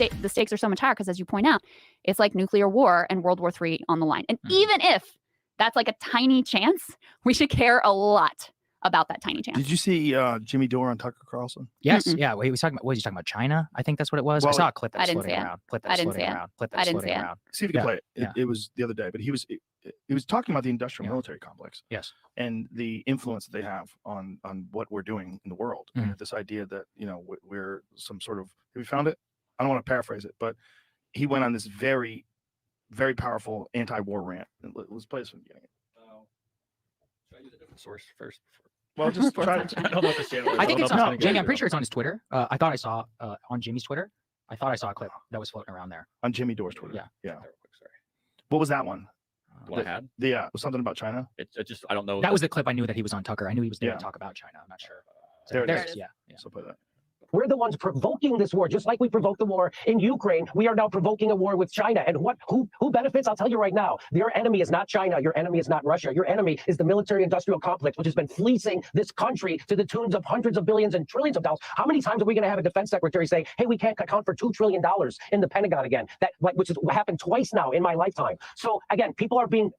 the stakes are so much higher because, as you point out, it's like nuclear war and World War III on the line. And even if that's like a tiny chance, we should care a lot about that tiny chance. Did you see Jimmy Dore on Tucker Carlson? Yes. Yeah. He was talking about, what was he talking about? China? I think that's what it was. Well, I saw a clip I that's didn't floating see it. around. Clip I that's didn't floating see it. around. Clip I that's didn't floating see it. around. See if you can Yeah. play it. Yeah. It was the other day, but he was talking about the industrial military complex. Yes. And the influence that they have on what we're doing in the world. And this idea that, you know, we're some sort of, have you found it? I don't want to paraphrase it, but he went on this very, very powerful anti-war rant. Let's play this from the beginning. Should I use a different source first? Well, just try I don't know what this channel is. I think it's not on Jamie. I'm pretty sure it's on his Twitter. I thought I saw on Jimmy's Twitter. I thought I saw a clip that was floating around there. On Jimmy Dore's Twitter. Yeah. Yeah. Sorry. What was that one? What I had? Yeah, it was something about China. It just, I don't know. That was the clip I knew that he was on Tucker. I knew he was there Yeah. to talk about China. I'm not sure. There it is. Yeah. So play that. We're the ones provoking this war, just like we provoked the war in Ukraine. We are now provoking a war with China. And who benefits? I'll tell you right now. Your enemy is not China. Your enemy is not Russia. Your enemy is the military-industrial complex, which has been fleecing this country to the tunes of hundreds of billions and trillions of dollars. How many times are we going to have a defense secretary say, "Hey, we can't account for $2 trillion in the Pentagon again"? Which has happened twice now in my lifetime. So again, people are being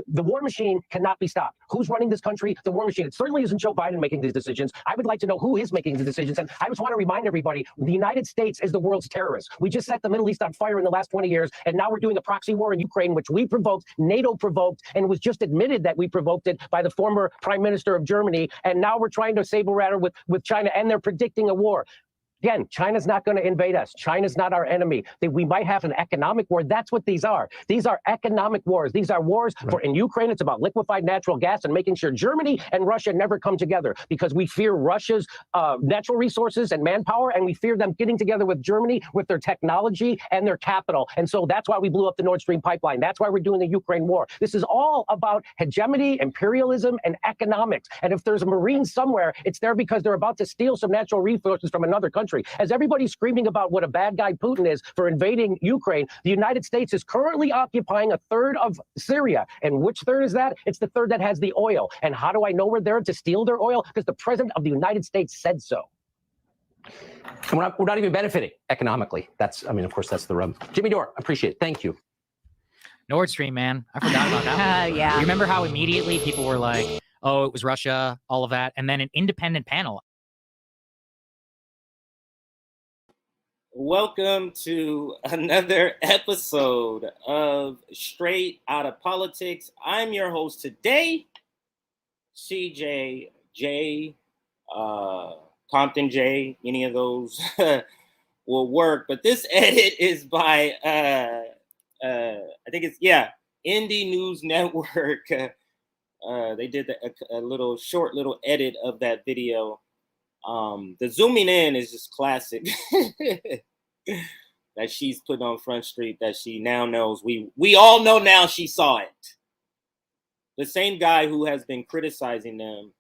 the war machine cannot be stopped. Who's running this country? The war machine. It certainly isn't Joe Biden making these decisions. I would like to know who is making the decisions. And I just want to remind everybody, the United States is the world's terrorist. We just set the Middle East on fire in the last 20 years, and now we're doing a proxy war in Ukraine, which we provoked, NATO provoked, and it was just admitted that we provoked it by the former Prime Minister of Germany. And now we're trying to saber-rattle with China, and they're predicting a war. Again, China's not going to invade us. China's not our enemy. We might have an economic war. That's what these are. These are economic wars. These are wars in Ukraine. It's about liquefied natural gas and making sure Germany and Russia never come together, because we fear Russia's natural resources and manpower, and we fear them getting together with Germany with their technology and their capital. And so that's why we blew up the Nord Stream pipeline. That's why we're doing the Ukraine war. This is all about hegemony, imperialism, and economics. And if there's a Marine somewhere, it's there because they're about to steal some natural resources from another country. As everybody's screaming about what a bad guy Putin is for invading Ukraine, the United States is currently occupying a third of Syria. And which third is that? It's the third that has the oil. And how do I know we're there to steal their oil? Because the president of the United States said so. And we're not even benefiting economically. Of course, that's the rub. Jimmy Dore, appreciate it. Thank you. Nord Stream, man. I forgot about that one. Yeah. You remember how immediately people were like, oh, it was Russia, all of that. And then an independent panel. Welcome to another episode of Straight Outta Politics. I'm your host today, CJ J, Compton J, any of those will work. But this edit is by, I think it's, Indie News Network. They did a short little edit of that video. The zooming in is just classic that she's put on Front Street, that she now knows. We all know now she saw it. The same guy who has been criticizing them,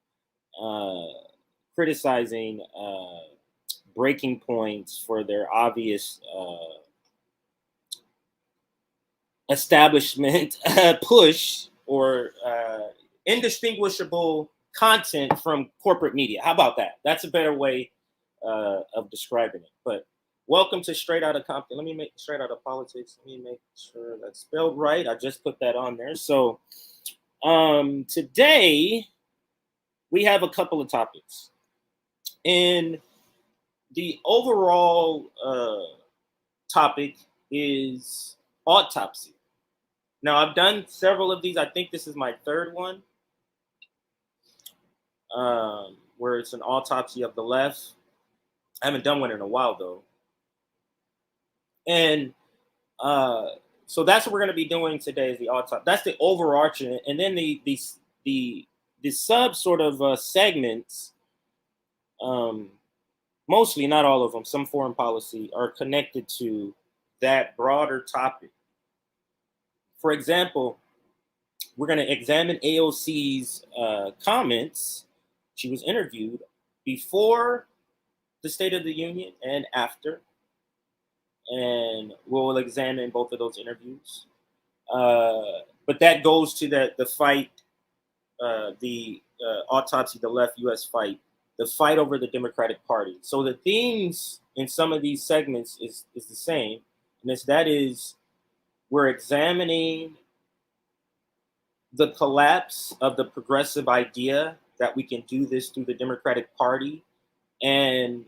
breaking points for their obvious establishment push or indistinguishable content from corporate media. How about that? That's a better way of describing it. But welcome to Straight Outta Compton. Let me make Straight Outta Politics. Let me make sure that's spelled right. I just put that on there. So today we have a couple of topics. And the overall topic is autopsy. Now, I've done several of these. I think this is my third one. Where it's an autopsy of the left. I haven't done one in a while, though. And so that's what we're going to be doing today, is the autopsy. That's the overarching. And then the sub sort of segments, mostly, not all of them, some foreign policy, are connected to that broader topic. For example, we're going to examine AOC's comments. She was interviewed before the State of the Union and after. And we'll examine both of those interviews. But that goes to the fight, the autopsy, the left U.S. fight the fight over the Democratic Party. So the themes in some of these segments is the same, and that is we're examining the collapse of the progressive idea that we can do this through the Democratic Party, and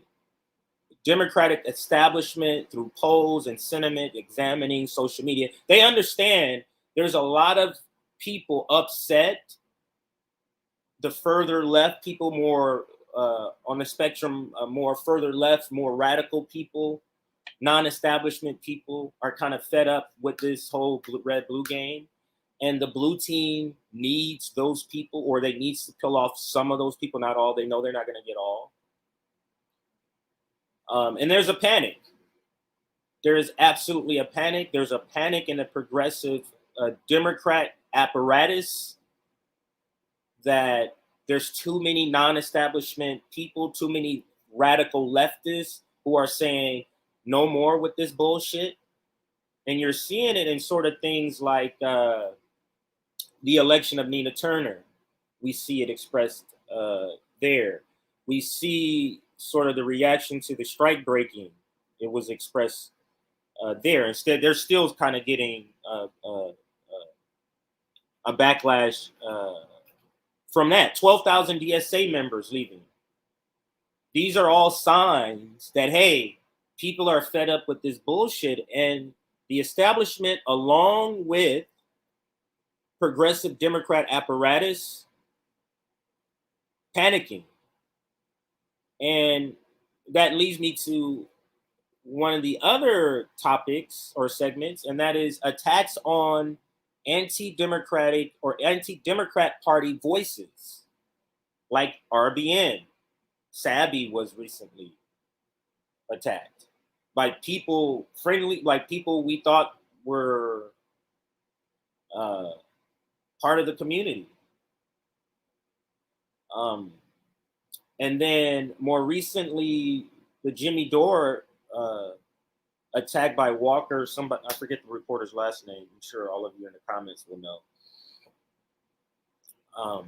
Democratic establishment through polls and sentiment, examining social media. They understand there's a lot of people upset. The further left people, more on the spectrum, more further left, more radical people, non-establishment people are kind of fed up with this whole red-blue game. And the blue team needs those people, or they needs to kill off some of those people, not all. They know they're not going to get all. And there's a panic. There is absolutely a panic. There's a panic in the progressive Democrat apparatus that there's too many non-establishment people, too many radical leftists who are saying no more with this bullshit. And you're seeing it in sort of things like the election of Nina Turner. We see it expressed there. We see sort of the reaction to the strike breaking. It was expressed there. Instead, they're still kind of getting a backlash from that. 12,000 DSA members leaving. These are all signs that, hey, people are fed up with this bullshit, and the establishment, along with progressive Democrat apparatus, panicking. And that leads me to one of the other topics or segments, and that is attacks on anti-democratic or anti-Democrat Party voices, like RBN. Sabby was recently attacked by people friendly, like people we thought were part of the community. And then more recently, the Jimmy Dore attack by Walker, somebody, I forget the reporter's last name. I'm sure all of you in the comments will know.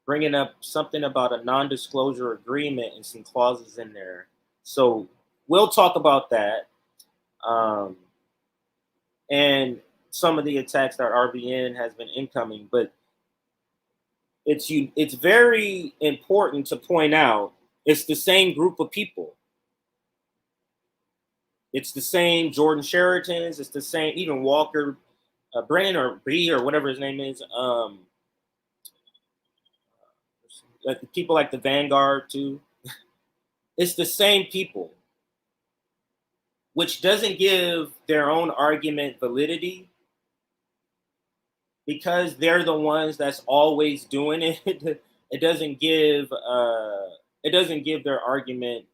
Bringing up something about a non-disclosure agreement and some clauses in there. So we'll talk about that. And some of the attacks that RBN has been incoming, but it's very important to point out it's the same group of people. It's the same Jordan Sheritans. It's the same, even Walker, Brennan or B or whatever his name is. People like the Vanguard too. It's the same people, which doesn't give their own argument validity because they're the ones that's always doing it. It doesn't give their argument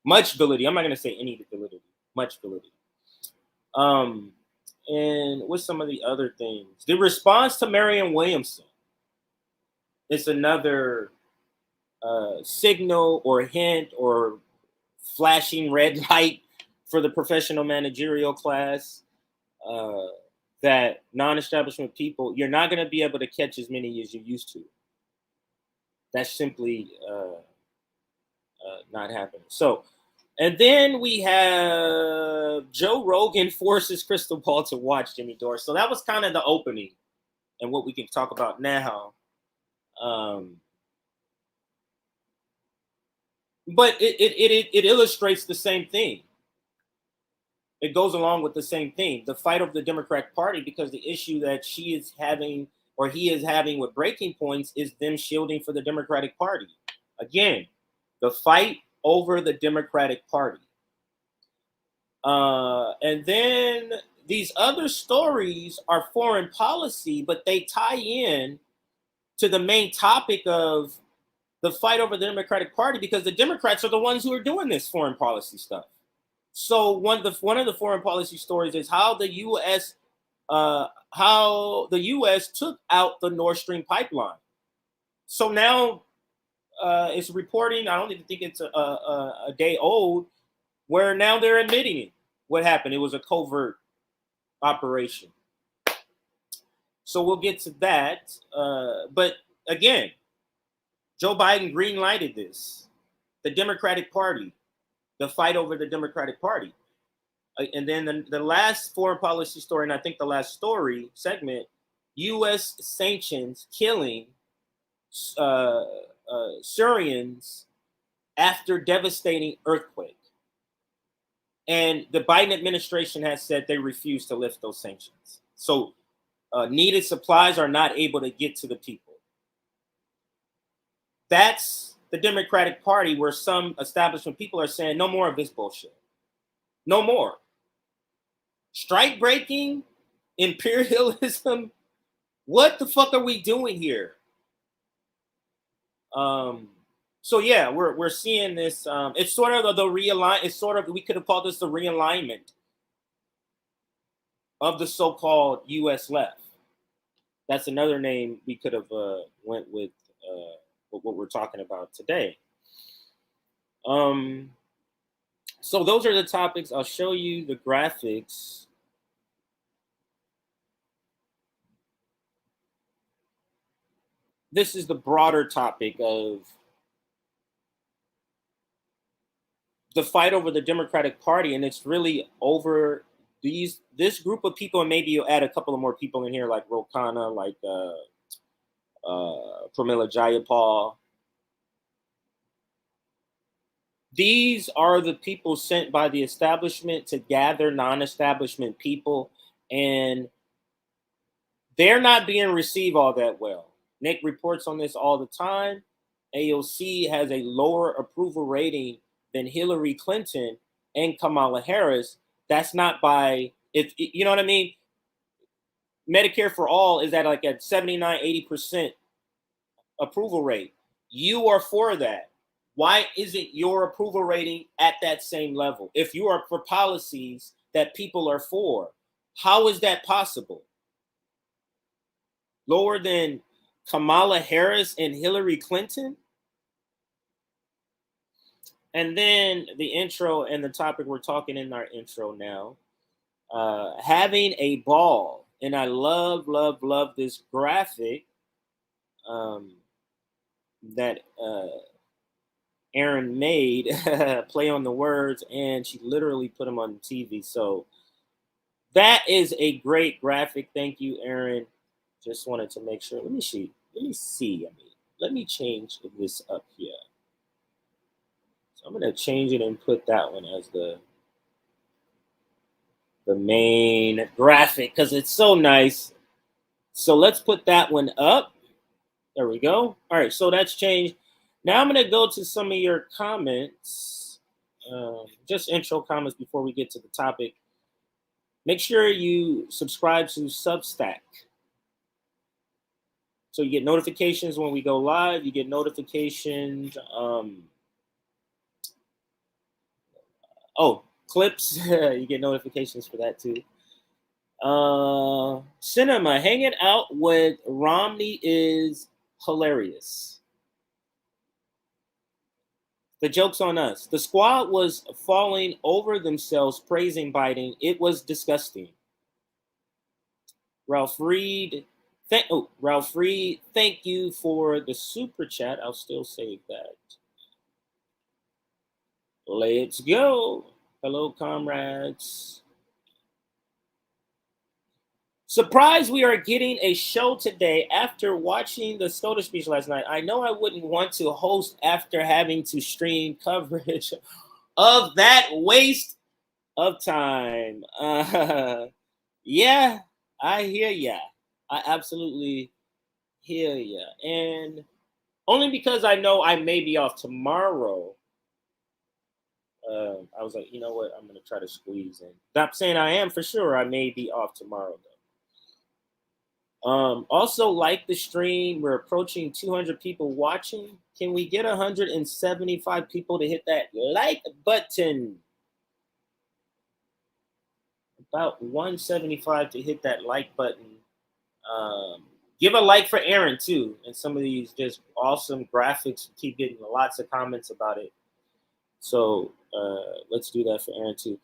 much validity. I'm not going to say any validity, much validity. And what's some of the other things? The response to Marianne Williamson is another signal or hint or flashing red light for the professional managerial class that non-establishment people, you're not going to be able to catch as many as you used to. That's simply not happening. So, and then we have Joe Rogan forces Krystal Ball to watch Jimmy Dore. So that was kind of the opening and what we can talk about now. But it illustrates the same thing. It goes along with the same thing, the fight over the Democratic Party, because the issue that she is having or he is having with Breaking Points is them shielding for the Democratic Party. Again, the fight over the Democratic Party. And then these other stories are foreign policy, but they tie in to the main topic of the fight over the Democratic Party because the Democrats are the ones who are doing this foreign policy stuff. So one of the foreign policy stories is how the U.S. Took out the Nord Stream pipeline. So now it's reporting. I don't even think it's a day old, where now they're admitting it. What happened? It was a covert operation. So we'll get to that. But again, Joe Biden green-lighted this. The Democratic Party, the fight over the Democratic Party. And then the last foreign policy story, and I think the last story segment, U.S. sanctions killing Syrians after devastating earthquake. And the Biden administration has said they refuse to lift those sanctions. So needed supplies are not able to get to the people. That's the Democratic Party, where some establishment people are saying no more of this bullshit. No more. Strike breaking, imperialism. What the fuck are we doing here? So yeah, we're seeing this. It's sort of the realign. It's sort of, we could have called this the realignment of the so-called U.S. left. That's another name we could have went with what we're talking about today. So those are the topics. I'll show you the graphics. This is the broader topic of the fight over the Democratic Party, and it's really over this group of people, and maybe you'll add a couple of more people in here, like Rokana, like Pramila Jayapal. These are the people sent by the establishment to gather non-establishment people, and they're not being received all that well. Nick reports on this all the time. AOC has a lower approval rating than Hillary Clinton and Kamala Harris. That's not by, if you know what I mean? Medicare for all is at like at 79, 80% approval rate. You are for that. Why isn't your approval rating at that same level? If you are for policies that people are for, how is that possible? Lower than Kamala Harris and Hillary Clinton? And then the intro and the topic we're talking in our intro now, having a ball. And I love, love, love this graphic that Aaron made, play on the words, and she literally put them on TV. So that is a great graphic. Thank you, Aaron. Just wanted to make sure. Let me see. Let me change this up here. So I'm going to change it and put that one as the main graphic because it's so nice. So let's put that one up. There we go. All right, so that's changed. Now I'm going to go to some of your comments, just intro comments before we get to the topic. Make sure you subscribe to Substack. So you get notifications when we go live. You get notifications. Clips. You get notifications for that too. Cinema. Hanging out with Romney is hilarious. The joke's on us. The squad was falling over themselves praising Biden. It was disgusting. Ralph Reed, thank you for the super chat. I'll still save that. Let's go. Hello, comrades. Surprised we are getting a show today after watching the SOTU speech last night. I know I wouldn't want to host after having to stream coverage of that waste of time. Yeah, I hear ya. I absolutely hear ya. And only because I know I may be off tomorrow, I was like, you know what? I'm going to try to squeeze in. Not saying I am for sure. I may be off tomorrow, though. Also, like the stream, we're approaching 200 people watching. Can we get 175 people to hit that like button? About 175 to hit that like button. Give a like for Aaron, too. And some of these just awesome graphics. Keep getting lots of comments about it. So let's do that for Aaron, too.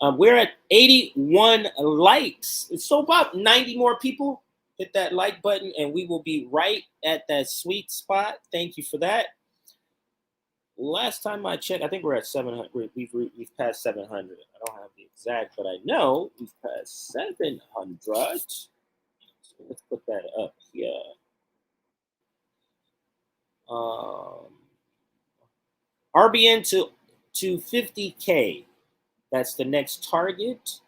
We're at 81 likes. It's so about 90 more people. hit that like button, and we will be right at that sweet spot. Thank you for that. Last time I checked, I think we're at 700. We've passed 700. I don't have the exact, but I know we've passed 700. So let's put that up here. RBN to 50K. That's the next target.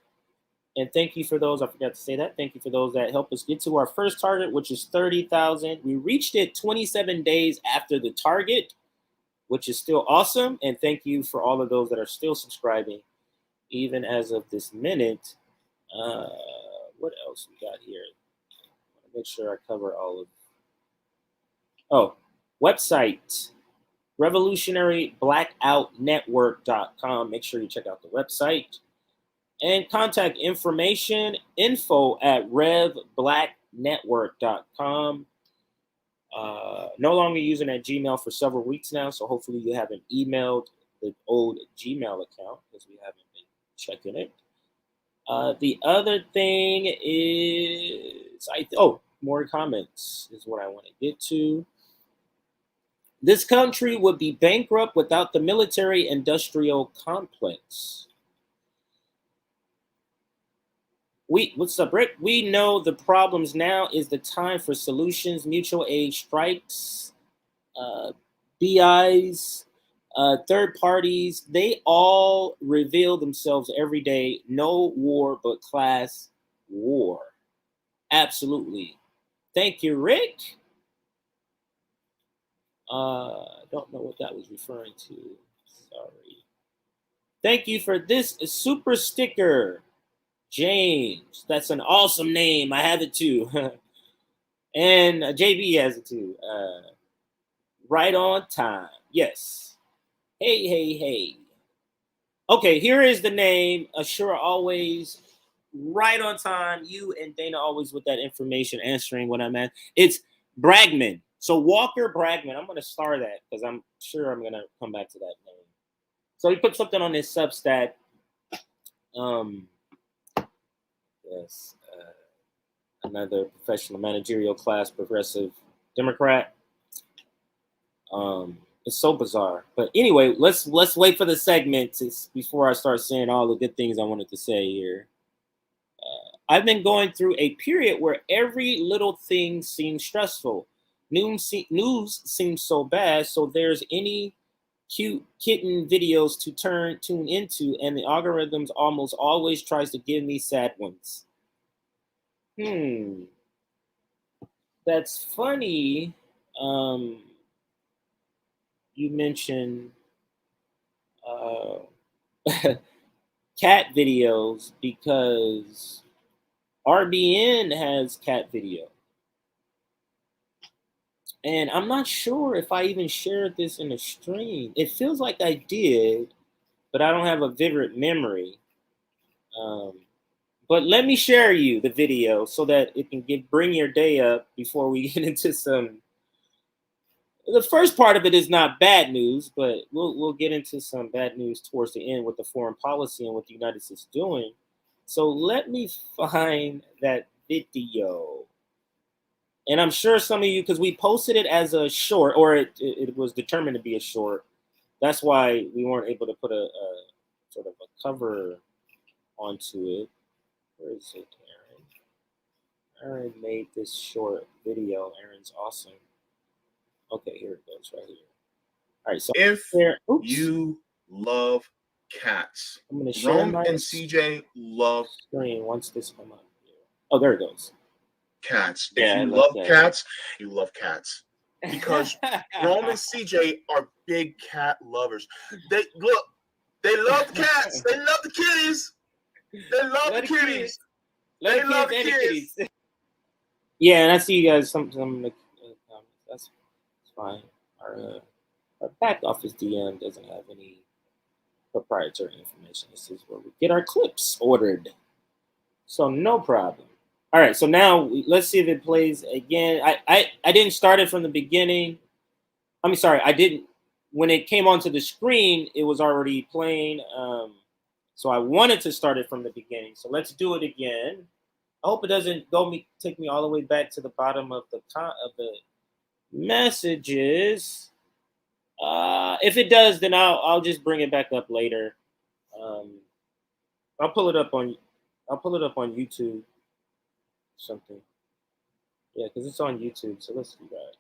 And thank you for those, I forgot to say that. Thank you for those that helped us get to our first target, which is 30,000. We reached it 27 days after the target, which is still awesome. And thank you for all of those that are still subscribing, even as of this minute. What else we got here? I want to make sure I cover all of. Oh, website, revolutionaryblackoutnetwork.com. Make sure you check out the website. And contact information, info@revblacknetwork.com. No longer using that Gmail for several weeks now, so hopefully you haven't emailed the old Gmail account because we haven't been checking it. The other thing is, more comments is what I want to get to. This country would be bankrupt without the military-industrial complex. What's up, Rick? We know the problems now is the time for solutions, mutual aid strikes, BIs, third parties. They all reveal themselves every day. No war but class war. Absolutely. Thank you, Rick. Don't know what that was referring to. Sorry. Thank you for this super sticker. James, that's an awesome name. I have it too. And JB has it too. Right on time. Yes. Hey. Okay, here is the name. Assura always right on time. You and Dana always with that information, answering what I'm at. It's Bragman. So Walker Bragman. I'm going to star that because I'm sure I'm going to come back to that name. So he put something on his Substack. Yes, another professional managerial class progressive Democrat. It's so bizarre, but anyway, let's wait for the segment before I start saying all the good things I wanted to say here. I've been going through a period where every little thing seems stressful. News seems so bad, so there's any cute kitten videos to tune into, and the algorithms almost always tries to give me sad ones. That's funny. You mentioned cat videos because RBN has cat video. And I'm not sure if I even shared this in a stream. It feels like I did, but I don't have a vivid memory. But let me share you the video so that it can bring your day up before we get into some. The first part of it is not bad news, but we'll get into some bad news towards the end with the foreign policy and what the United States is doing. So let me find that video. And I'm sure some of you, because we posted it as a short, or it was determined to be a short. That's why we weren't able to put a sort of a cover onto it. Where is it, Aaron? Aaron made this short video. Aaron's awesome. Okay, here it goes right here. All right, so if you love cats, I'm going to share Rome my and CJ love screen once this comes up. Oh, there it goes. Cats. Yeah, if you love cats, you love cats. Because Rome and CJ are big cat lovers. They love cats. They love the kitties. They love the kitties. They love the kitties. Yeah, and I see you guys some in the comments. That's fine. Our back office DM doesn't have any proprietary information. This is where we get our clips ordered. So no problem. All right, so now let's see if it plays again. I didn't start it from the beginning. I didn't. When it came onto the screen, it was already playing. So I wanted to start it from the beginning. So let's do it again. I hope it doesn't take me all the way back to the bottom of the messages. If it does, then I'll just bring it back up later. I'll pull it up on YouTube. Something. Yeah, because it's on YouTube. So let's do that.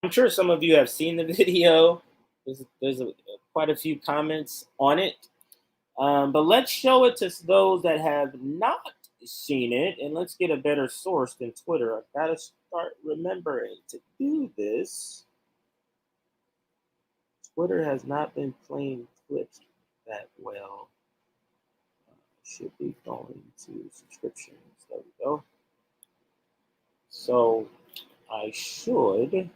I'm sure some of you have seen the video. There's quite a few comments on it. But let's show it to those that have not seen it, and let's get a better source than Twitter. I've got to start remembering to do this. Twitter has not been playing clips that well. Should be going to subscriptions. There we go. So I should.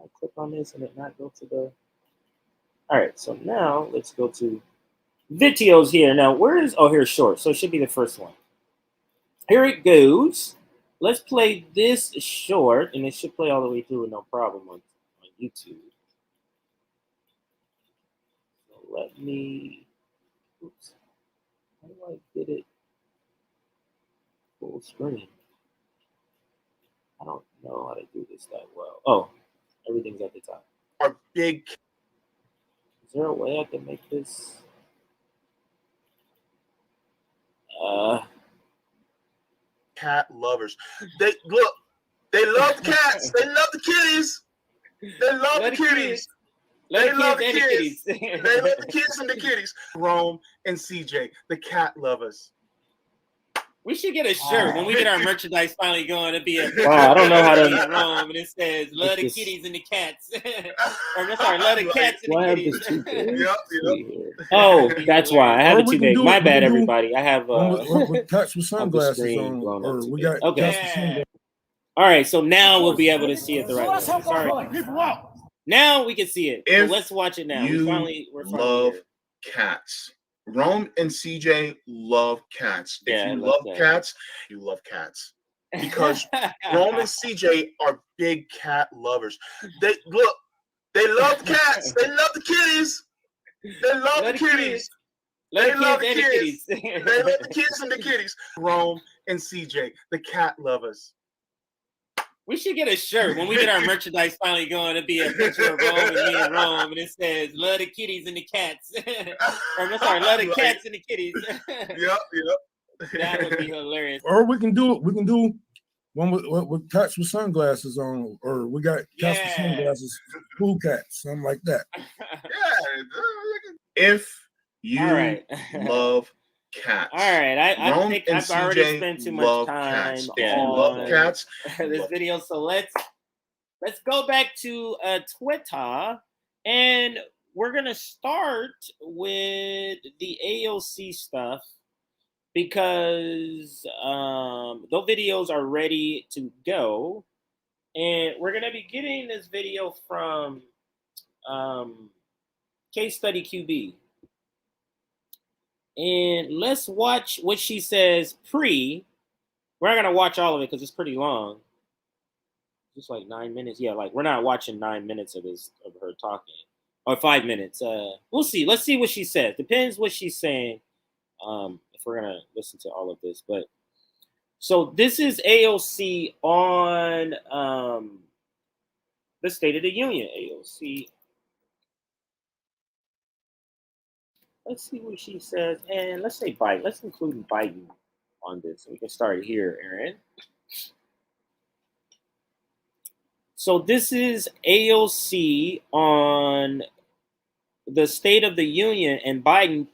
I click on this and it not go to the. All right. So now let's go to videos here. Now where is? Oh, here's short. So it should be the first one. Here it goes. Let's play this short, and it should play all the way through with no problem on YouTube. So let me. Oops. How do I get it full screen? I don't know how to do this that well. Oh, everything's at the top. Are big. Is there a way I can make this? Cat lovers. They love cats. They love the kitties. They love the kitties. They love the kids. They love the kids and the kitties. Rome and CJ, the cat lovers. We should get a shirt when we get our merchandise finally going. It'd be a I don't know how to. Rome, and it says "Love the kitties and the cats," or sorry, "Love the cats and the kitties." Yep. Oh, that's why I have Or it we too can big. do My it- we bad, can do- everybody. I have with cats with sunglasses screen on, blown up or too we big. got Okay. cats with sunglasses. All right, so now we'll be able to see it the right way. Sorry. Now we can see it. So If let's watch it now. you We're finally love here. cats. Rome and CJ love cats. Yeah, I If you love love that. cats, you love cats. Because Rome and CJ are big cat lovers. They love cats. They love the kitties. They love the kitties. They love the kids. They love the kids and the kitties. Rome and CJ, the cat lovers. We should get a shirt when we get our merchandise finally going. It'd be a picture of Rome and me and Rome, and it says "Love the kitties and the cats," or sorry, "Love the cats and the kitties." Yep. That would be hilarious. Or we can do one with cats with sunglasses on, or we got cats with sunglasses, cool cats, something like that. If you All right. love cats. All right, I Rome think and I've already CJ spent too love much time cats. If on you love cats, this video. So let's go back to Twitter, and we're gonna start with the AOC stuff because those videos are ready to go, and we're gonna be getting this video from Case Study QB. And let's watch what she says pre. We're not going to watch all of it because it's pretty long. Just like 9 minutes. Yeah, like we're not watching 9 minutes of her talking. Or 5 minutes. We'll see. Let's see what she says. Depends what she's saying. If we're going to listen to all of this. But so this is AOC on the State of the Union. AOC. Let's see what she says. And let's say Biden. Let's include Biden on this. We can start here, Aaron. So this is AOC on the State of the Union and Biden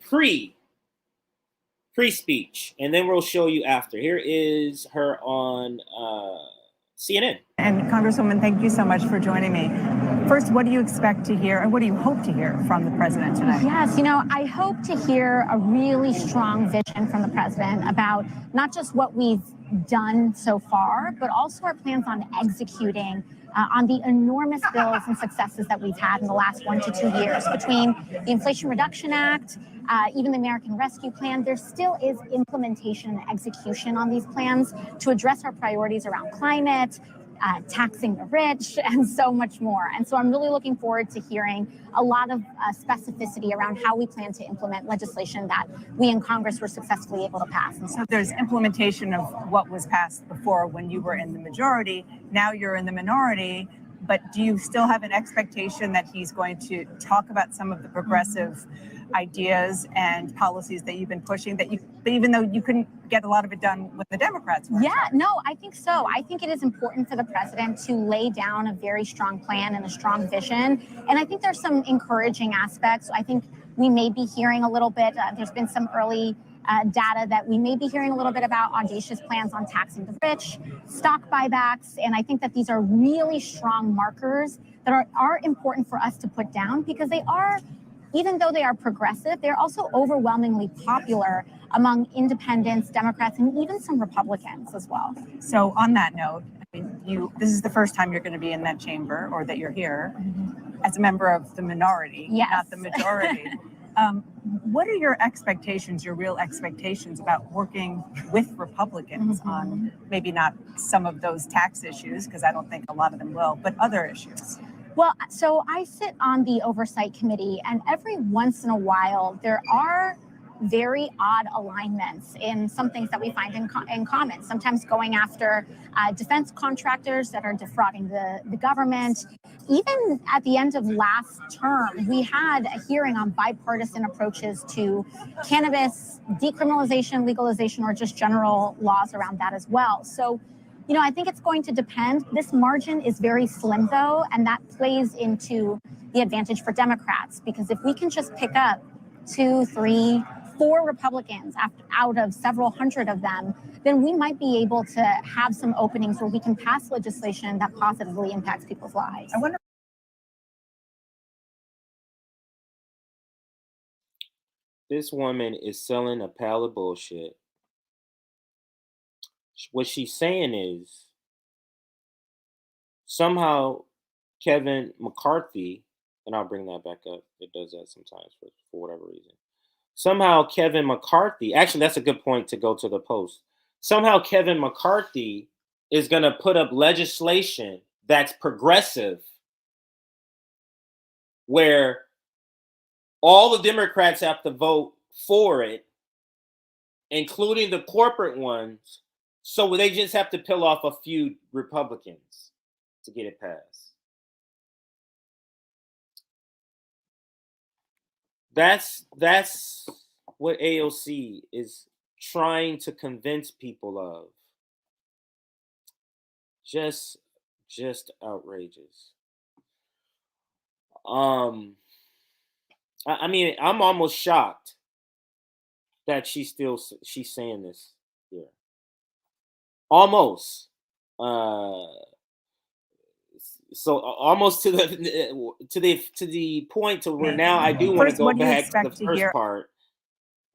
pre-speech. And then we'll show you after. Here is her on CNN. And Congresswoman, thank you so much for joining me. First, what do you expect to hear, and what do you hope to hear from the president tonight? Yes, I hope to hear a really strong vision from the president about not just what we've done so far, but also our plans on executing on the enormous bills and successes that we've had in the last 1 to 2 years between the Inflation Reduction Act, even the American Rescue Plan. There still is implementation and execution on these plans to address our priorities around climate, taxing the rich, and so much more. And so I'm really looking forward to hearing a lot of specificity around how we plan to implement legislation that we in Congress were successfully able to pass. And So there's implementation of what was passed before when you were in the majority. Now you're in the minority. But do you still have an expectation that he's going to talk about some of the progressive ideas and policies that you've been pushing, that even though you couldn't get a lot of it done with the Democrats? Yeah, no, I think so. I think it is important for the president to lay down a very strong plan and a strong vision. And I think there's some encouraging aspects. I think we may be hearing a little bit, there's been some early data that we may be hearing a little bit about audacious plans on taxing the rich, stock buybacks. And I think that these are really strong markers that are important for us to put down, because they are, even though they are progressive, they're also overwhelmingly popular among independents, Democrats, and even some Republicans as well. So on that note, I mean, this is the first time you're going to be in that chamber, or that you're here as a member of the minority, not the majority. What are your expectations, your real expectations about working with Republicans on maybe not some of those tax issues, because I don't think a lot of them will, but other issues? Well, so I sit on the oversight committee, and every once in a while there are very odd alignments in some things that we find in common, sometimes going after defense contractors that are defrauding the government. Even at the end of last term, we had a hearing on bipartisan approaches to cannabis, decriminalization, legalization, or just general laws around that as well. So, you know, I think it's going to depend. This margin is very slim, though, and that plays into the advantage for Democrats, because if we can just pick up 2, 3, 4 Republicans out of several hundred of them, then we might be able to have some openings where we can pass legislation that positively impacts people's lives. I wonder. This woman is selling a pile of bullshit. What she's saying is somehow Kevin McCarthy, and I'll bring that back up. It does that sometimes for whatever reason. Somehow Kevin McCarthy, actually, that's a good point to go to the post. Somehow Kevin McCarthy is going to put up legislation that's progressive, where all the Democrats have to vote for it, including the corporate ones. So they just have to peel off a few Republicans to get it passed. That's what AOC is trying to convince people of. Just outrageous. I mean, I'm almost shocked that she's saying this here. Almost. So almost to the point to where now I do want to go back to the first part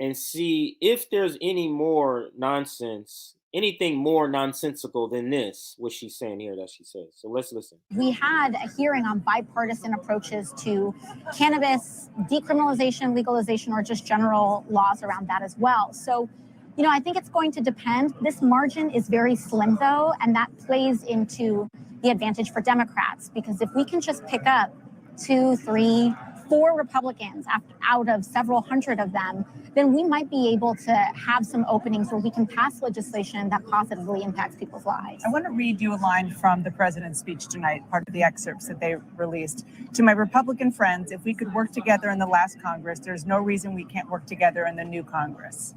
and see if there's any more nonsense, anything more nonsensical than this, what she's saying here that she says. So let's listen. We had a hearing on bipartisan approaches to cannabis, decriminalization, legalization, or just general laws around that as well. So, you know, I think it's going to depend. This margin is very slim, though, and that plays into the advantage for Democrats, because if we can just pick up 2, 3, 4 Republicans out of several hundred of them, then we might be able to have some openings where we can pass legislation that positively impacts people's lives. I want to read you a line from the president's speech tonight, part of the excerpts that they released. To my Republican friends, if we could work together in the last Congress, there's no reason we can't work together in the new Congress.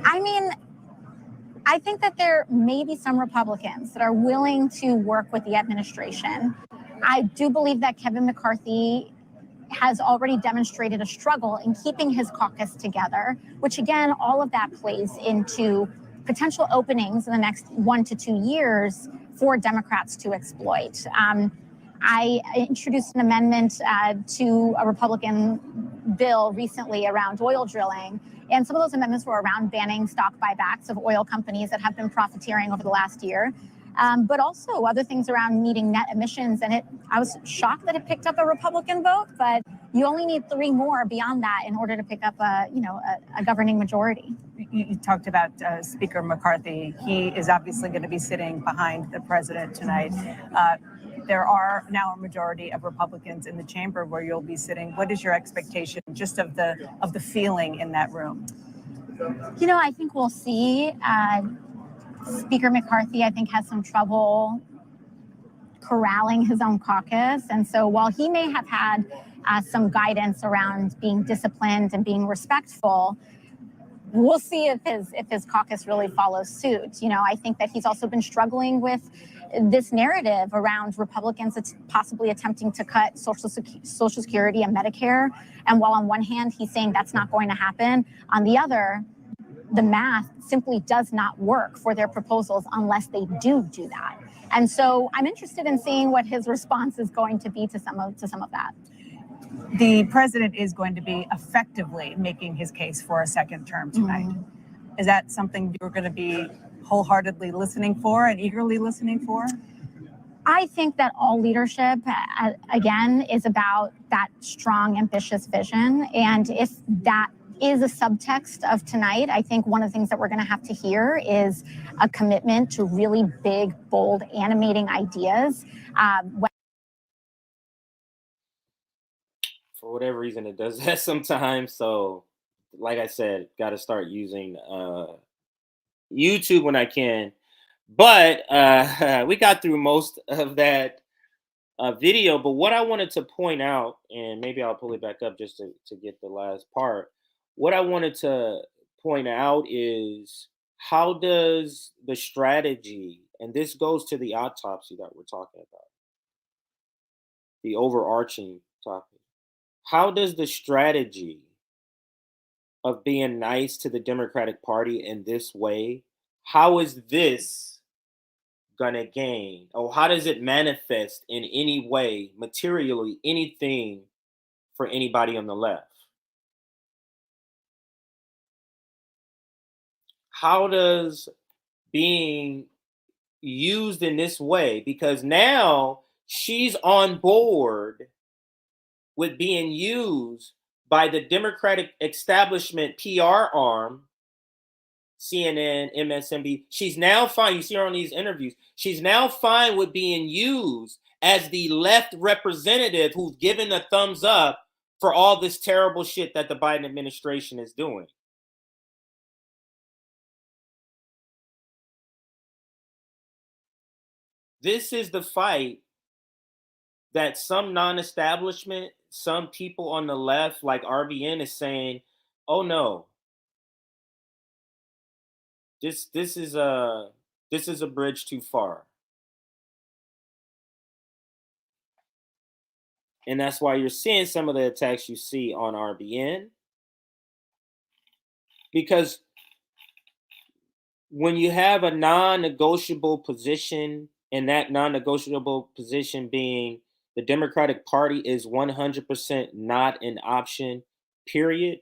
I mean, I think that there may be some Republicans that are willing to work with the administration. I do believe that Kevin McCarthy has already demonstrated a struggle in keeping his caucus together, which again, all of that plays into potential openings in the next 1 to 2 years for Democrats to exploit. I introduced an amendment to a Republican bill recently around oil drilling. And some of those amendments were around banning stock buybacks of oil companies that have been profiteering over the last year. But also other things around meeting net emissions. And I was shocked that it picked up a Republican vote, but you only need 3 more beyond that in order to pick up a governing majority. you talked about Speaker McCarthy. He is obviously going to be sitting behind the president tonight. There are now a majority of Republicans in the chamber where you'll be sitting. What is your expectation just of the feeling in that room? You know, I think we'll see. Speaker McCarthy, I think, has some trouble corralling his own caucus. And so while he may have had some guidance around being disciplined and being respectful, we'll see if his caucus really follows suit. You know, I think that he's also been struggling with this narrative around Republicans possibly attempting to cut Social Security and Medicare. And while on one hand, he's saying that's not going to happen, on the other, the math simply does not work for their proposals unless they do that. And so I'm interested in seeing what his response is going to be to some of that. The president is going to be effectively making his case for a second term tonight. Is that something you're going to be wholeheartedly listening for and eagerly listening for? I think that all leadership, again, is about that strong, ambitious vision. And if that is a subtext of tonight, I think one of the things that we're going to have to hear is a commitment to really big, bold, animating ideas. For whatever reason, it does that sometimes. So, like I said, got to start using YouTube when I can. But we got through most of that video. But what I wanted to point out, and maybe I'll pull it back up just to get the last part. What I wanted to point out is how does the strategy, and this goes to the autopsy that we're talking about, the overarching topic. How does the strategy of being nice to the Democratic Party in this way, how is this gonna gain? Or how does it manifest in any way, materially, anything for anybody on the left? How does being used in this way, because now she's on board with being used by the Democratic establishment PR arm, CNN, MSNBC. She's now fine. You see her on these interviews. She's now fine with being used as the left representative who's given a thumbs up for all this terrible shit that the Biden administration is doing. This is the fight that some non-establishment, some people on the left, like RBN, is saying, "Oh no, this is a bridge too far," and that's why you're seeing some of the attacks you see on RBN, because when you have a non-negotiable position, and that non-negotiable position being the Democratic Party is 100% not an option, period.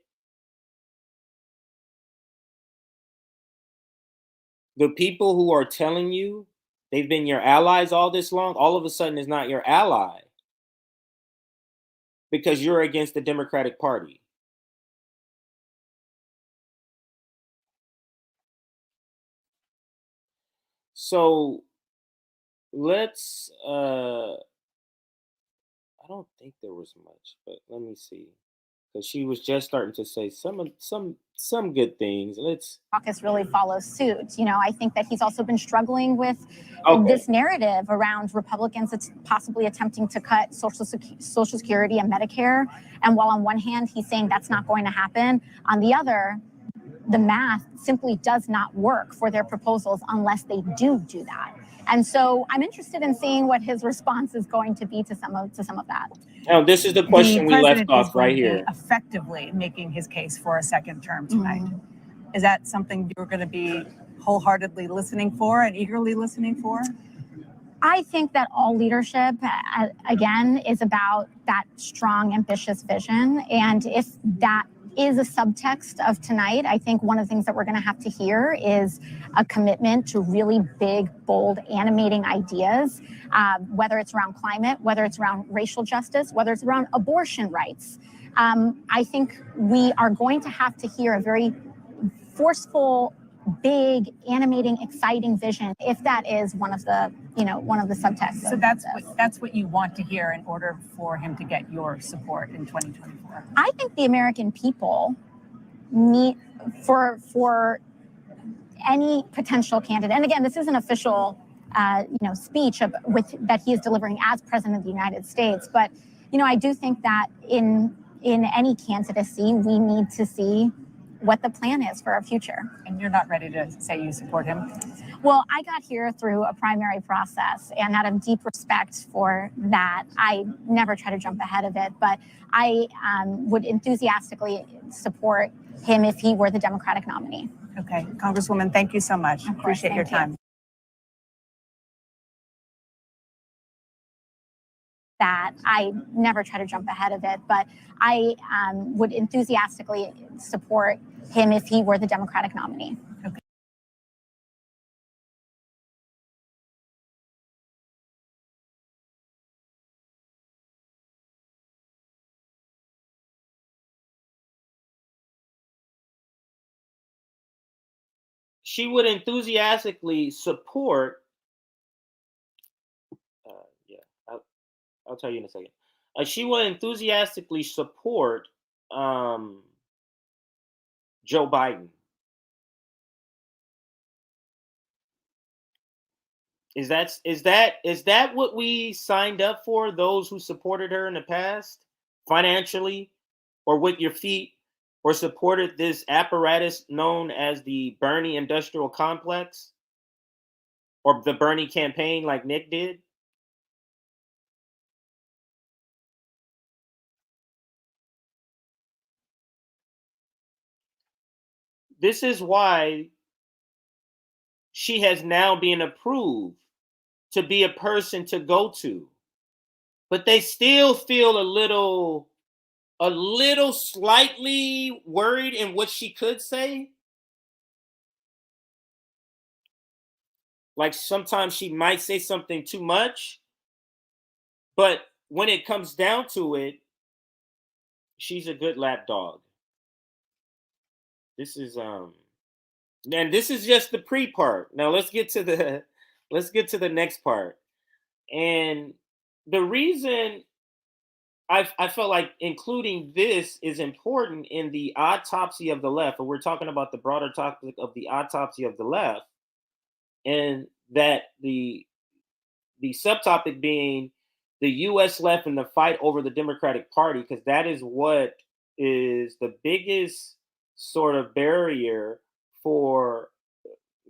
The people who are telling you they've been your allies all this long, all of a sudden is not your ally because you're against the Democratic Party. So let's I don't think there was much, but let me see, because she was just starting to say some good things. Let's caucus really follows suit. You know, I think that he's also been struggling with this narrative around Republicans possibly attempting to cut Social Security and Medicare. And while on one hand, he's saying that's not going to happen, on the other, the math simply does not work for their proposals unless they do that. And so I'm interested in seeing what his response is going to be to some of that. Now, this is the question we left off right here. Effectively making his case for a second term tonight. Is that something you're going to be wholeheartedly listening for and eagerly listening for? I think that all leadership, again, is about that strong, ambitious vision. And if that is a subtext of tonight, I think one of the things that we're going to have to hear is a commitment to really big, bold, animating ideas, whether it's around climate, whether it's around racial justice, whether it's around abortion rights. I think we are going to have to hear a very forceful, big, animating, exciting vision, if that is one of the subtexts. So that's what you want to hear in order for him to get your support in 2024. I think the American people need for any potential candidate, and again, this is an official speech that he is delivering as president of the United States. But I do think that in any candidacy, we need to see what the plan is for our future. And you're not ready to say you support him? Well, I got here through a primary process, and out of deep respect for that, I never try to jump ahead of it. But I would enthusiastically support him if he were the Democratic nominee. Okay, Congresswoman, thank you so much. Appreciate your time. That I never try to jump ahead of it, but I would enthusiastically support him if he were the Democratic nominee. Okay. She would enthusiastically support. I'll tell you in a second. She would enthusiastically support Joe Biden. Is that what we signed up for? Those who supported her in the past, financially, or with your feet, or supported this apparatus known as the Bernie Industrial Complex, or the Bernie campaign, like Nick did. This is why she has now been approved to be a person to go to. But they still feel a little slightly worried in what she could say. Like sometimes she might say something too much. But when it comes down to it, she's a good lapdog. This is and this is just the pre part. Now let's get to the next part. And the reason I felt like including this is important in the autopsy of the left, and we're talking about the broader topic of the autopsy of the left, and that the subtopic being the U.S. left and the fight over the Democratic Party, because that is what is the biggest sort of barrier for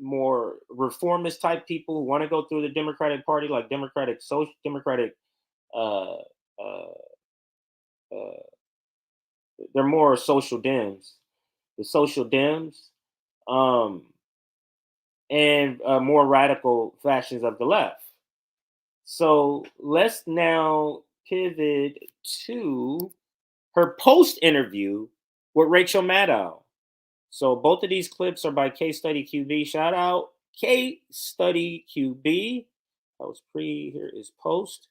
more reformist type people who want to go through the Democratic Party, like they're more social Dems, the social Dems, and more radical factions of the left. So let's now pivot to her post interview with Rachel Maddow. So both of these clips are by Case Study QB. Shout out Case Study QB. That was pre, here is post.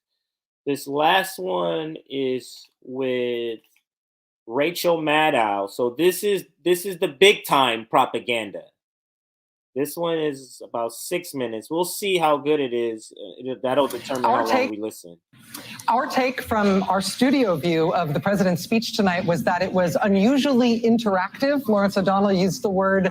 This last one is with Rachel Maddow. So this is the big time propaganda. This one is about 6 minutes. We'll see how good it is. That'll determine how long we listen. Our take from our studio view of the president's speech tonight was that it was unusually interactive. Lawrence O'Donnell used the word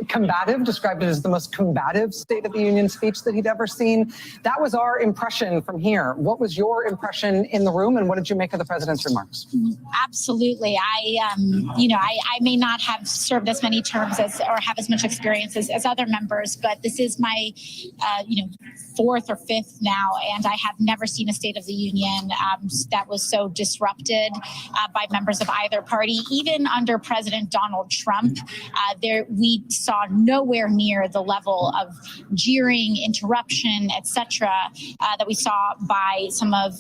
combative, described it as the most combative State of the Union speech that he'd ever seen. That was our impression from here. What was your impression in the room, and what did you make of the president's remarks? Absolutely. I may not have served as many terms or have as much experience as other members, but this is my, fourth or fifth now, and I have never seen a State of the Union that was so disrupted by members of either party. Even under President Donald Trump, we saw nowhere near the level of jeering, interruption, etc., that we saw by some of,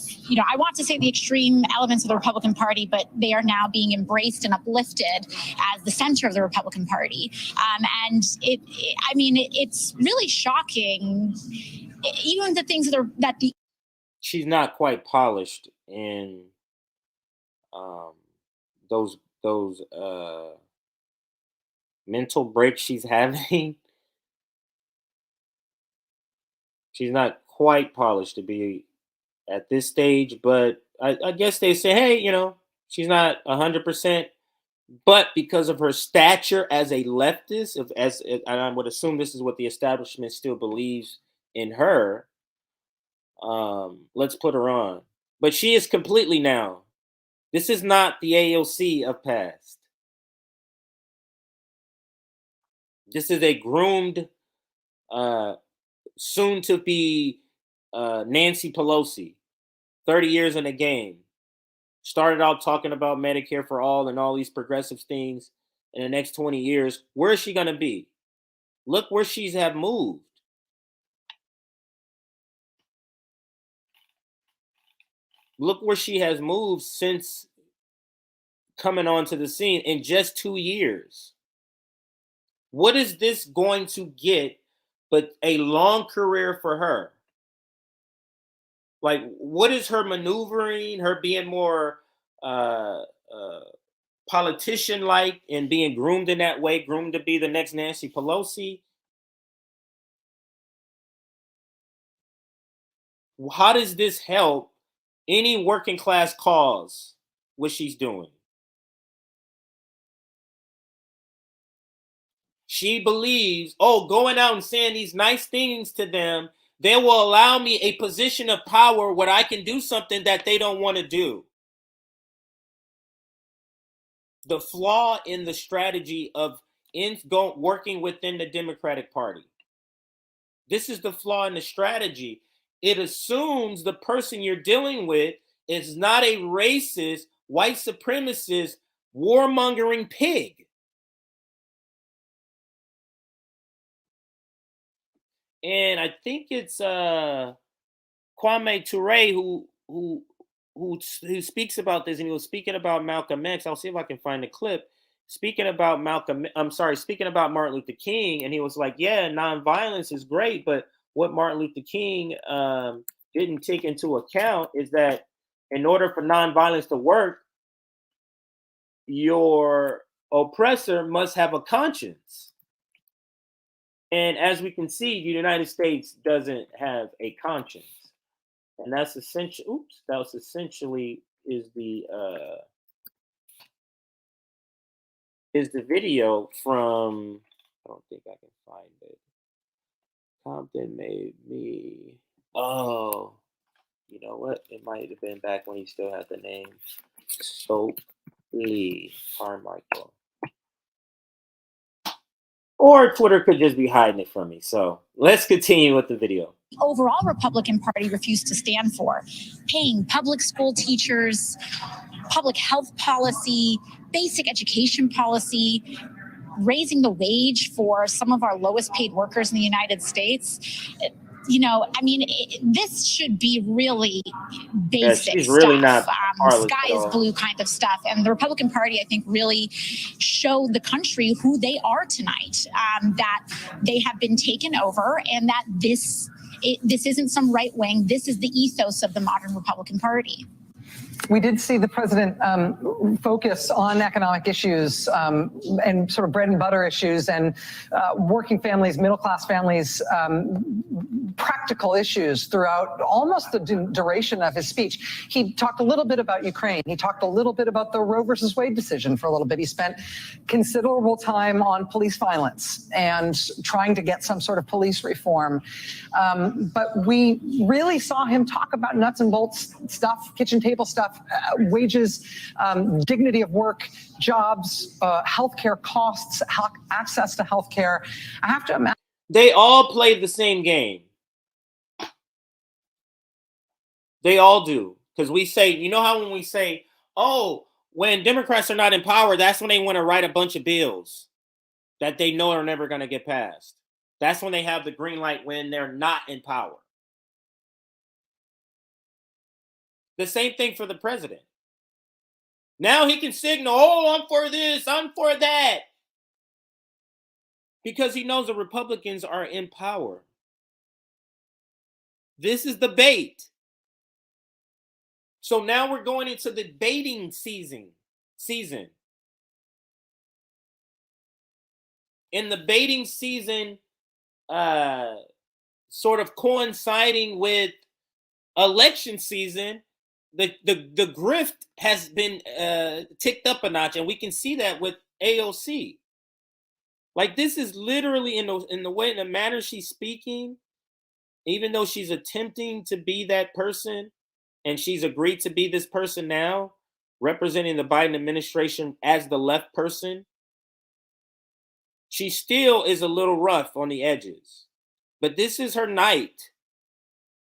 I want to say the extreme elements of the Republican Party, but they are now being embraced and uplifted as the center of the Republican Party. And it's really shocking, even the things that the she's not quite polished in those mental break she's having. She's not quite polished to be at this stage, but I guess they say, hey, you know, she's not 100%, but because of her stature as a leftist, and I would assume this is what the establishment still believes in her, let's put her on. But she is completely now. This is not the AOC of past. This is a groomed, soon to be Nancy Pelosi, 30 years in the game. Started out talking about Medicare for all and all these progressive things. In the next 20 years, where is she going to be? Look where she's have moved. Look where she has moved since coming onto the scene in just 2 years. What is this going to get but a long career for her? Like, what is her maneuvering, her being more politician-like and being groomed in that way, groomed to be the next Nancy Pelosi? How does this help any working class cause, what she's doing? She believes, oh, going out and saying these nice things to them, they will allow me a position of power where I can do something that they don't want to do. The flaw in the strategy of working within the Democratic Party. This is the flaw in the strategy. It assumes the person you're dealing with is not a racist, white supremacist, warmongering pig. And I think it's Kwame Ture who speaks about this, and he was speaking about Malcolm X. I'll see if I can find the clip. Speaking about speaking about Martin Luther King, and he was like, yeah, nonviolence is great, but what Martin Luther King didn't take into account is that in order for nonviolence to work, your oppressor must have a conscience. And as we can see, the United States doesn't have a conscience. And that's essential. Oops, that was essentially is the video from. I don't think I can find it. Compton made me. Oh, you know what? It might have been back when he still had the name Soap Lee Carmichael. Or Twitter could just be hiding it from me. So let's continue with the video. Overall Republican Party refused to stand for paying public school teachers, public health policy, basic education policy, raising the wage for some of our lowest paid workers in the United States. You know, I mean, this should be really basic she's really stuff, not sky is blue kind of stuff. And the Republican Party, I think, really showed the country who they are tonight, that they have been taken over, and that this isn't some right wing. This is the ethos of the modern Republican Party. We did see the president focus on economic issues and sort of bread and butter issues and working families, middle-class families, practical issues throughout almost the duration of his speech. He talked a little bit about Ukraine. He talked a little bit about the Roe versus Wade decision for a little bit. He spent considerable time on police violence and trying to get some sort of police reform. But we really saw him talk about nuts and bolts stuff, kitchen table stuff, wages, dignity of work, jobs, healthcare costs, access to healthcare. I have to imagine. They all play the same game. They all do. Because we say, you know how when we say, oh, when Democrats are not in power, that's when they want to write a bunch of bills that they know are never going to get passed. That's when they have the green light when they're not in power. The same thing for the president. Now he can signal, oh, I'm for this, I'm for that. Because he knows the Republicans are in power. This is the bait. So now we're going into the baiting season. in the baiting season, sort of coinciding with election season, the grift has been ticked up a notch, and we can see that with AOC. Like, this is literally in the way, in the manner she's speaking, even though she's attempting to be that person, and she's agreed to be this person now, representing the Biden administration as the left person, she still is a little rough on the edges. But this is her night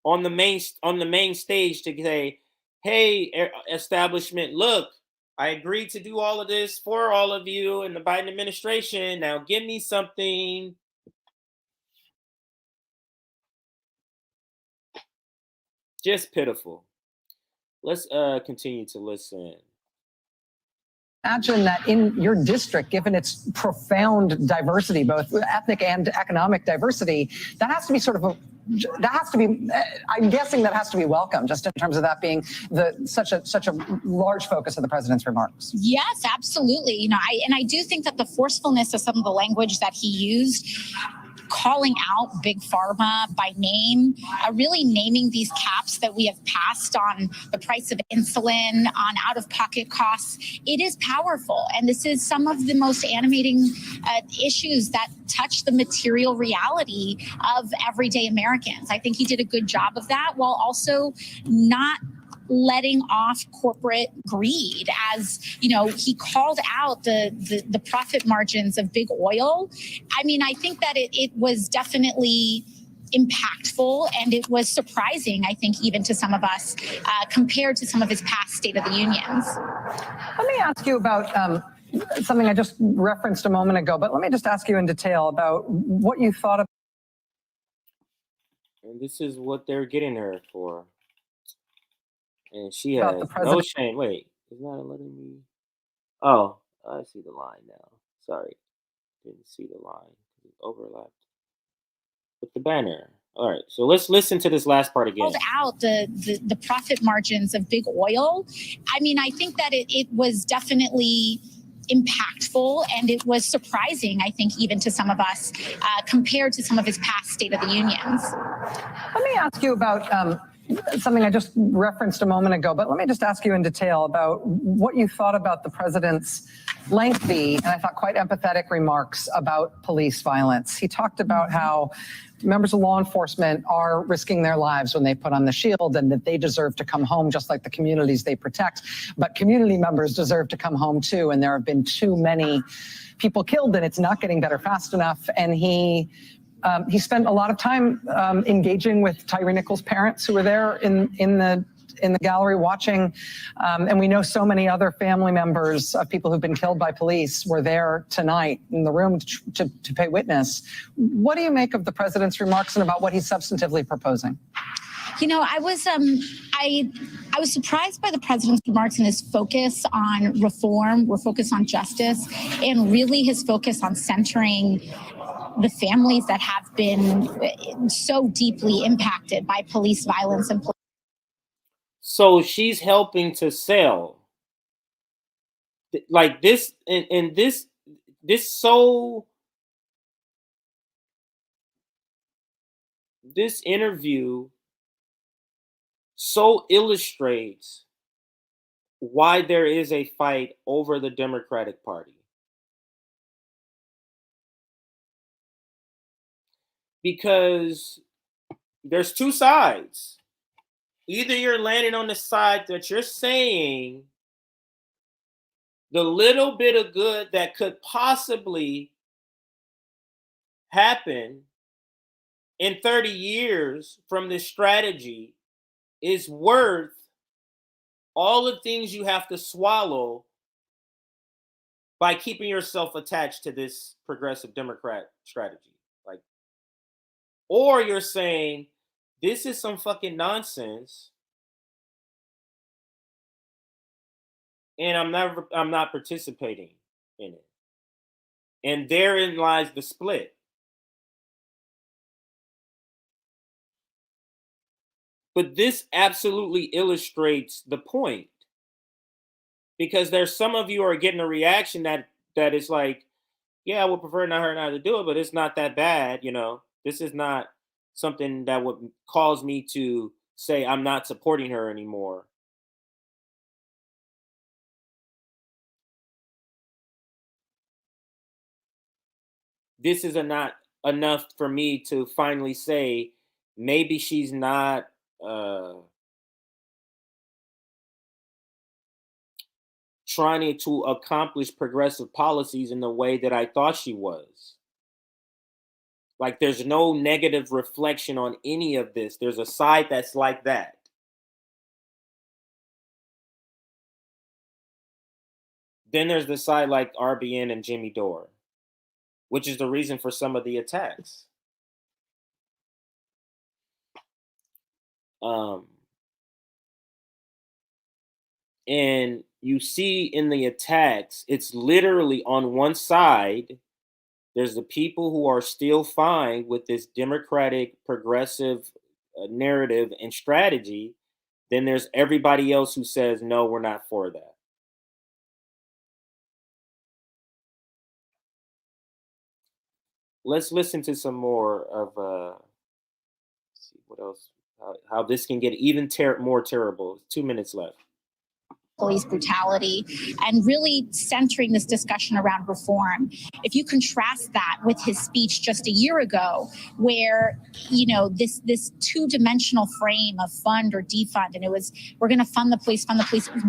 on the main stage to say, hey, establishment, look, I agreed to do all of this for all of you in the Biden administration. Now give me something. Just pitiful. Let's continue to listen. Imagine that in your district, given its profound diversity, both ethnic and economic diversity, that has to be I'm guessing that has to be welcome, just in terms of that being such a large focus of the president's remarks. Yes, absolutely. You know, I do think that the forcefulness of some of the language that he used, calling out Big Pharma by name, really naming these caps that we have passed on the price of insulin, on out-of-pocket costs, it is powerful. And this is some of the most animating issues that touch the material reality of everyday Americans. I think he did a good job of that, while also not letting off corporate greed. As you know, he called out the profit margins of big oil. I mean, I think that it was definitely impactful, and it was surprising, I think, even to some of us, compared to some of his past State of the Unions. Let me ask you about something I just referenced a moment ago, but let me just ask you in detail about what you thought of. And this is what they're getting her for. And she has no shame. Wait, is not letting me? Oh, I see the line now. Sorry, didn't see the line. It overlapped with the banner. All right, so let's listen to this last part again. Called out the profit margins of big oil. I mean, I think that it was definitely impactful, and it was surprising, I think, even to some of us, compared to some of his past State of the Unions. Let me ask you about something I just referenced a moment ago, but let me just ask you in detail about what you thought about the president's lengthy and I thought quite empathetic remarks about police violence. He talked about how members of law enforcement are risking their lives when they put on the shield, and that they deserve to come home just like the communities they protect. But community members deserve to come home too, and there have been too many people killed, and it's not getting better fast enough. And he spent a lot of time engaging with Tyree Nichols' parents, who were there in the gallery watching. And we know so many other family members of people who've been killed by police were there tonight in the room to pay witness. What do you make of the president's remarks and about what he's substantively proposing? You know, I was surprised by the president's remarks and his focus on reform, or focus on justice, and really his focus on centering the families that have been so deeply impacted by police violence and so she's helping to sell like this, and this interview so illustrates why there is a fight over the Democratic Party. Because there's two sides. Either you're landing on the side that you're saying the little bit of good that could possibly happen in 30 years from this strategy is worth all the things you have to swallow by keeping yourself attached to this progressive Democrat strategy. Like, or you're saying this is some fucking nonsense, and I'm not participating in it. And therein lies the split. But this absolutely illustrates the point, because there's some of you are getting a reaction that is like, Yeah, I would prefer her not to do it, but it's not that bad, you know. This is not something that would cause me to say I'm not supporting her anymore. This is not enough for me to finally say maybe she's not trying to accomplish progressive policies in the way that I thought she was. Like, there's no negative reflection on any of this. There's a side that's like that. Then there's the side like RBN and Jimmy Dore, which is the reason for some of the attacks. And you see in the attacks, it's literally on one side, there's the people who are still fine with this democratic, progressive narrative and strategy. Then there's everybody else who says, no, we're not for that. Let's listen to some more of, let's see what else, how this can get even more terrible. 2 minutes left. Police brutality, and really centering this discussion around reform. If you contrast that with his speech just a year ago, where, you know, this two-dimensional frame of fund or defund, and it was, we're going to fund the police,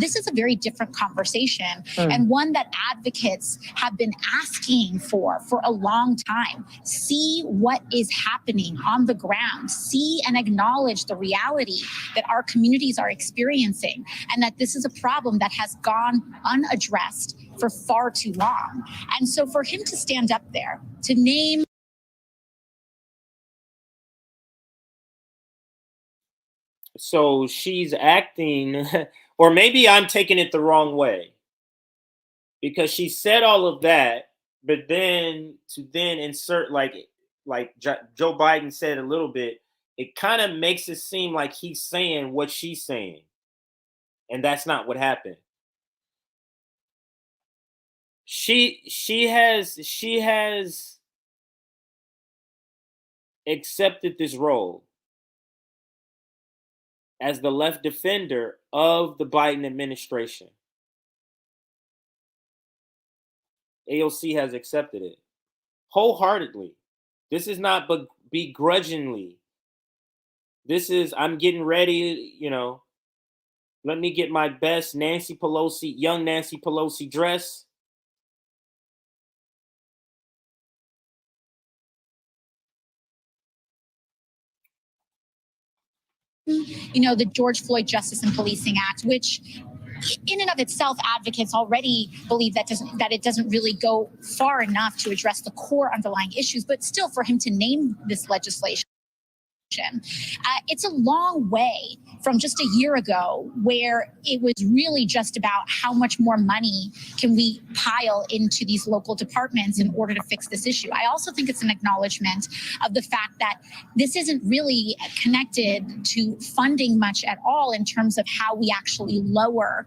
this is a very different conversation, and one that advocates have been asking for a long time. See what is happening on the ground, see and acknowledge the reality that our communities are experiencing, and that this is a problem that has gone unaddressed for far too long. And so for him to stand up there, to name... So she's acting, or maybe I'm taking it the wrong way, because she said all of that, but then to insert like Joe Biden said a little bit, it kind of makes it seem like he's saying what she's saying. And that's not what happened. She has accepted this role as the left defender of the Biden administration. AOC has accepted it wholeheartedly. This is not begrudgingly. This is, I'm getting ready, you know, let me get my best young Nancy Pelosi dress. You know, the George Floyd Justice and Policing Act, which in and of itself, advocates already believe that it doesn't really go far enough to address the core underlying issues, but still for him to name this legislation, it's a long way from just a year ago, where it was really just about how much more money can we pile into these local departments in order to fix this issue. I also think it's an acknowledgement of the fact that this isn't really connected to funding much at all in terms of how we actually lower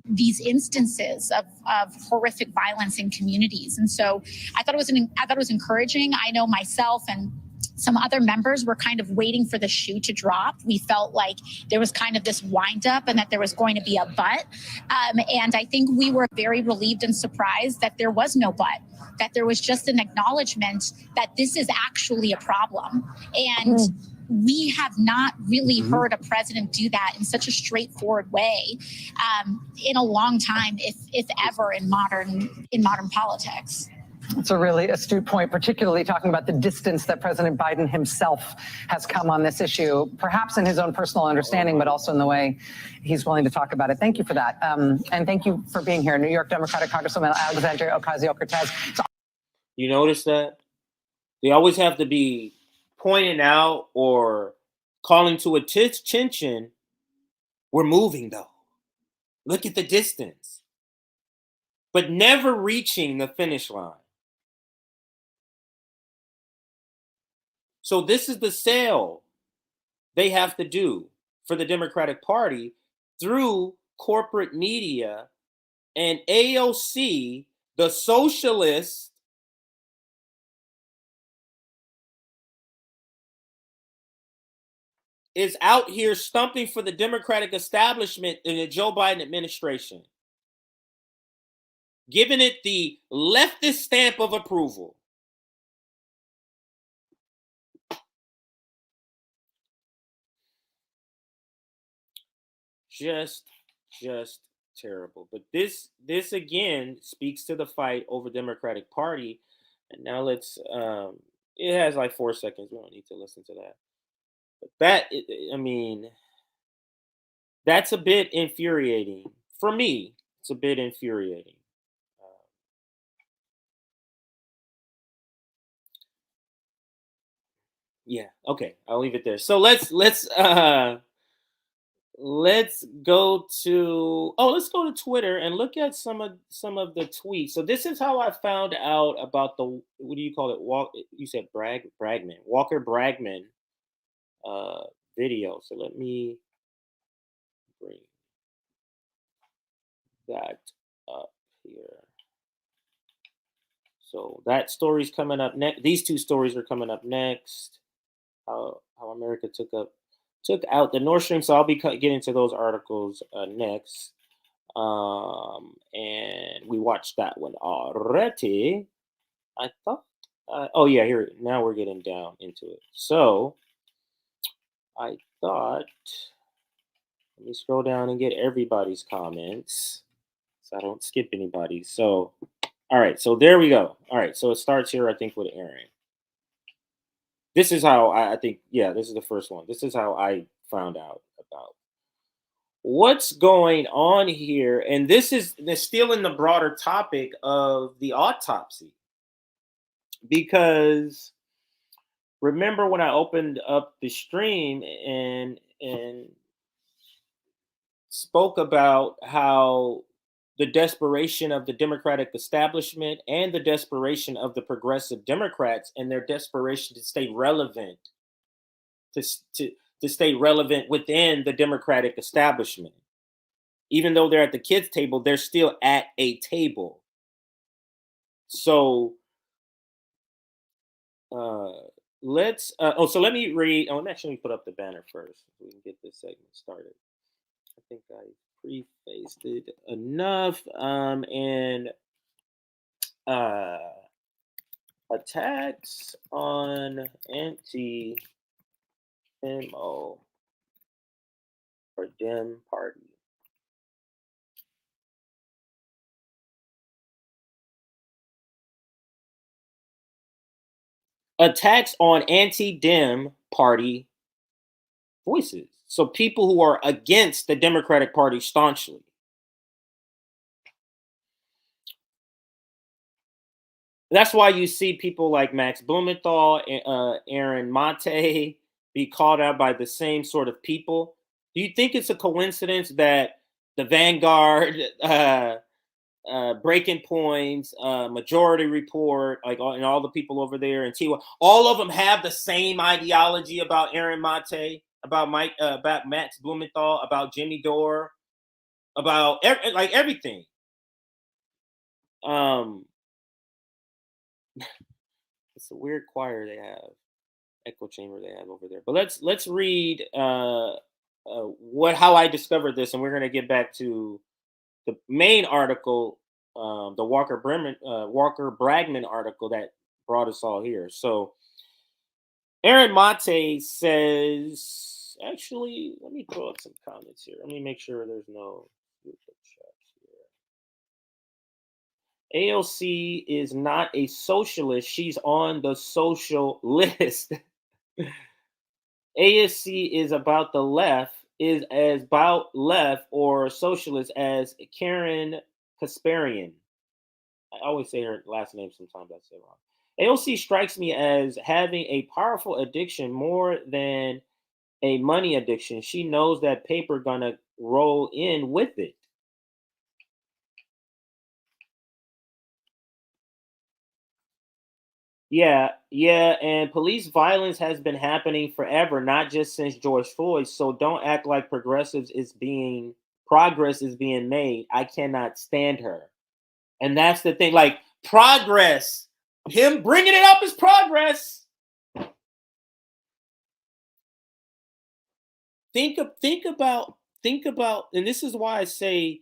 these instances of horrific violence in communities. And so I thought it was encouraging. I know myself and some other members were kind of waiting for the shoe to drop. We felt like there was kind of this wind up and that there was going to be a but. And I think we were very relieved and surprised that there was no but, that there was just an acknowledgement that this is actually a problem. And we have not really heard a president do that in such a straightforward way in a long time, if ever, in modern politics. It's a really astute point, particularly talking about the distance that President Biden himself has come on this issue, perhaps in his own personal understanding, but also in the way he's willing to talk about it. Thank you for that. And thank you for being here. New York Democratic Congresswoman Alexandria Ocasio-Cortez. You notice that? They always have to be pointing out or calling to attention. We're moving, though. Look at the distance. But never reaching the finish line. So this is the sale they have to do for the Democratic Party through corporate media, and AOC the socialist is out here stumping for the Democratic establishment in the Joe Biden administration, giving it the leftist stamp of approval. Just terrible. But this again speaks to the fight over Democratic Party. And now let's it has like 4 seconds. We don't need to listen to that. But I mean, that's a bit infuriating. For me, it's a bit infuriating. Yeah, okay, I'll leave it there. So let's go to Twitter and look at some of the tweets. So this is how I found out about the, what do you call it? You said Bragman, Walker Bragman video. So let me bring that up here. So that story's coming up next. These 2 stories are coming up next. How America took out the Nord Stream. So I'll be getting to those articles next. And we watched that one already. I thought, oh yeah, here, now we're getting down into it. So I thought, let me scroll down and get everybody's comments so I don't skip anybody. So, all right, so there we go. All right, so it starts here, I think, with Aaron. This is how I think, yeah, this is the first one. This is how I found out about what's going on here. And this is still in the broader topic of the autopsy. Because remember when I opened up the stream and spoke about how the desperation of the Democratic establishment and the desperation of the progressive Democrats and their desperation to stay relevant, to stay relevant within the Democratic establishment. Even though they're at the kids' table, they're still at a table. So let me read. Oh, let me put up the banner first so we can get this segment started. I think I prefaced it enough. And attacks on anti-MO or Dem Party. Attacks on anti-Dem Party voices. So people who are against the Democratic Party staunchly. That's why you see people like Max Blumenthal, Aaron Mate be called out by the same sort of people. Do you think it's a coincidence that the Vanguard, Breaking Points, Majority Report, and all the people over there in Tiwa, all of them have the same ideology about Aaron Mate, about Max Blumenthal, about Jimmy Dore, about everything. It's a weird choir they have, echo chamber they have over there. But let's read how I discovered this, and we're gonna get back to the main article, the Walker Bragman article that brought us all here. So Aaron Mate says, actually, let me throw up some comments here. Let me make sure there's no here. AOC is not a socialist. She's on the social list. AOC is about the left, is as about left or socialist as Karen Kasparian. I always say her last name, sometimes I say it wrong. AOC strikes me as having a powerful addiction more than a money addiction. She knows that paper gonna roll in with it. Yeah, and police violence has been happening forever, not just since George Floyd. So don't act like progress is being made. I cannot stand her. And that's the thing, like progress, him bringing it up is progress. Think about, and this is why I say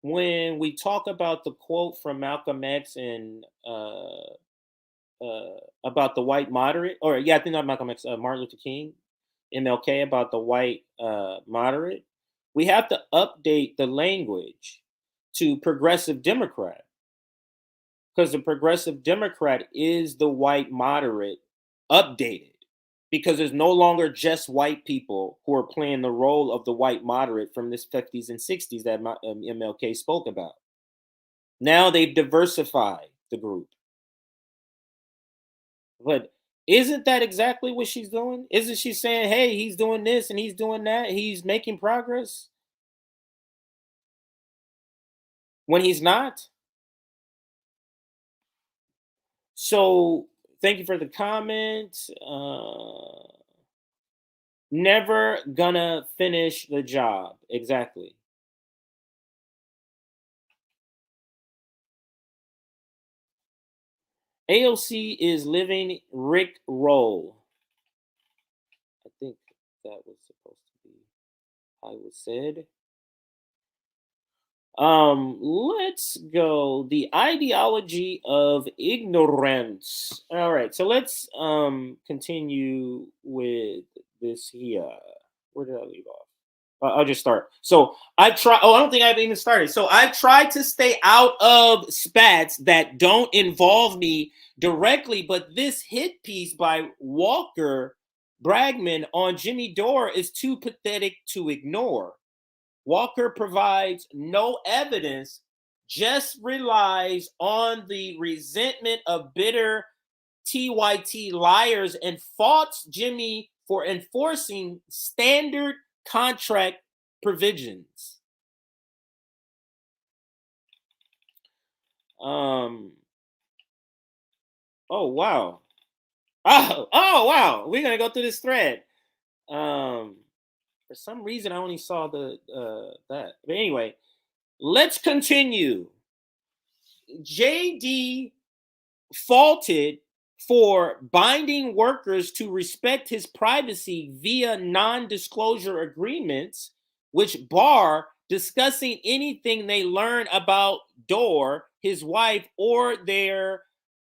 when we talk about the quote from Malcolm X and about the white moderate, or I think not Malcolm X, Martin Luther King, MLK, about the white moderate, we have to update the language to progressive Democrat, because the progressive Democrat is the white moderate updated, because there's no longer just white people who are playing the role of the white moderate from the 50s and 60s that MLK spoke about. Now they've diversified the group. But isn't that exactly what she's doing? Isn't she saying, hey, he's doing this and he's doing that, he's making progress, when he's not? So thank you for the comment. Never gonna finish the job. Exactly. AOC is living Rick roll. I think that was supposed to be how it was said. Let's go. The ideology of ignorance. All right, so let's continue with this here. Where did I leave off? I'll just start. So I try. Oh, I don't think I've even started. So I try to stay out of spats that don't involve me directly. But this hit piece by Walker Bragman on Jimmy Dore is too pathetic to ignore. Walker provides no evidence, just relies on the resentment of bitter TYT liars and faults Jimmy for enforcing standard contract provisions. Oh wow. Oh wow. We're gonna go through this thread. For some reason I only saw the that. But anyway, let's continue. JD faulted for binding workers to respect his privacy via non-disclosure agreements, which bar discussing anything they learn about Dore, his wife, or their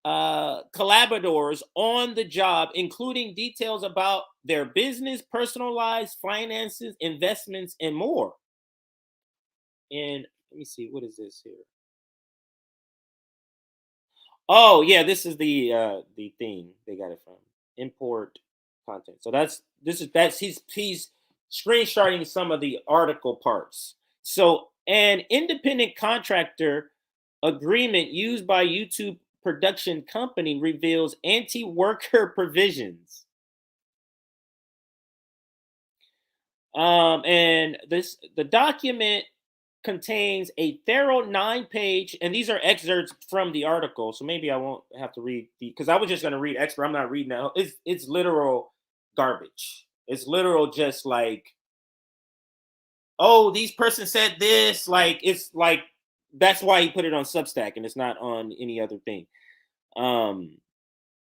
collaborators on the job, including details about their business, personal lives, finances, investments, and more. And let me see, what is this here? Oh yeah, this is the thing they got it from. Import content. So that's he's screenshotting some of the article parts. So an independent contractor agreement used by YouTube production company reveals anti-worker provisions. And the document contains a thorough 9-page, and these are excerpts from the article, so maybe I won't have to read because I was just going to read extra. I'm not reading that. It's literal garbage. It's literal just like, oh, these person said this. Like, it's like, that's why he put it on Substack and it's not on any other thing.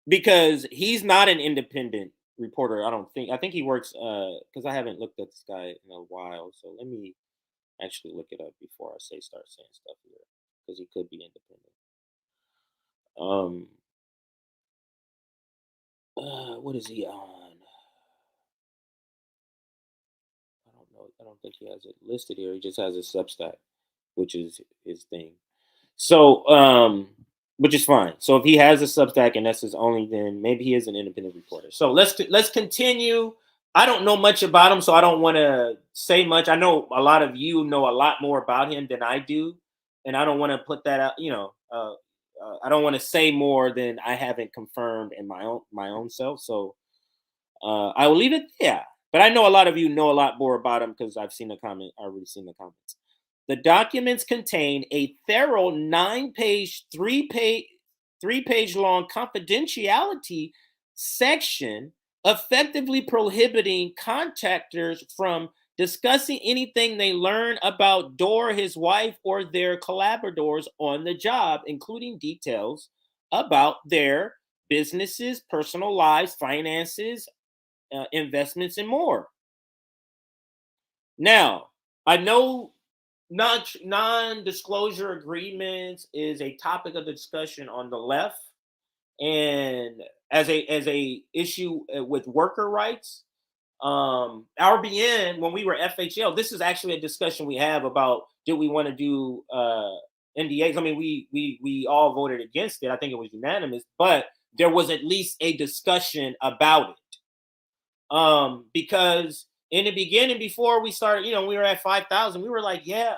Because he's not an independent reporter, I don't think. I think he works, because I haven't looked at this guy in a while, so let me actually look it up before I start saying stuff here, because he could be independent. What is he on? I don't know. I don't think he has it listed here. He just has his Substack, which is his thing. So, which is fine. So if he has a Substack and that's his only, then maybe he is an independent reporter. So let's continue. I don't know much about him, so I don't want to say much. I know a lot of you know a lot more about him than I do, and I don't want to put that out. I don't want to say more than I haven't confirmed in my own self. So I will leave it there. But I know a lot of you know a lot more about him because I've seen the comment. I've already seen the comments. The documents contain a thorough 9-page, 3-page long confidentiality section, effectively prohibiting contractors from discussing anything they learn about Dore, his wife, or their collaborators on the job, including details about their businesses, personal lives, finances, investments, and more. Now, I know non-disclosure agreements is a topic of discussion on the left, and as a issue with worker rights. RBN, when we were FHL, this is actually a discussion we have about, do we want to do NDAs? I mean, we all voted against it. I think it was unanimous, but there was at least a discussion about it. Because in the beginning, before we started, we were at 5,000. We were like, yeah,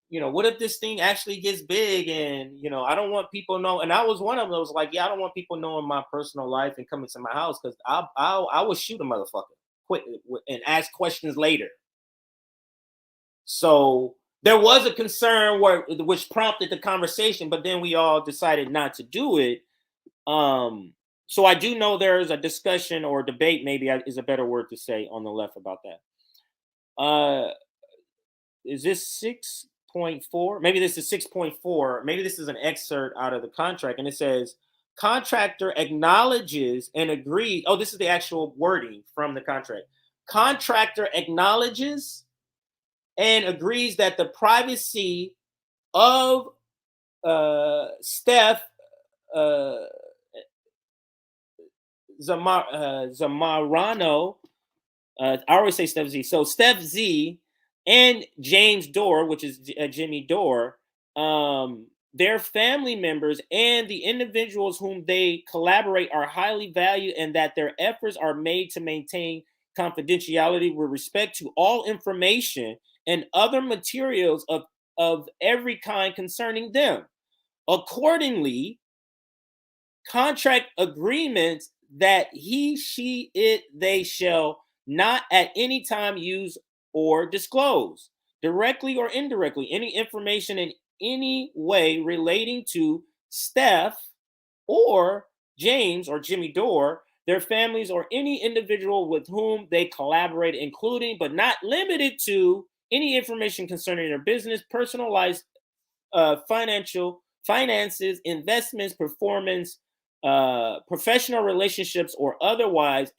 what if this thing actually gets big? And, I don't want people know. And I was one of them that was like, yeah, I don't want people knowing my personal life and coming to my house, because I would shoot a motherfucker quick and ask questions later. So there was a concern which prompted the conversation, but then we all decided not to do it. So I do know there is a discussion or debate, maybe is a better word to say, on the left about that. Is this 6.4? Maybe this is 6.4. Maybe this is an excerpt out of the contract, and it says, contractor acknowledges and agrees. Oh, this is the actual wording from the contract. Contractor acknowledges and agrees that the privacy of Steph Zamarano, I always say Steph Z. So Steph Z and James Dore, which is Jimmy Dore, their family members and the individuals whom they collaborate are highly valued, and that their efforts are made to maintain confidentiality with respect to all information and other materials of every kind concerning them. Accordingly, contract agreements that he, she, it, they shall not at any time use or disclose, directly or indirectly, any information in any way relating to Steph or James or Jimmy Dore, their families, or any individual with whom they collaborate, including but not limited to any information concerning their business, personal lives, finances, investments, performance, professional relationships, or otherwise,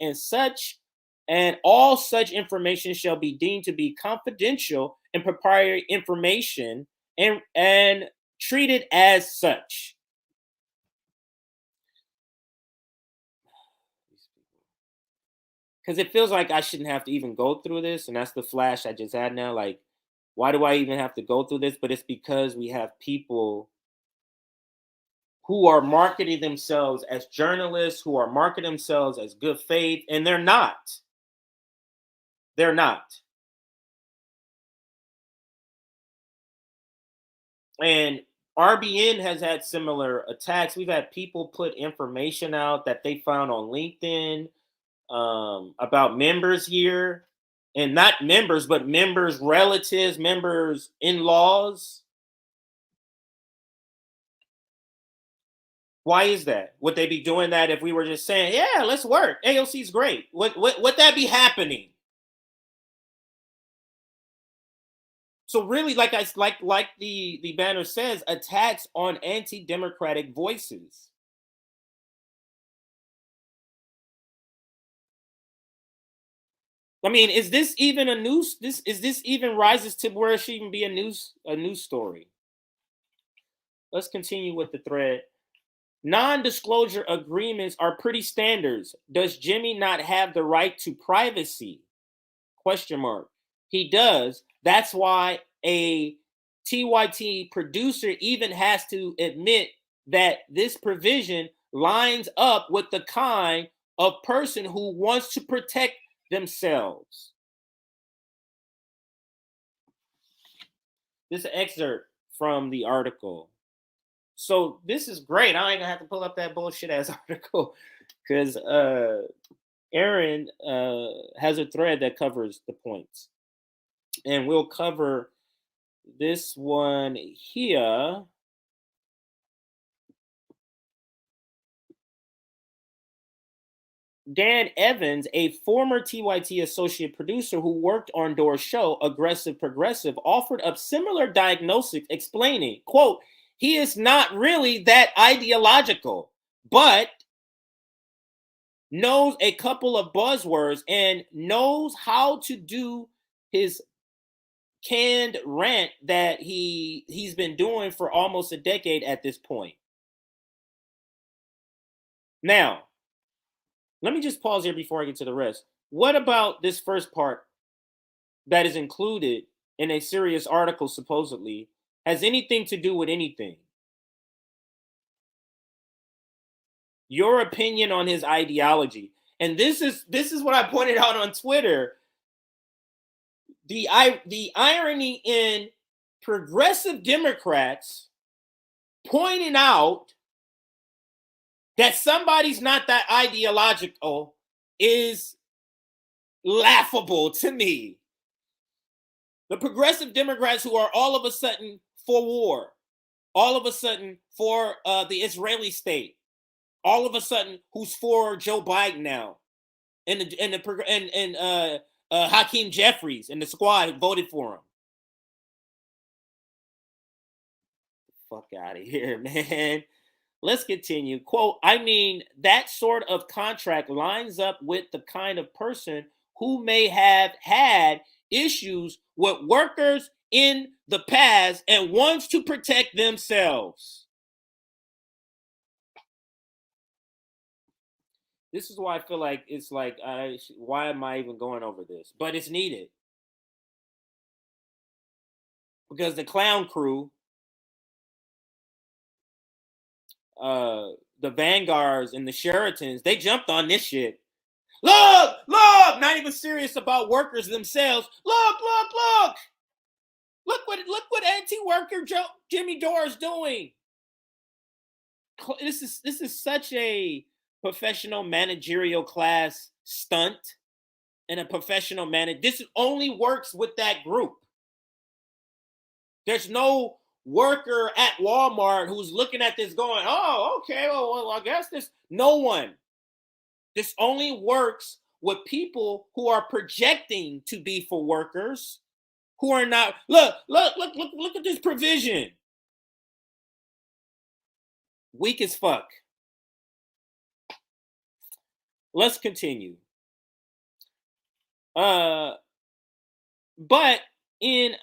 and all such information shall be deemed to be confidential and proprietary information and treated as such. Because it feels like I shouldn't have to even go through this, and that's the flash I just had now. Like, why do I even have to go through this? But it's because we have people who are marketing themselves as journalists, who are marketing themselves as good faith, and they're not. They're not. And RBN has had similar attacks. We've had people put information out that they found on LinkedIn about members here, and not members, but members' relatives, members' in-laws. Why is that? Would they be doing that if we were just saying, yeah, let's work? AOC is great. Would that be happening? So really, like the banner says, attacks on anti-democratic voices. I mean, is this even a news? Is this even rises to where it should even be a news story? Let's continue with the thread. Non-disclosure agreements are pretty standards. Does Jimmy not have the right to privacy? Question mark. He does. That's why a TYT producer even has to admit that this provision lines up with the kind of person who wants to protect themselves. This is an excerpt from the article. So this is great. I ain't gonna have to pull up that bullshit ass article because Aaron has a thread that covers the points. And we'll cover this one here. Dan Evans, a former TYT associate producer who worked on Dore's show, Aggressive Progressive, offered up similar diagnosis, explaining, quote, he is not really that ideological, but knows a couple of buzzwords and knows how to do his canned rant that he's been doing for almost a decade at this point. Now, let me just pause here before I get to the rest. What about this first part that is included in a serious article, supposedly, has anything to do with anything? Your opinion on his ideology. And this is what I pointed out on Twitter. The irony in progressive Democrats pointing out that somebody's not that ideological is laughable to me. The progressive Democrats who are all of a sudden for war, all of a sudden for the Israeli state, all of a sudden who's for Joe Biden now, and Hakeem Jeffries and the squad voted for him. Fuck out of here, man. Let's continue. Quote, I mean, that sort of contract lines up with the kind of person who may have had issues with workers in the past and wants to protect themselves. This is why I feel like it's like, why am I even going over this? But it's needed. Because the clown crew, the Vanguards and the Sheratons, they jumped on this shit. Look, not even serious about workers themselves. Look what anti-worker Jimmy Dore is doing. This is such a professional managerial class stunt and a professional this only works with that group. There's no worker at Walmart who's looking at this going, oh, okay, well, I guess no one. This only works with people who are projecting to be for workers who are not. Look at this provision. Weak as fuck. Let's continue. But in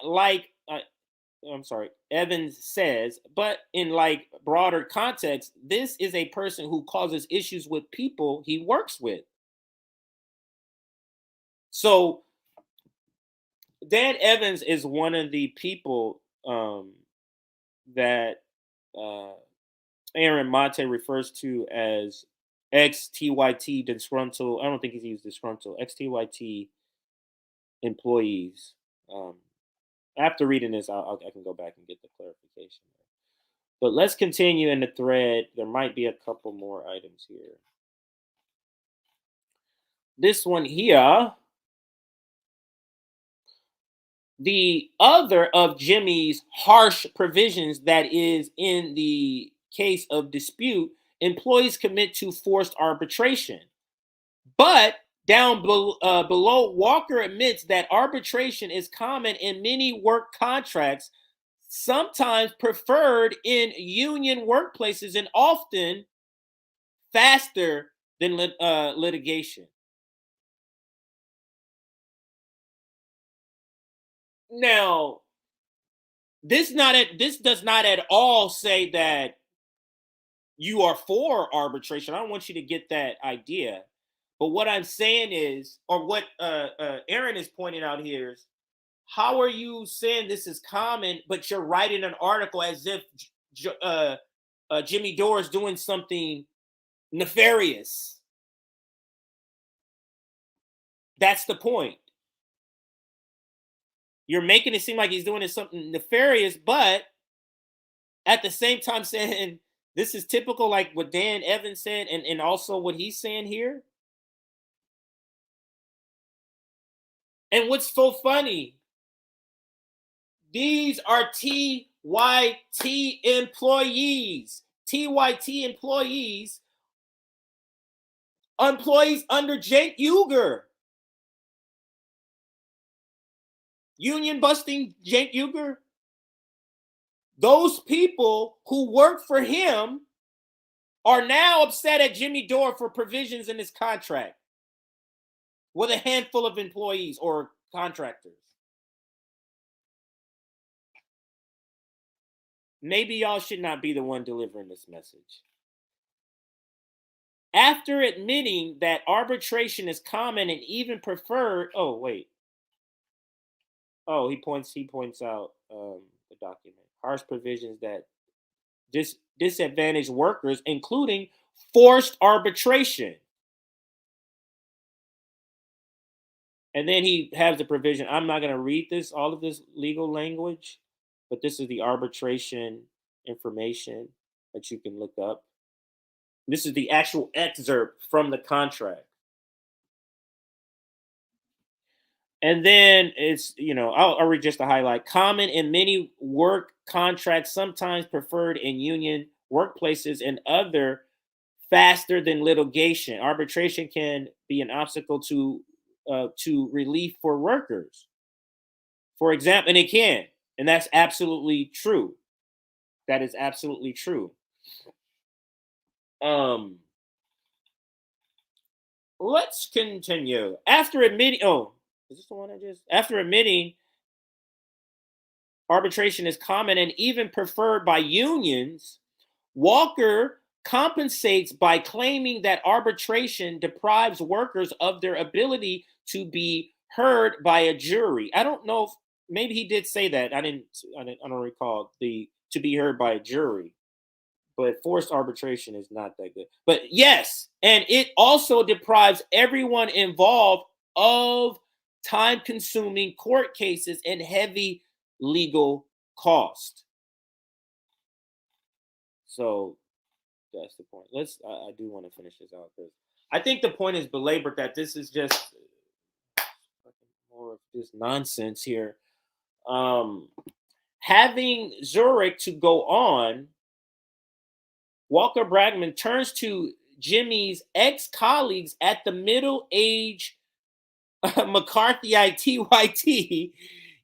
Evans says, but in like broader context, this is a person who causes issues with people he works with. So Dan Evans is one of the people that Aaron Mate refers to as ex-TYT disgruntled. I don't think he's used disgruntled. Ex-TYT employees. After reading this, I can go back and get the clarification. But let's continue in the thread. There might be a couple more items here. This one here. The other of Jimmy's harsh provisions that is in the case of dispute, employees commit to forced arbitration. But down below, Walker admits that arbitration is common in many work contracts, sometimes preferred in union workplaces and often faster than litigation. Now, this does not at all say that you are for arbitration. I don't want you to get that idea. But what I'm saying is, or what Aaron is pointing out here is, how are you saying this is common, but you're writing an article as if Jimmy Dore is doing something nefarious? That's the point. You're making it seem like he's doing something nefarious, but at the same time saying this is typical, like what Dan Evans said, and also what he's saying here. And what's so funny, these are TYT employees. TYT employees employees under Cenk Uygur. Union busting Cenk Uygur. Those people who work for him are now upset at Jimmy Dore for provisions in his contract with a handful of employees or contractors. Maybe y'all should not be the one delivering this message. After admitting that arbitration is common and even preferred, oh wait. Oh, he points out the document. Harsh provisions that disadvantage workers, including forced arbitration. And then he has the provision. I'm not going to read all of this legal language, but this is the arbitration information that you can look up. This is the actual excerpt from the contract. And then it's, I'll read just a highlight. Common in many work contracts, sometimes preferred in union workplaces and other faster than litigation. Arbitration can be an obstacle to relief for workers. For example, and it can, and that's absolutely true. That is absolutely true. Let's continue. After admitting, is this the one after admitting arbitration is common and even preferred by unions, Walker compensates by claiming that arbitration deprives workers of their ability to be heard by a jury. I don't know if maybe he did say that. I don't recall to be heard by a jury. But forced arbitration is not that good. But yes, and it also deprives everyone involved of time-consuming court cases and heavy legal cost. So that's the point. I do want to finish this out because I think the point is belabored that this is just more of this nonsense here. Having Zurich to go on, Walker Bragman turns to Jimmy's ex-colleagues at the middle-aged McCarthyite TYT.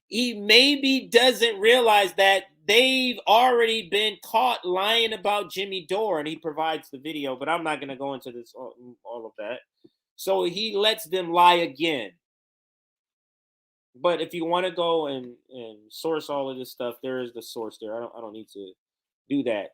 He maybe doesn't realize that they've already been caught lying about Jimmy Dore, and he provides the video, but I'm not going to go into this all of that. So he lets them lie again. But if you want to go and source all of this stuff, there is the source there. I don't need to do that.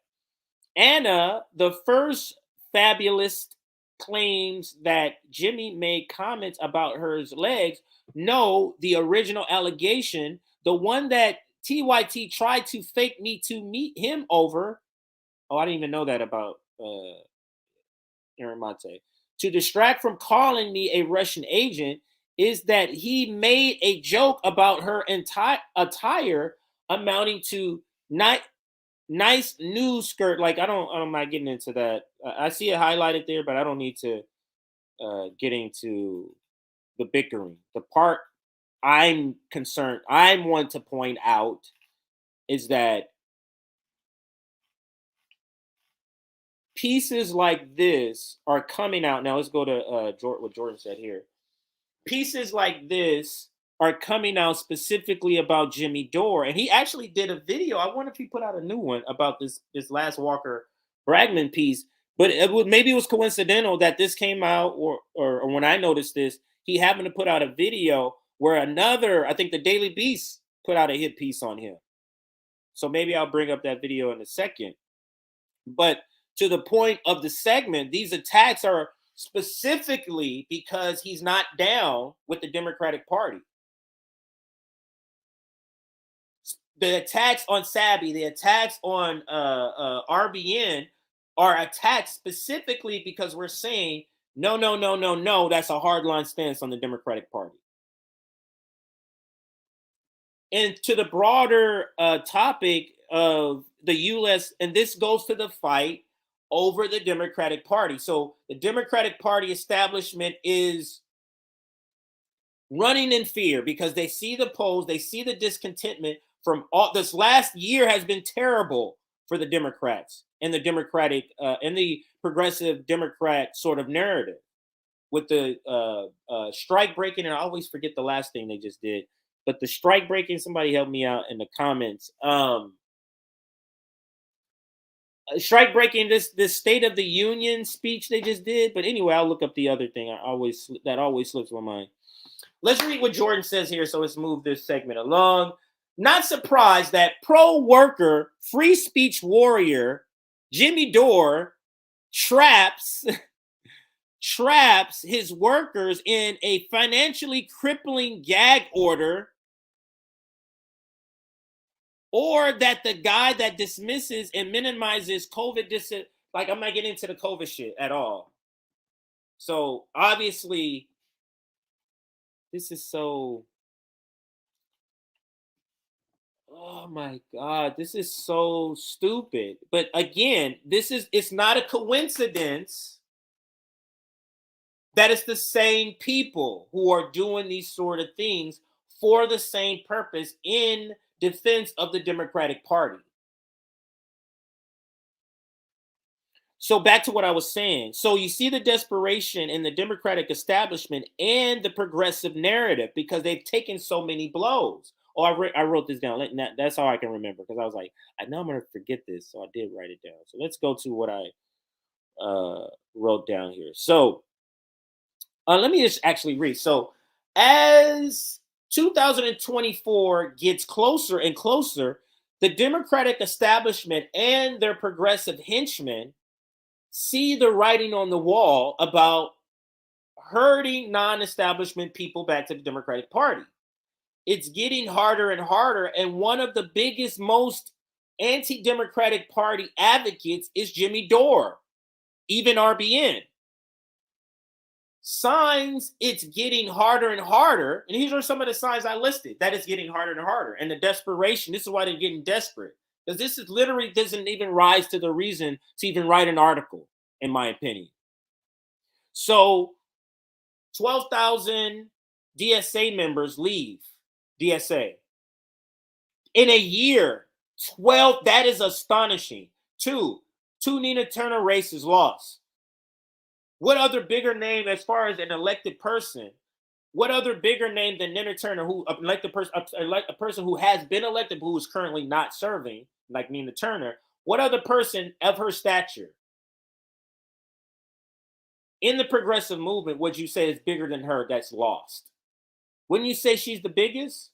Anna, the first fabulist, claims that Jimmy made comments about her legs. No, the original allegation, the one that TYT tried to fake me to meet him over. Oh, I didn't even know that about Aaron Mate. To distract from calling me a Russian agent is that he made a joke about her attire amounting to nice new skirt. Like I'm not getting into that. I see it highlighted there, but I don't need to get into the bickering. The part I'm want to point out is that pieces like this are coming out. Now let's go to what Jordan said here. Pieces like this are coming out specifically about Jimmy Dore. And he actually did a video. I wonder if he put out a new one about this last Walker Bragman piece. But maybe it was coincidental that this came out, or when I noticed this, he happened to put out a video where I think the Daily Beast put out a hit piece on him. So maybe I'll bring up that video in a second. But to the point of the segment, these attacks are specifically because he's not down with the Democratic Party. The attacks on Sabi, the attacks on RBN are attacks specifically because we're saying, no, that's a hardline stance on the Democratic Party. And to the broader topic of the U.S., and this goes to the fight over the Democratic Party. So the Democratic Party establishment is running in fear because they see the polls, they see the discontentment from all this last year has been terrible for the Democrats and the Democratic and the progressive Democrat sort of narrative. with the strike breaking, and I always forget the last thing they just did. But the strike breaking, somebody help me out in the comments. Strike breaking, this State of the Union speech they just did. But anyway, I'll look up the other thing. That always slips my mind. Let's read what Jordan says here. So let's move this segment along. Not surprised that pro-worker, free speech warrior Jimmy Dore traps his workers in a financially crippling gag order, or that the guy that dismisses and minimizes COVID, like, I'm not getting into the COVID shit at all. So obviously, this is so, oh my God, this is so stupid. But again, it's not a coincidence that it's the same people who are doing these sort of things for the same purpose in defense of the Democratic Party. So back to what I was saying. So you see the desperation in the Democratic establishment and the progressive narrative because they've taken so many blows. Oh, I wrote this down. That's how I can remember, because I was like, I know I'm going to forget this. So I did write it down. So let's go to what I wrote down here. So let me just actually read. So as 2024 gets closer and closer, the Democratic establishment and their progressive henchmen see the writing on the wall about herding non-establishment people back to the Democratic Party. It's getting harder and harder, and one of the biggest, most anti-Democratic Party advocates is Jimmy Dore, even RBN. Signs it's getting harder and harder, and these are some of the signs I listed, that it's getting harder and harder. And the desperation, this is why they're getting desperate, because this is literally doesn't even rise to the reason to even write an article, in my opinion. So 12,000 DSA members leave DSA in a year. 12, that is astonishing. Two Nina Turner races lost. What other bigger name, as far as an elected person, what other bigger name than Nina Turner, who elected person, a person who has been elected but who is currently not serving, like Nina Turner? What other person of her stature in the progressive movement would you say is bigger than her that's lost? Wouldn't you say she's the biggest?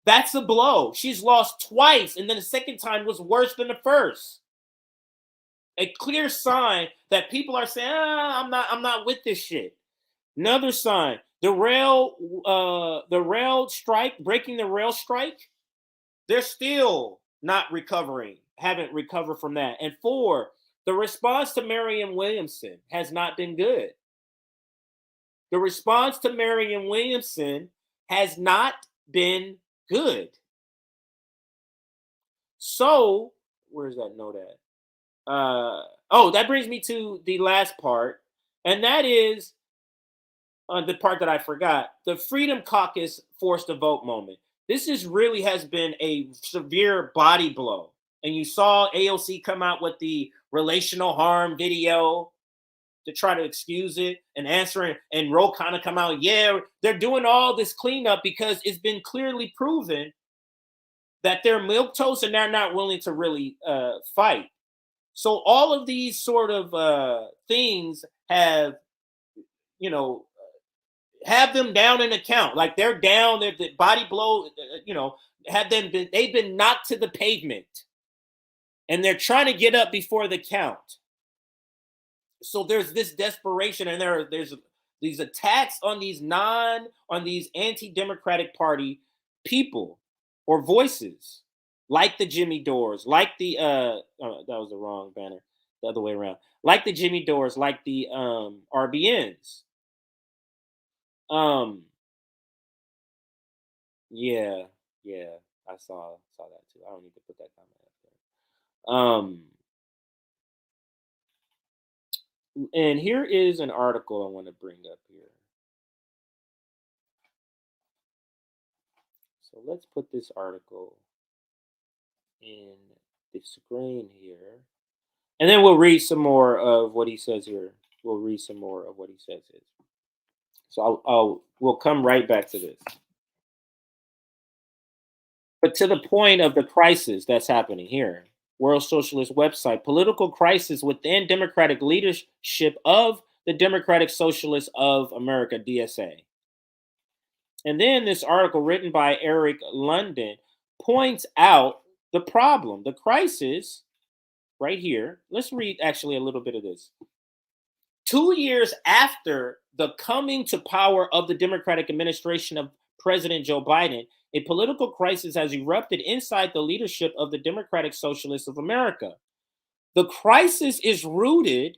That's a blow. She's lost twice, and then the second time was worse than the first. A clear sign that people are saying, I'm not with this shit. Another sign, the rail strike, breaking the rail strike, they're still not recovering, haven't recovered from that. And 4, the response to Marianne Williamson has not been good. The response to Marianne Williamson has not been good. So, where's that note at? That brings me to the last part, and that is the part that I forgot, the Freedom Caucus forced to vote moment. This really has been a severe body blow. And you saw AOC come out with the relational harm video to try to excuse it and answer, and Ro kind of come out, yeah, they're doing all this cleanup because it's been clearly proven that they're milquetoast and they're not willing to really fight. So all of these sort of things have, have them down in account. Like they're down, they're the body blow, they've been knocked to the pavement. And they're trying to get up before the count. So there's this desperation, and there's these attacks on these anti-Democratic Party people or voices, like the Jimmy Dores, like the that was the wrong banner, the other way around, like the Jimmy Dores, like the RBNs. Yeah, I saw that too. I don't need to put that comment up there. And here is an article I want to bring up here. So let's put this article in the screen here. And then we'll read some more of what he says here. we'll read some more of what he says is. So we'll come right back to this. But to the point of the crisis that's happening here, World Socialist website, political crisis within democratic leadership of the Democratic Socialists of America, DSA. And then this article written by Eric London points out the problem, the crisis right here. Let's read actually a little bit of this. 2 years after the coming to power of the Democratic administration of President Joe Biden, a political crisis has erupted inside the leadership of the Democratic Socialists of America. The crisis is rooted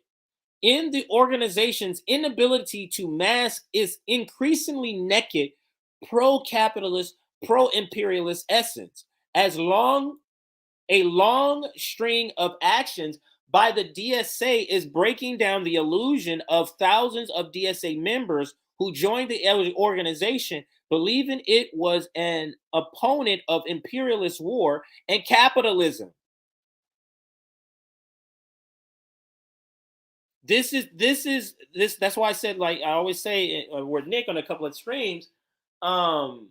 in the organization's inability to mask its increasingly naked pro-capitalist, pro-imperialist essence. A long string of actions by the DSA is breaking down the illusion of thousands of DSA members who joined the organization believing it was an opponent of imperialist war and capitalism. This. That's why I said, like I always say with Nick on a couple of streams, the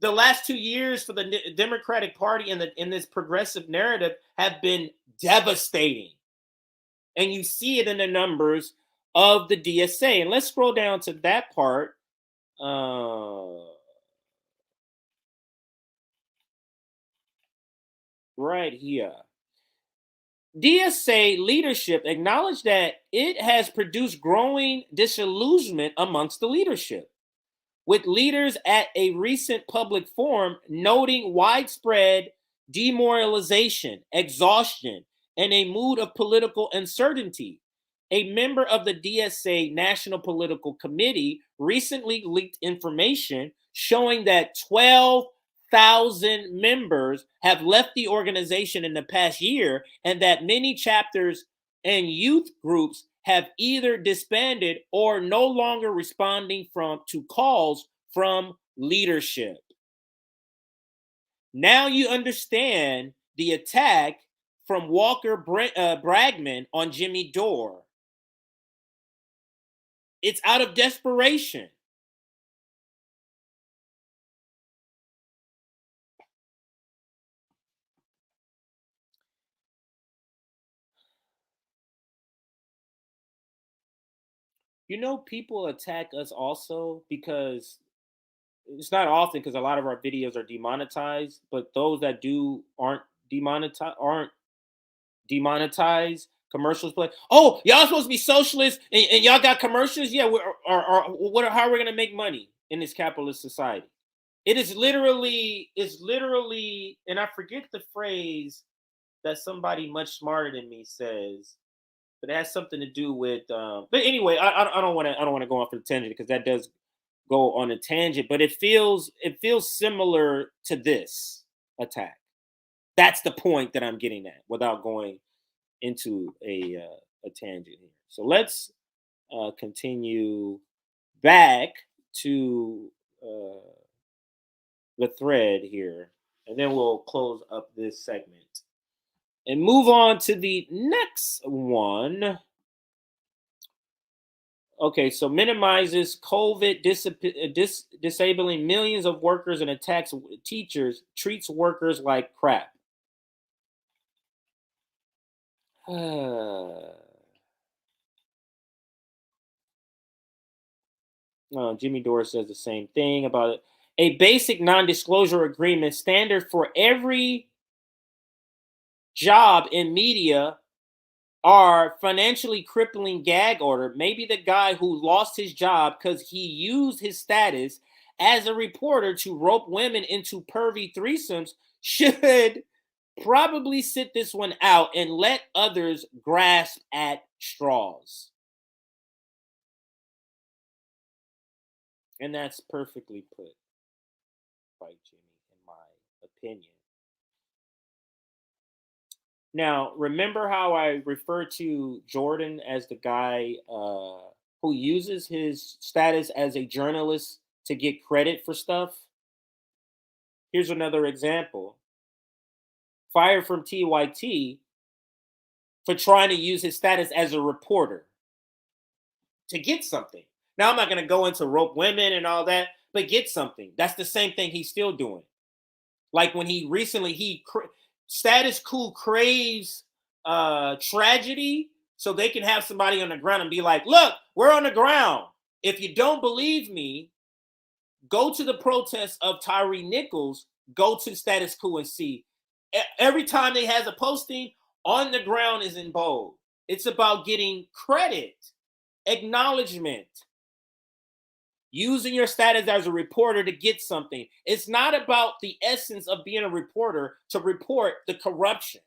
last 2 years for the Democratic Party in this progressive narrative have been devastating. And you see it in the numbers of the DSA. And let's scroll down to that part. Right here. DSA leadership acknowledged that it has produced growing disillusionment amongst the leadership, with leaders at a recent public forum noting widespread demoralization, exhaustion, and a mood of political uncertainty. A member of the DSA National Political Committee recently leaked information showing that 12,000 members have left the organization in the past year, and that many chapters and youth groups have either disbanded or no longer responding to calls from leadership. Now you understand the attack from Walker Bragman on Jimmy Dore. It's out of desperation. You know, people attack us also because it's not often, because a lot of our videos are demonetized, but those that aren't demonetized, commercials play. Oh, y'all supposed to be socialists and y'all got commercials? Yeah, how are we gonna make money in this capitalist society? It's literally, and I forget the phrase that somebody much smarter than me says, but it has something to do with. But anyway, I don't want to go off on a tangent, because that does go on a tangent. But it feels similar to this attack. That's the point that I'm getting at, without going into a tangent here. So let's continue back to the thread here, and then we'll close up this segment and move on to the next one. Okay, so minimizes COVID disabling millions of workers and attacks teachers, treats workers like crap. Jimmy Dore says the same thing about it. A basic non-disclosure agreement standard for every job in media are financially crippling gag order. Maybe the guy who lost his job because he used his status as a reporter to rope women into pervy threesomes should probably sit this one out and let others grasp at straws. And that's perfectly put by Jimmy, in my opinion. Now, remember how I referred to Jordan as the guy who uses his status as a journalist to get credit for stuff? Here's another example. Fired from TYT for trying to use his status as a reporter. to get something. Now, I'm not going to go into rope women and all that, but get something. That's the same thing he's still doing. Like when he recently, Status Quo craves tragedy so they can have somebody on the ground and be like, look, we're on the ground. If you don't believe me, go to the protest of Tyree Nichols, go to Status Quo and see. Every time they has a posting, on the ground is in bold. It's about getting credit, acknowledgement, using your status as a reporter to get something. It's not about the essence of being a reporter to report the corruption.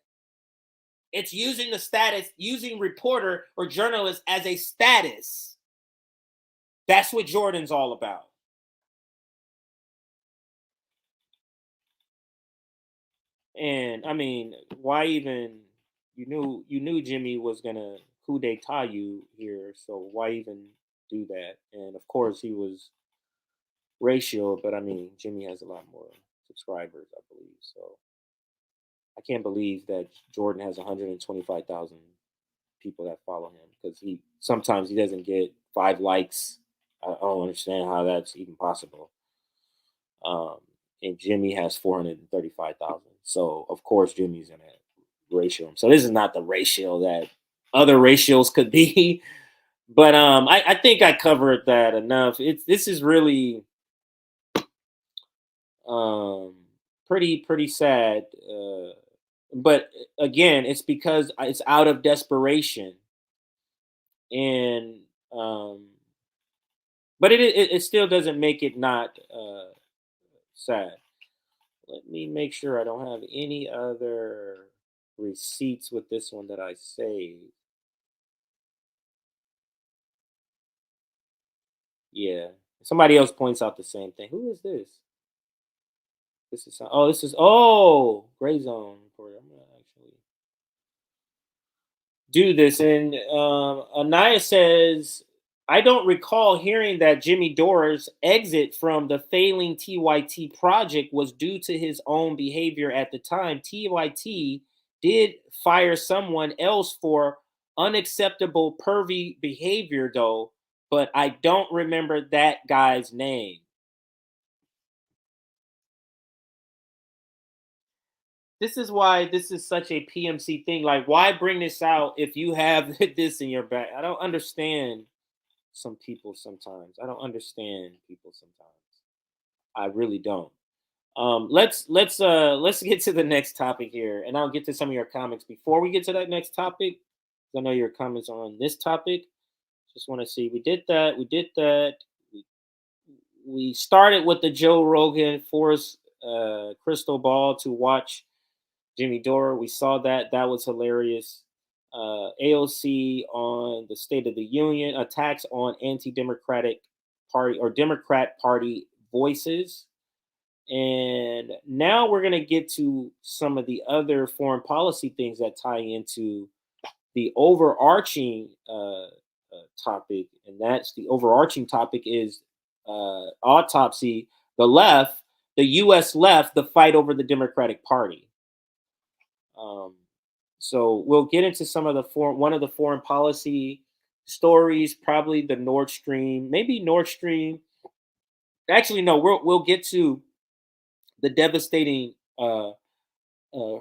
It's using the status, using reporter or journalist as a status. That's what Jordan's all about. And I mean, why even, you knew Jimmy was gonna coup d'etat you here, so why even do that? And of course he was racial, but I mean, Jimmy has a lot more subscribers, I believe. So I can't believe that Jordan has 125,000 people that follow him, because sometimes he doesn't get 5 likes. I don't understand how that's even possible. And Jimmy has 435,000. So of course Jimmy's gonna ratio him. So this is not the ratio that other ratios could be. But I think I covered that enough. This is really pretty sad. But again, it's because it's out of desperation. And but it still doesn't make it not sad. Let me make sure I don't have any other receipts with this one that I saved. Yeah. Somebody else points out the same thing. Who is this? This is Gray Zone reporter. I'm gonna actually do this. And Anaya says, I don't recall hearing that Jimmy Dore's exit from the failing TYT project was due to his own behavior at the time. TYT did fire someone else for unacceptable pervy behavior, though, but I don't remember that guy's name. This is why this is such a PMC thing. Like, why bring this out if you have this in your back? I don't understand some people sometimes. I don't understand people sometimes. I really don't. Let's get to the next topic here, and I'll get to some of your comments before we get to that next topic. I know your comments are on this topic. Just want to see. We did that. We started with the Joe Rogan forced Krystal Ball to watch Jimmy Dore. We saw that. That was hilarious. AOC on the State of the Union, attacks on anti-democratic party or Democrat Party voices. And now we're going to get to some of the other foreign policy things that tie into the overarching topic. And that's the overarching topic is autopsy, the left, the U.S. left, the fight over the Democratic Party. So we'll get into some of one of the foreign policy stories, probably the Nord Stream, maybe Nord Stream. Actually, no, we'll get to the devastating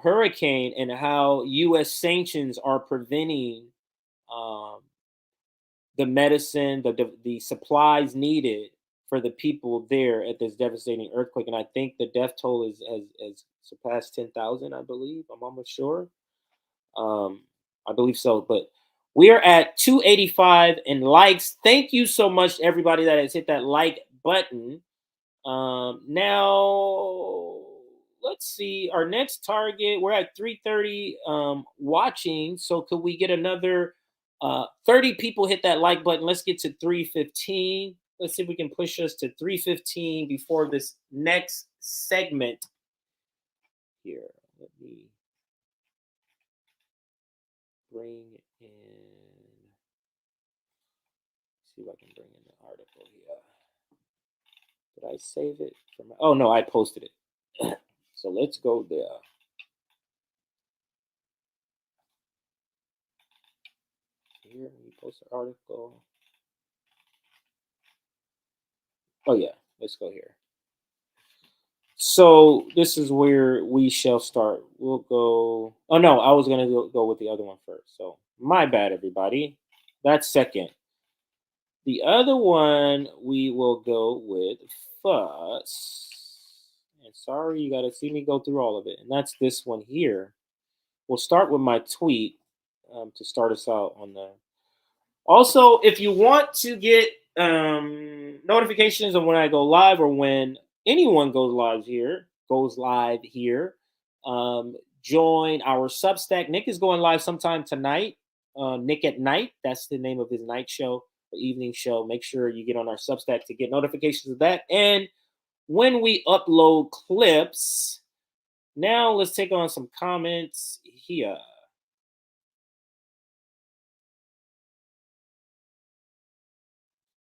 hurricane and how U.S. sanctions are preventing the medicine, the supplies needed for the people there at this devastating earthquake. And I think the death toll has surpassed 10,000, I believe. I'm almost sure. I believe so. But we are at 285 in likes. Thank you so much to everybody that has hit that like button. Now, let's see. Our next target, we're at 330 watching. So could we get another 30 people hit that like button? Let's get to 315. Let's see if we can push us to 315 before this next segment here. Let me bring in, see if I can bring in the article here. Did I save it? Oh, no, I posted it. So let's go there. Here, we post the article. Oh yeah, let's go here. So this is where we shall start. We'll go. Oh no, I was gonna go with the other one first. So my bad, everybody. That's second. The other one we will go with first. And sorry, you got to see me go through all of it. And that's this one here. We'll start with my tweet to start us out on the. Also, if you want to get notifications of when I go live or when anyone goes live here, join our Substack. Nick is going live sometime tonight. Nick at Night. That's the name of his night show or evening show. Make sure you get on our Substack to get notifications of that. And when we upload clips, now let's take on some comments here.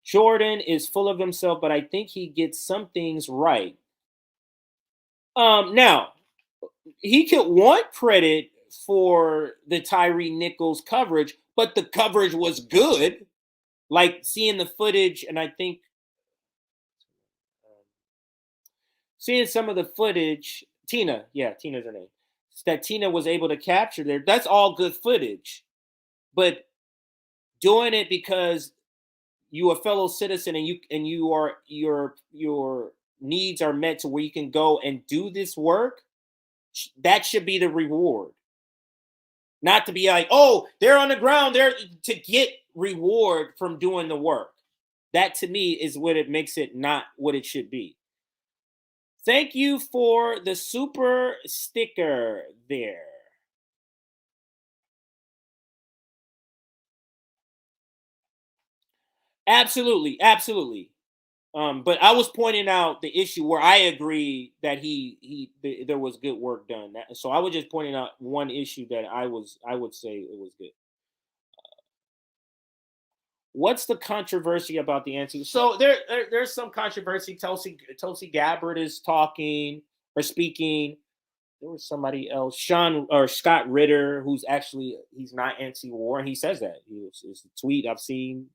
Jordan is full of himself, but I think he gets some things right. Now, he could want credit for the Tyree Nichols coverage, but the coverage was good. Like seeing the footage, and I think seeing some of the footage, Tina's her name, that Tina was able to capture there, that's all good footage. But doing it because you a fellow citizen and your needs are met to where you can go and do this work, that should be the reward. Not to be like, oh, they're on the ground there to get reward from doing the work. That to me is what it makes it not what it should be. Thank you for the super sticker there. Absolutely. But I was pointing out the issue where I agree that there was good work done. So I was just pointing out one issue that I would say it was good. What's the controversy about the anti? So there's some controversy. Tulsi Gabbard is talking or speaking. There was somebody else, Scott Ritter, he's not anti-war, and he says that. It's a tweet I've seen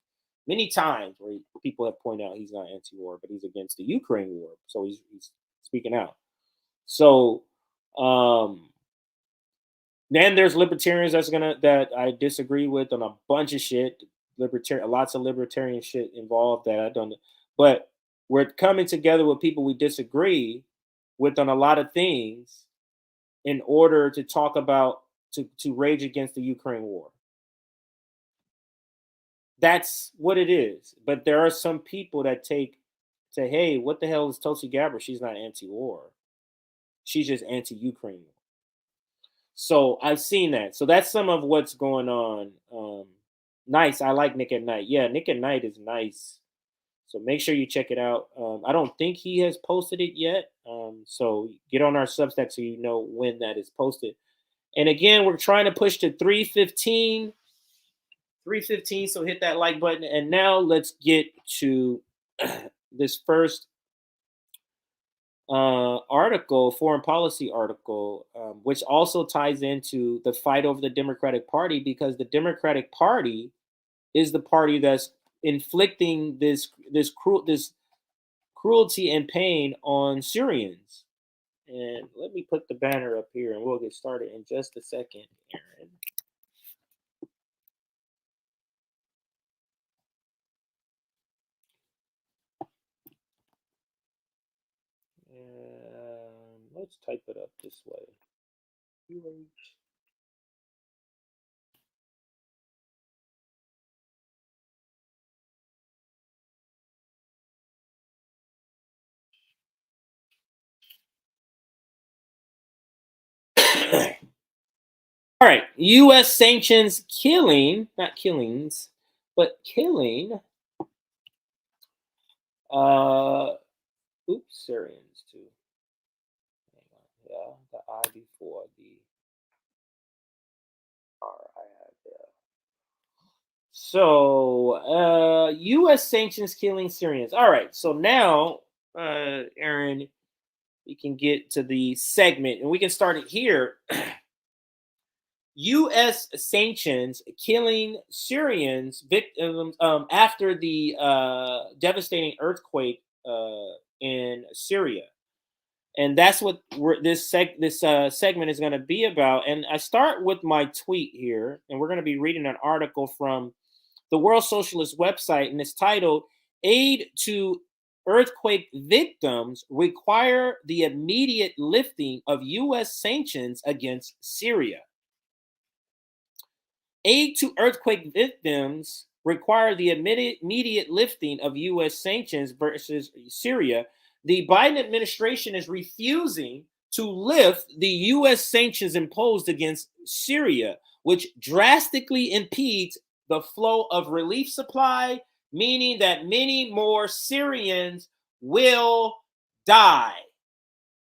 many times where people have pointed out he's not anti-war, but he's against the Ukraine war. So he's speaking out. So then there's libertarians that I disagree with on a bunch of shit. Lots of libertarian shit involved that I don't. But we're coming together with people we disagree with on a lot of things in order to talk about to rage against the Ukraine war. That's what it is. But there are some people that say, hey, what the hell is Tulsi Gabbard? She's not anti-war. She's just anti-Ukraine. So I've seen that. So that's some of what's going on. Nice. I like Nick at Night. Yeah, Nick at Night is nice. So make sure you check it out. I don't think he has posted it yet. So get on our Substack so you know when that is posted. And again, we're trying to push to 315. 315, so hit that like button. And now let's get to this first article, foreign policy article, which also ties into the fight over the Democratic Party, because the Democratic Party is the party that's inflicting this cruelty and pain on Syrians. And let me put the banner up here and we'll get started in just a second, Aaron. Let's type it up this way. All right, U.S. sanctions not killings, but killing, Syrians too. Hang on, yeah, the I before the R I had there. So, U.S. sanctions killing Syrians. All right, so now, Aaron, we can get to the segment, and we can start it here. U.S. sanctions killing Syrians victims after the devastating earthquake in Syria. And that's what this segment is going to be about. And I start with my tweet here, and we're going to be reading an article from the World Socialist website, and it's titled, "Aid to Earthquake Victims Require the Immediate Lifting of U.S. Sanctions Against Syria." Aid to earthquake victims require the immediate lifting of U.S. sanctions versus Syria. The Biden administration is refusing to lift the U.S. sanctions imposed against Syria, which drastically impedes the flow of relief supply, meaning that many more Syrians will die,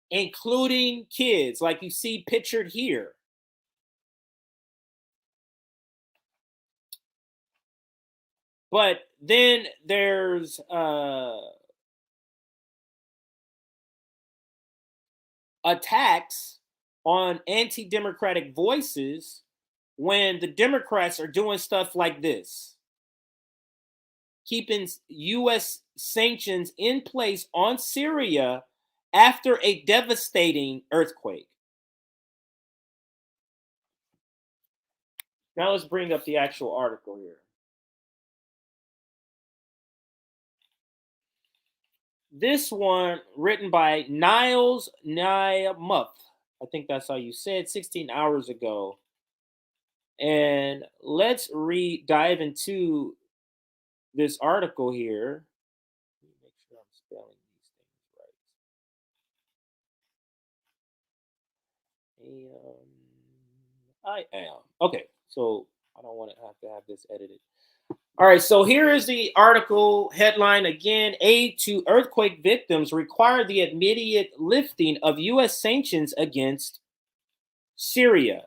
including kids, like you see pictured here. But then there's attacks on anti-democratic voices when the Democrats are doing stuff like this, keeping U.S. sanctions in place on Syria after a devastating earthquake. Now let's bring up the actual article here. This one written by Niles Nyamuth. I think that's how you said, 16 hours ago. And let's dive into this article here. Let me make sure I'm spelling these things right. I am. Okay, so I don't want to have this edited. All right, so here is the article headline again. Aid to earthquake victims require the immediate lifting of U.S. sanctions against Syria.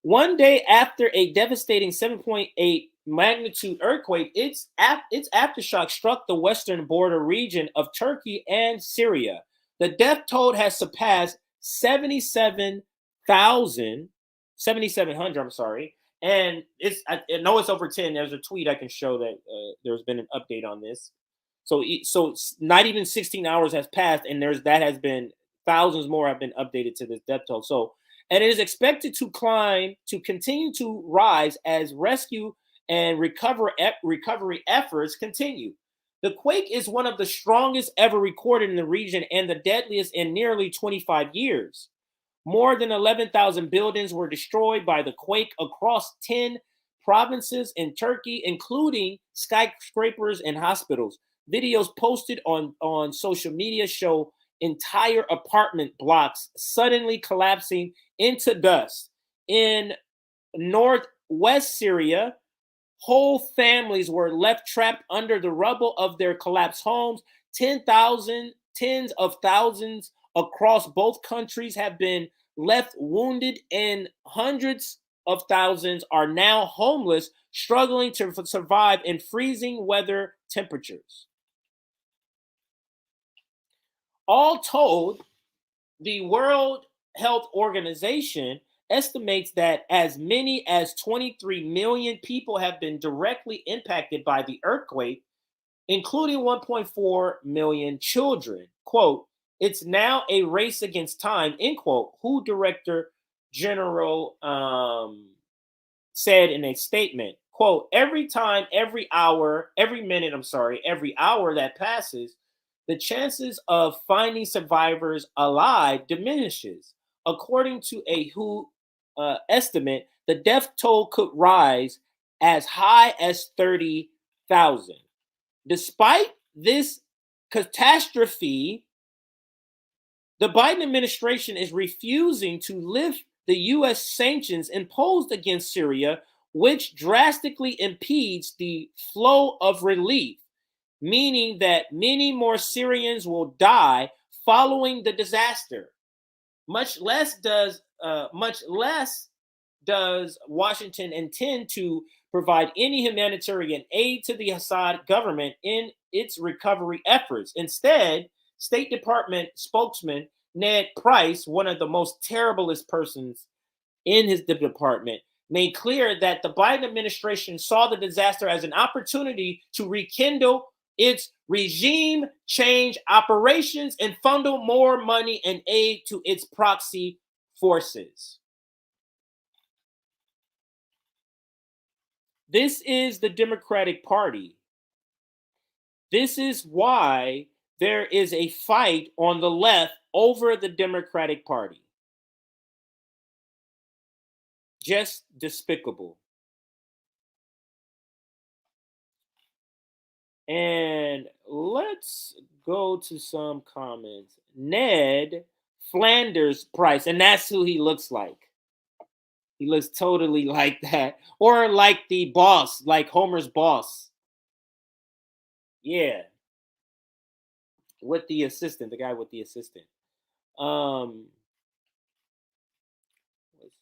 One day after a devastating 7.8 magnitude earthquake, its aftershock struck the western border region of Turkey and Syria. The death toll has surpassed 7,700, I'm sorry. And I know it's over 10. There's a tweet I can show that there's been an update on this. So not even 16 hours has passed, and that has been thousands more have been updated to this death toll. So, and it is expected to continue to rise as rescue and recovery efforts continue. The quake is one of the strongest ever recorded in the region and the deadliest in nearly 25 years. More than 11,000 buildings were destroyed by the quake across 10 provinces in Turkey, including skyscrapers and hospitals. Videos posted on social media show entire apartment blocks suddenly collapsing into dust. In northwest Syria, whole families were left trapped under the rubble of their collapsed homes. Tens of thousands across both countries have been left wounded, and hundreds of thousands are now homeless, struggling to survive in freezing weather temperatures. All told, the World Health Organization estimates that as many as 23 million people have been directly impacted by the earthquake, including 1.4 million children. Quote, "It's now a race against time," end quote, WHO Director General said in a statement. Quote, every hour that passes, the chances of finding survivors alive diminishes. According to a WHO estimate, the death toll could rise as high as 30,000. Despite this catastrophe, the Biden administration is refusing to lift the U.S. sanctions imposed against Syria, which drastically impedes the flow of relief, meaning that many more Syrians will die following the disaster. Much less does Washington intend to provide any humanitarian aid to the Assad government in its recovery efforts. Instead, State Department spokesman Ned Price, one of the most terriblest persons in his department, made clear that the Biden administration saw the disaster as an opportunity to rekindle its regime change operations and funnel more money and aid to its proxy forces. This is the Democratic Party. This is why there is a fight on the left over the Democratic Party. Just despicable. And let's go to some comments. Ned Flanders Price, and that's who he looks like. He looks totally like that. Or like the boss, like Homer's boss. Yeah. With the assistant, the guy with the assistant. Let's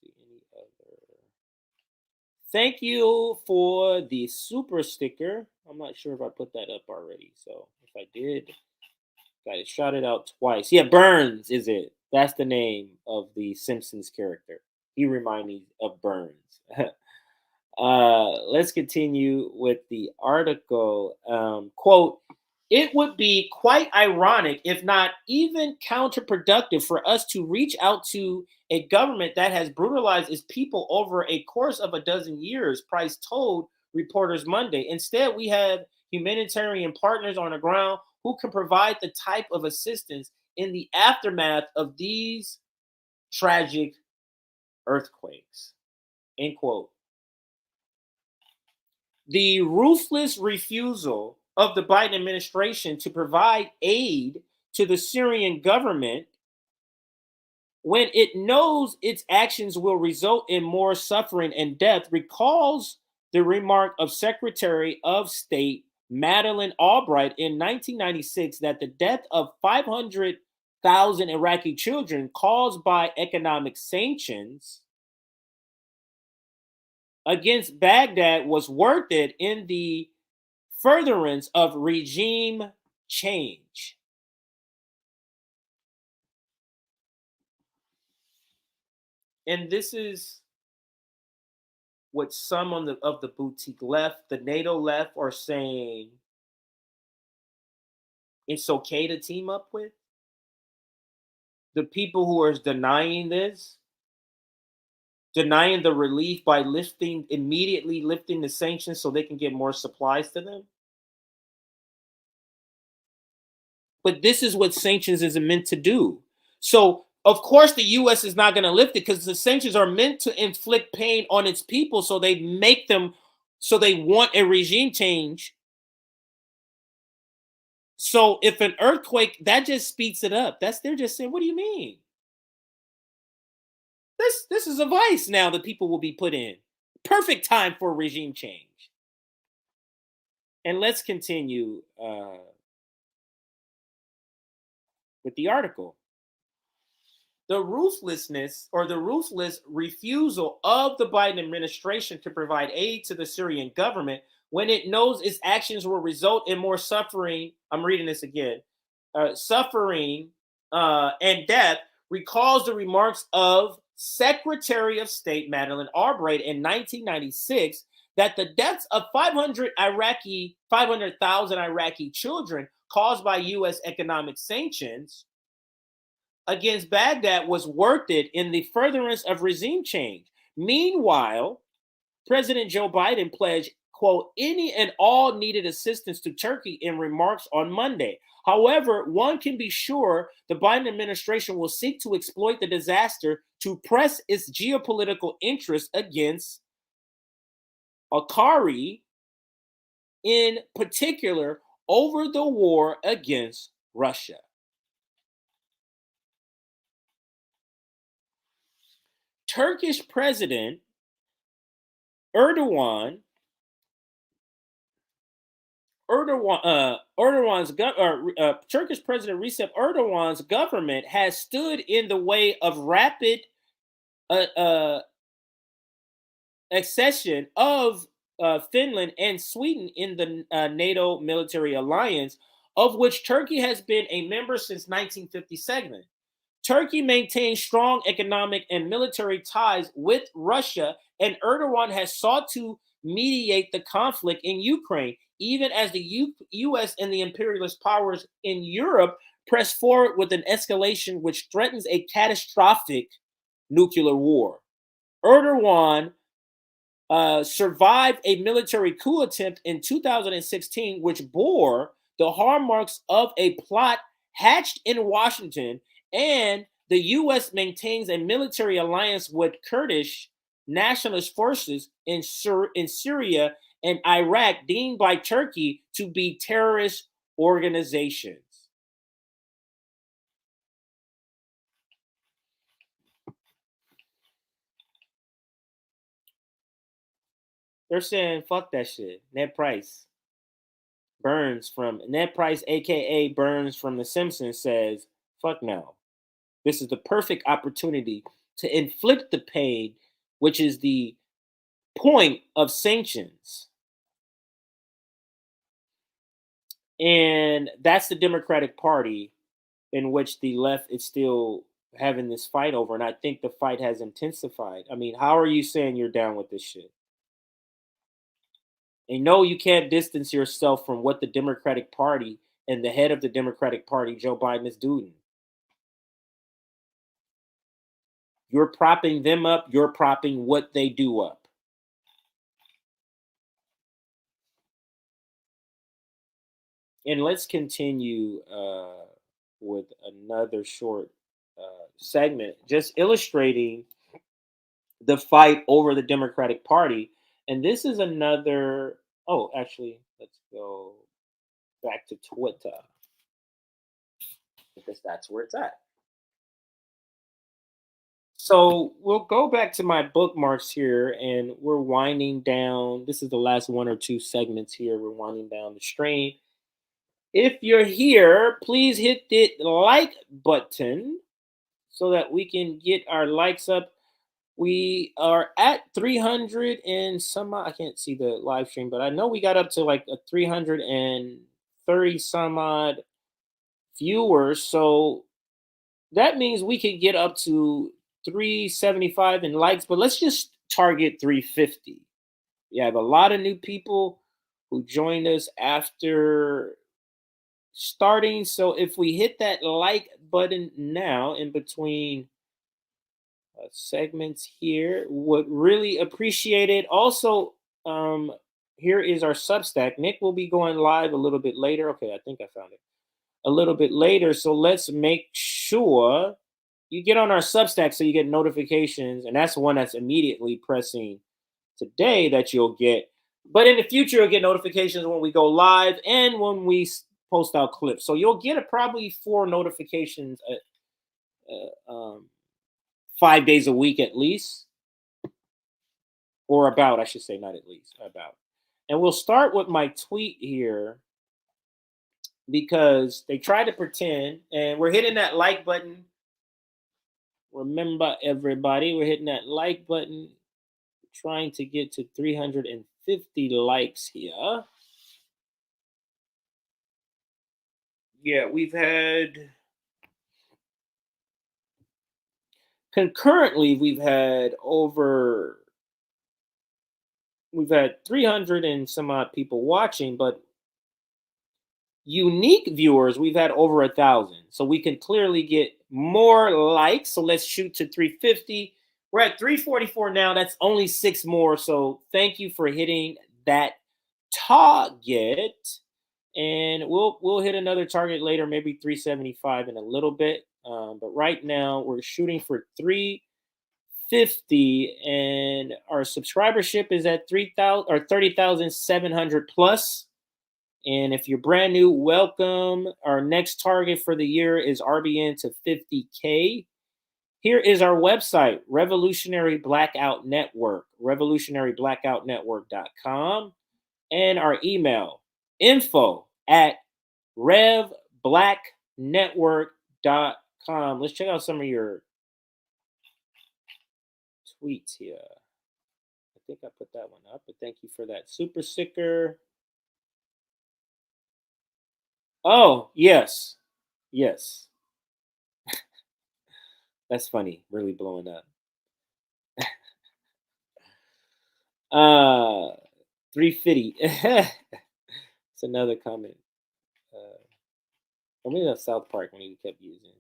see, any other. Thank you for the super sticker. I'm not sure if I put that up already. So if I did, got it shouted out twice. Yeah, Burns is it. That's the name of the Simpsons character. He reminds me of Burns. Let's continue with the article. Quote, it would be quite ironic, if not even counterproductive, for us to reach out to a government that has brutalized its people over a course of a dozen years, Price told reporters Monday. Instead, we have humanitarian partners on the ground who can provide the type of assistance in the aftermath of these tragic earthquakes. End quote. The ruthless refusal of the Biden administration to provide aid to the Syrian government when it knows its actions will result in more suffering and death recalls the remark of Secretary of State Madeleine Albright in 1996 that the death of 500,000 Iraqi children caused by economic sanctions against Baghdad was worth it in the furtherance of regime change. And this is what some of the boutique left, the NATO left, are saying it's okay to team up with. The people who are denying this, denying the relief by immediately lifting the sanctions so they can get more supplies to them. But this is what sanctions is meant to do. So, of course, the U.S. is not going to lift it because the sanctions are meant to inflict pain on its people. So they make them, so they want a regime change. So if an earthquake, that just speeds it up. They're just saying, what do you mean? This is a vice now that people will be put in. Perfect time for a regime change. And let's continue with the article. The ruthlessness or the ruthless refusal of the Biden administration to provide aid to the Syrian government when it knows its actions will result in more suffering. I'm reading this again. Suffering and death recalls the remarks of Secretary of State Madeleine Albright in 1996 that the deaths of 500,000 Iraqi children caused by U.S. economic sanctions against Baghdad was worth it in the furtherance of regime change. Meanwhile, President Joe Biden pledged, quote, any and all needed assistance to Turkey in remarks on Monday. However, one can be sure the Biden administration will seek to exploit the disaster to press its geopolitical interests against Ankara, in particular, over the war against Russia. Turkish President Turkish President Recep Erdogan's government has stood in the way of rapid accession of Finland and Sweden in the NATO military alliance, of which Turkey has been a member since 1957. Turkey maintains strong economic and military ties with Russia, and Erdogan has sought to mediate the conflict in Ukraine, even as the U.S. and the imperialist powers in Europe press forward with an escalation which threatens a catastrophic nuclear war. Erdogan survived a military coup attempt in 2016, which bore the hallmarks of a plot hatched in Washington, and the U.S. maintains a military alliance with Kurdish nationalist forces in Syria and Iraq, deemed by Turkey to be terrorist organizations. They're saying, fuck that shit. Ned Price. Burns from Ned Price, aka Burns from The Simpsons, says, fuck no. This is the perfect opportunity to inflict the pain, which is the point of sanctions. And that's the Democratic Party, in which the left is still having this fight over. And I think the fight has intensified. I mean, how are you saying you're down with this shit? And no, you can't distance yourself from what the Democratic Party and the head of the Democratic Party, Joe Biden, is doing. You're propping them up. You're propping what they do up. And let's continue with another short segment, just illustrating the fight over the Democratic Party. And this is another, oh, actually, let's go back to Twitter, because that's where it's at. So we'll go back to my bookmarks here, and we're winding down. This is the last one or two segments here. We're winding down the stream. If you're here, please hit the like button so that we can get our likes up. We are at 300 and some, I can't see the live stream, but I know we got up to like a 330 some odd viewers. So that means we could get up to 375 in likes, but let's just target 350. We have a lot of new people who joined us after starting. So if we hit that like button now in between segments here, would really appreciate it. Also, here is our Substack. Nick will be going live a little bit later. Okay, I think I found it. A little bit later. So let's make sure you get on our Substack so you get notifications. And that's the one that's immediately pressing today that you'll get. But in the future, you'll get notifications when we go live and when we post out clips. So you'll get probably 4 notifications 5 days a week at least, or about, I should say, not at least, about. And we'll start with my tweet here, because they try to pretend, and we're hitting that like button. Remember, everybody, we're hitting that like button, trying to get to 350 likes here. Yeah, we've had... Concurrently, we've had 300 and some odd people watching, but unique viewers, we've had over 1,000. So we can clearly get more likes. So let's shoot to 350. We're at 344 now. That's only 6 more. So thank you for hitting that target. And we'll hit another target later, maybe 375 in a little bit. But right now we're shooting for 350, and our subscribership is at 30,700 plus. And if you're brand new, welcome. Our next target for the year is RBN to 50K. Here is our website, Revolutionary Blackout Network, revolutionaryblackoutnetwork.com, and our email, info@revblacknetwork.com. Let's check out some of your tweets here. I think I put that one up, but thank you for that super sticker. Oh, yes. Yes. That's funny, really blowing up. 350. It's another comment. I mean, that's South Park when he kept using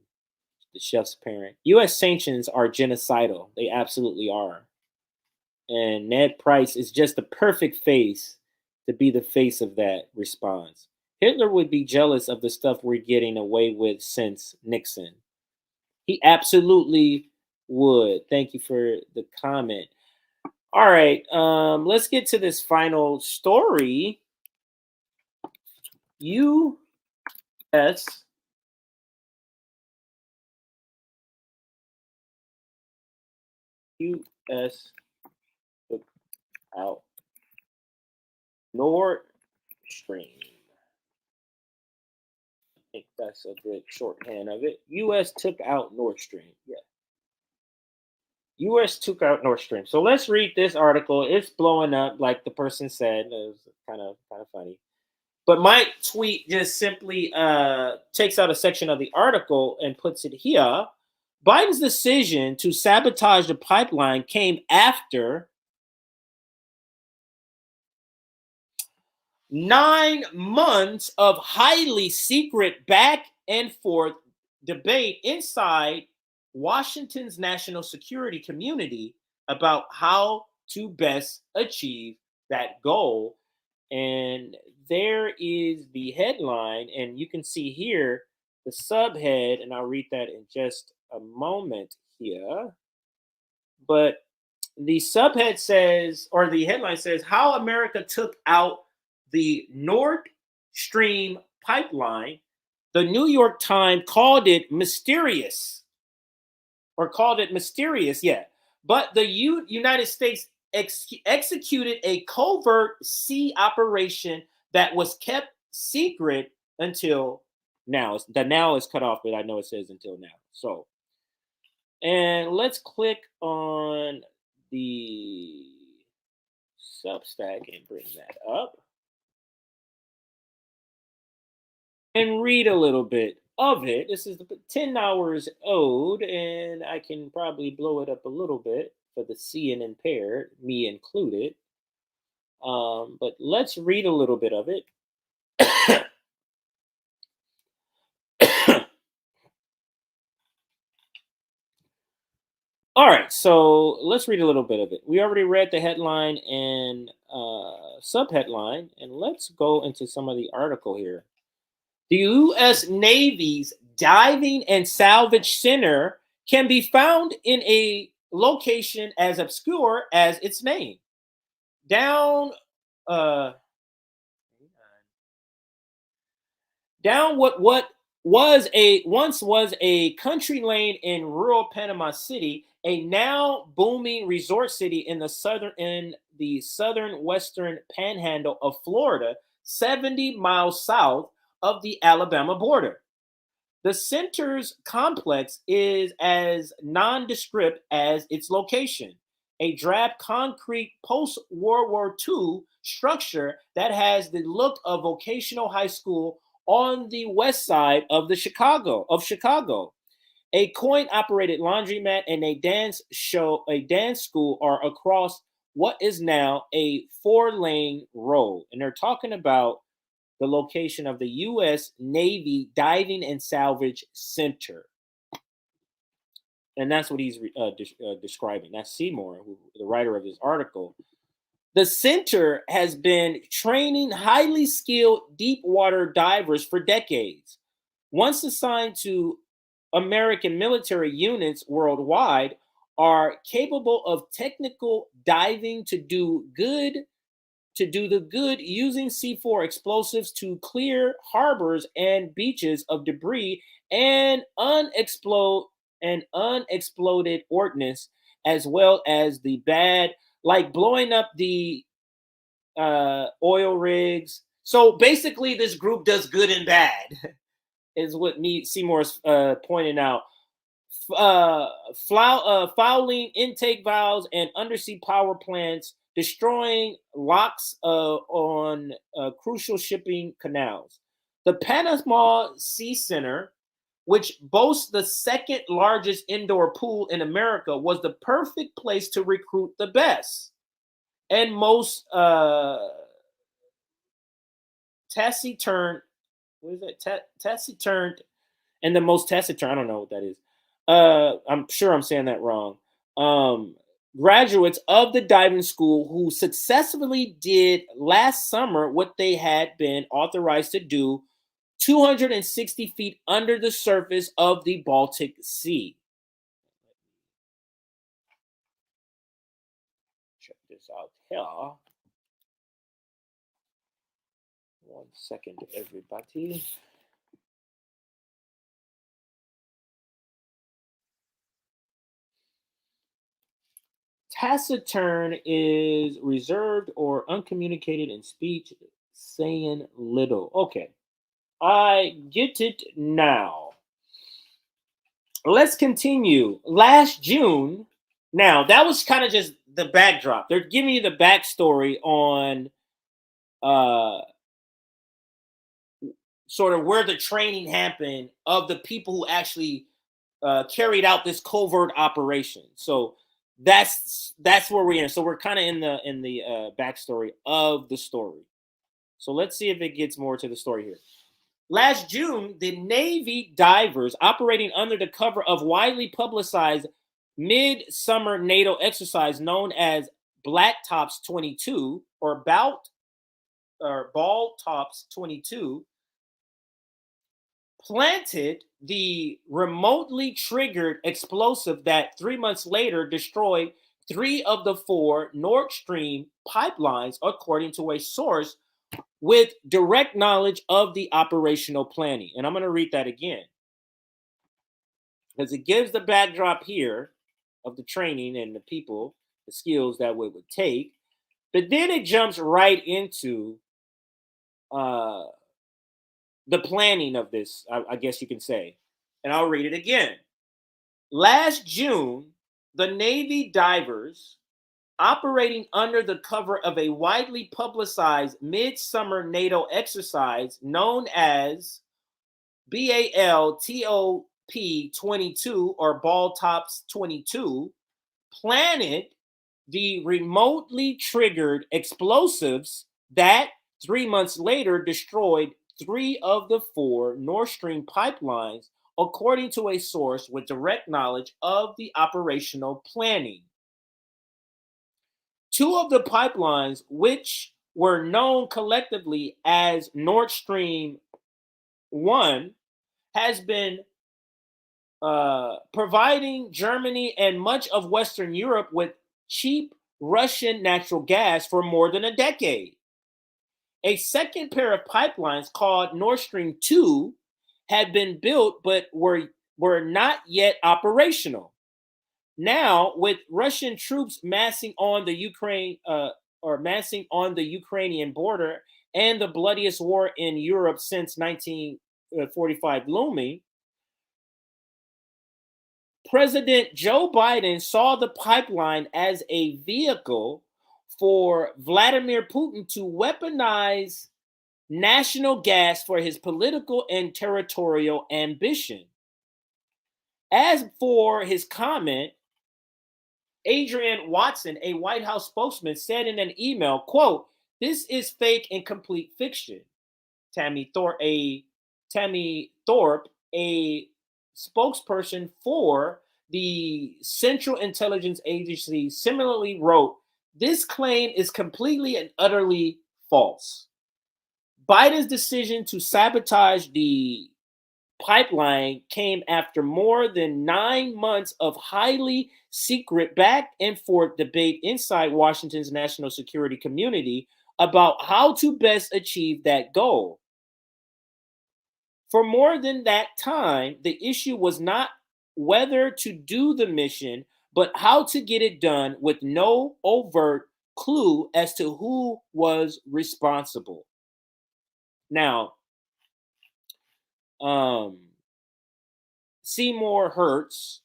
the chef's parent. U.S. sanctions are genocidal. They absolutely are. And Ned Price is just the perfect face to be the face of that response. Hitler would be jealous of the stuff we're getting away with since Nixon. He absolutely would. Thank you for the comment. All right, let's get to this final story. U.S. took out Nord Stream. I think that's a good shorthand of it. U.S. took out Nord Stream. Yeah. U.S. took out Nord Stream. So let's read this article. It's blowing up, like the person said. It was kind of funny. But my tweet just simply takes out a section of the article and puts it here. Biden's decision to sabotage the pipeline came after 9 months of highly secret back and forth debate inside Washington's national security community about how to best achieve that goal. And there is the headline, and you can see here the subhead, and I'll read that in just a moment here. But the subhead says, or the headline says, how America took out the Nord Stream pipeline. The New York Times called it mysterious, yeah. But the United States executed a covert sea operation that was kept secret until now. The now is cut off, but I know it says until now. So, and let's click on the Substack and bring that up and read a little bit of it. This is 10 hours old, and I can probably blow it up a little bit for the seeing impaired, me included. But let's read a little bit of it. All right, so let's read a little bit of it. We already read the headline and subheadline, and let's go into some of the article here. The U.S. Navy's Diving and Salvage Center can be found in a location as obscure as its name. Down what once was a country lane in rural Panama City, a now booming resort city in the southern western panhandle of Florida, 70 miles south of the Alabama border. The center's complex is as nondescript as its location, a drab concrete post-World War II structure that has the look of vocational high school on the west side of Chicago. A coin-operated laundromat and a dance school are across what is now a 4-lane road. And they're talking about the location of the U.S. Navy Diving and Salvage Center. And that's what he's describing. That's Seymour, the writer of this article. The center has been training highly skilled deep water divers for decades. Once assigned to American military units worldwide, are capable of technical diving to do the good using C4 explosives to clear harbors and beaches of debris and unexploded ordnance, as well as the bad, like blowing up the oil rigs. So basically, this group does good and bad, is what Seymour's pointing out. Fouling intake valves and undersea power plants, destroying locks on crucial shipping canals. The Panama Sea Center, which boasts the second largest indoor pool in America, was the perfect place to recruit the best and most taciturn. What is that? Taciturn, and the most taciturn. I don't know what that is. I'm sure I'm saying that wrong. Graduates of the diving school who successfully did last summer what they had been authorized to do 260 feet under the surface of the Baltic Sea. Check this out here. 1 second, everybody. Taciturn is reserved or uncommunicated in speech, saying little. Okay, I get it now. Let's continue. Last June, now that was kind of just the backdrop. They're giving you the backstory on sort of where the training happened of the people who actually carried out this covert operation. So that's where we're in. So we're kind of in the backstory of the story. So let's see if it gets more to the story here. Last June, the Navy divers operating under the cover of widely publicized mid-summer NATO exercise known as Black Tops 22 or Ball Tops 22 planted the remotely triggered explosive that 3 months later destroyed 3 of the 4 Nord Stream pipelines, according to a source with direct knowledge of the operational planning. And I'm going to read that again because it gives the backdrop here of the training and the people, the skills that it would take. But then it jumps right into the planning of this, I guess you can say. And I'll read it again. Last June, the Navy divers operating under the cover of a widely publicized midsummer NATO exercise known as BALTOP 22 or Ball Tops 22 planted the remotely triggered explosives that 3 months later destroyed 3 of the 4 Nord Stream pipelines, according to a source with direct knowledge of the operational planning. 2 of the pipelines, which were known collectively as Nord Stream 1, has been providing Germany and much of Western Europe with cheap Russian natural gas for more than a decade. A second pair of pipelines called Nord Stream 2 had been built but were not yet operational. Now, with Russian troops massing on the Ukrainian border and the bloodiest war in Europe since 1945 looming, President Joe Biden saw the pipeline as a vehicle for Vladimir Putin to weaponize national gas for his political and territorial ambition. As for his comment, Adrian Watson, a White House spokesman, said in an email, quote, "This is fake and complete fiction." Tammy Thorpe, a spokesperson for the Central Intelligence Agency, similarly wrote, "This claim is completely and utterly false." Biden's decision to sabotage the pipeline came after more than 9 months of highly secret back and forth debate inside Washington's national security community about how to best achieve that goal. For more than that time, the issue was not whether to do the mission, but how to get it done with no overt clue as to who was responsible. Now, Seymour Hersh,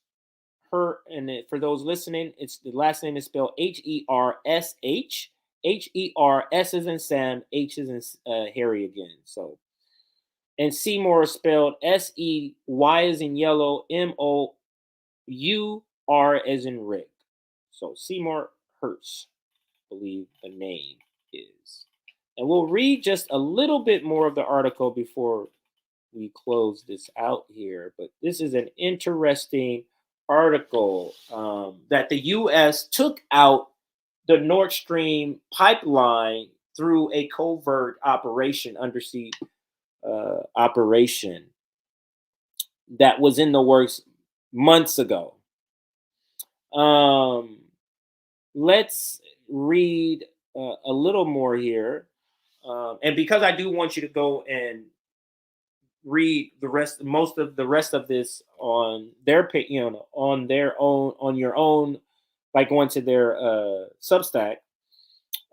and for those listening, it's the last name is spelled Hersh. H-E-R-S as in Sam, H as in Harry again. So, and Seymour is spelled S-E-Y as in yellow, M-O-U-R as in Rick. So Seymour Hersh, I believe the name is. And we'll read just a little bit more of the article before we close this out here. But this is an interesting article that the U.S. took out the Nord Stream pipeline through a covert operation, undersea operation that was in the works months ago. Let's read a little more here. And because I do want you to go and read most of the rest of this on their, on their own, on your own, by going to their Substack.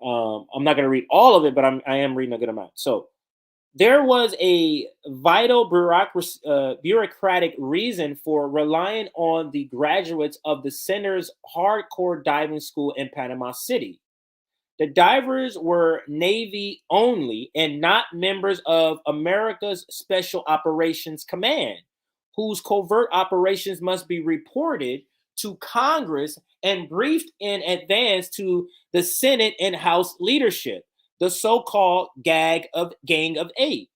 I'm not going to read all of it, but I am reading a good amount. So there was a vital bureaucratic reason for relying on the graduates of the center's hardcore diving school in Panama City. The divers were Navy only and not members of America's Special Operations Command, whose covert operations must be reported to Congress and briefed in advance to the Senate and House leadership, the so-called Gang of Eight.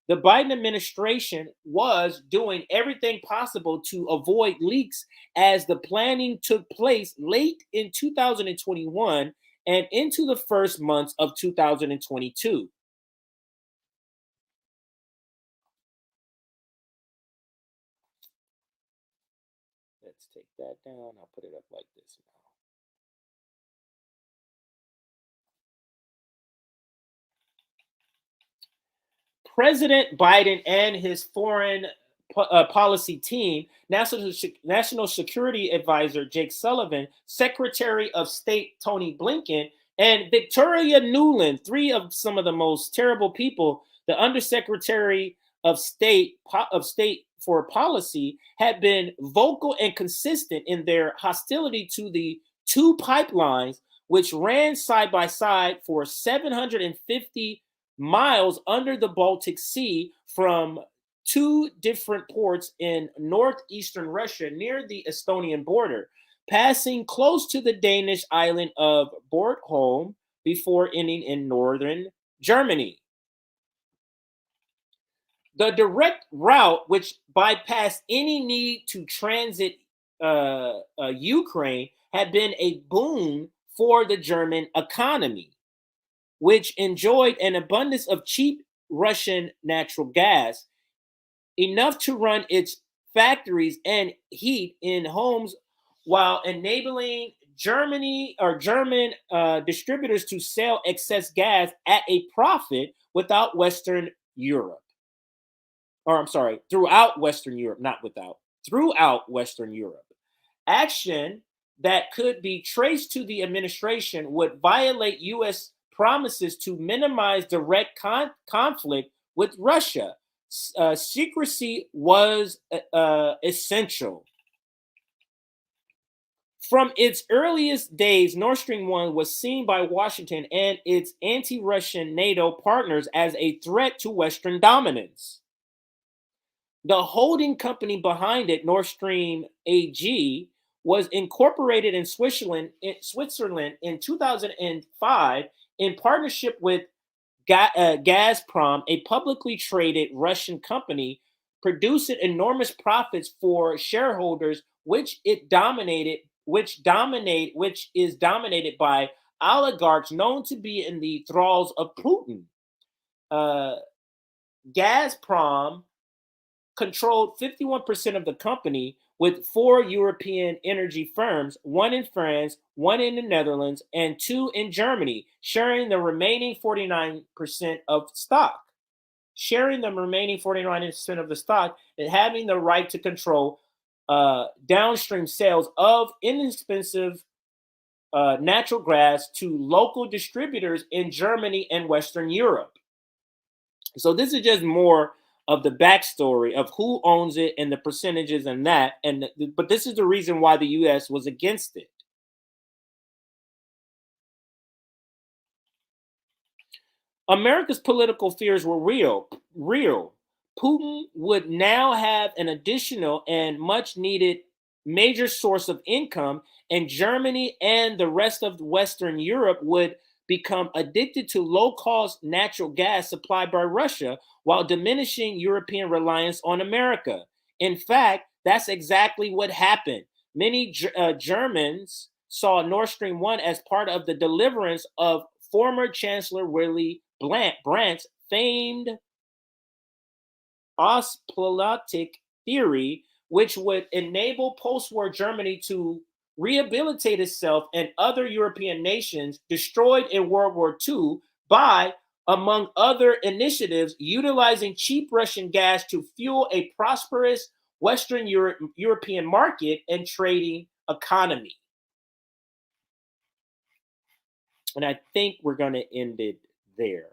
The Biden administration was doing everything possible to avoid leaks as the planning took place late in 2021 and into the first months of 2022. Let's take that down. I'll put it up like this now. President Biden and his foreign policy team, National Security Advisor Jake Sullivan, Secretary of State Tony Blinken, and Victoria Nuland, three of some of the most terrible people, the Undersecretary of State for Policy, had been vocal and consistent in their hostility to the two pipelines, which ran side by side for 750 miles under the Baltic Sea from two different ports in northeastern Russia near the Estonian border, passing close to the Danish island of Bornholm before ending in northern Germany. The direct route, which bypassed any need to transit Ukraine, had been a boon for the German economy, which enjoyed an abundance of cheap Russian natural gas, enough to run its factories and heat in homes, while enabling German distributors to sell excess gas at a profit without Western Europe. Or I'm sorry, throughout Western Europe, not without, throughout Western Europe. Action that could be traced to the administration would violate U.S. promises to minimize direct conflict with Russia. Secrecy was essential. From its earliest days, Nord Stream 1 was seen by Washington and its anti-Russian NATO partners as a threat to Western dominance. The holding company behind it, Nord Stream AG, was incorporated in Switzerland in 2005 in partnership with Gazprom, a publicly traded Russian company, producing enormous profits for shareholders, which is dominated by oligarchs known to be in the thralls of Putin. Gazprom controlled 51% of the company, with 4 European energy firms, 1 in France, 1 in the Netherlands, and 2 in Germany, sharing the remaining 49% of stock. Sharing the remaining 49% of the stock and having the right to control downstream sales of inexpensive natural gas to local distributors in Germany and Western Europe. So this is just more of the backstory of who owns it and the percentages and that. But this is the reason why the U.S. was against it. America's political fears were real. Putin would now have an additional and much needed major source of income, and Germany and the rest of Western Europe would become addicted to low-cost natural gas supplied by Russia while diminishing European reliance on America. In fact, that's exactly what happened. Many Germans saw Nord Stream 1 as part of the deliverance of former Chancellor Willy Brandt's famed Ostpolitik theory, which would enable post-war Germany to rehabilitate itself and other European nations destroyed in World War II by, among other initiatives, utilizing cheap Russian gas to fuel a prosperous Western European market and trading economy. And I think we're going to end it there.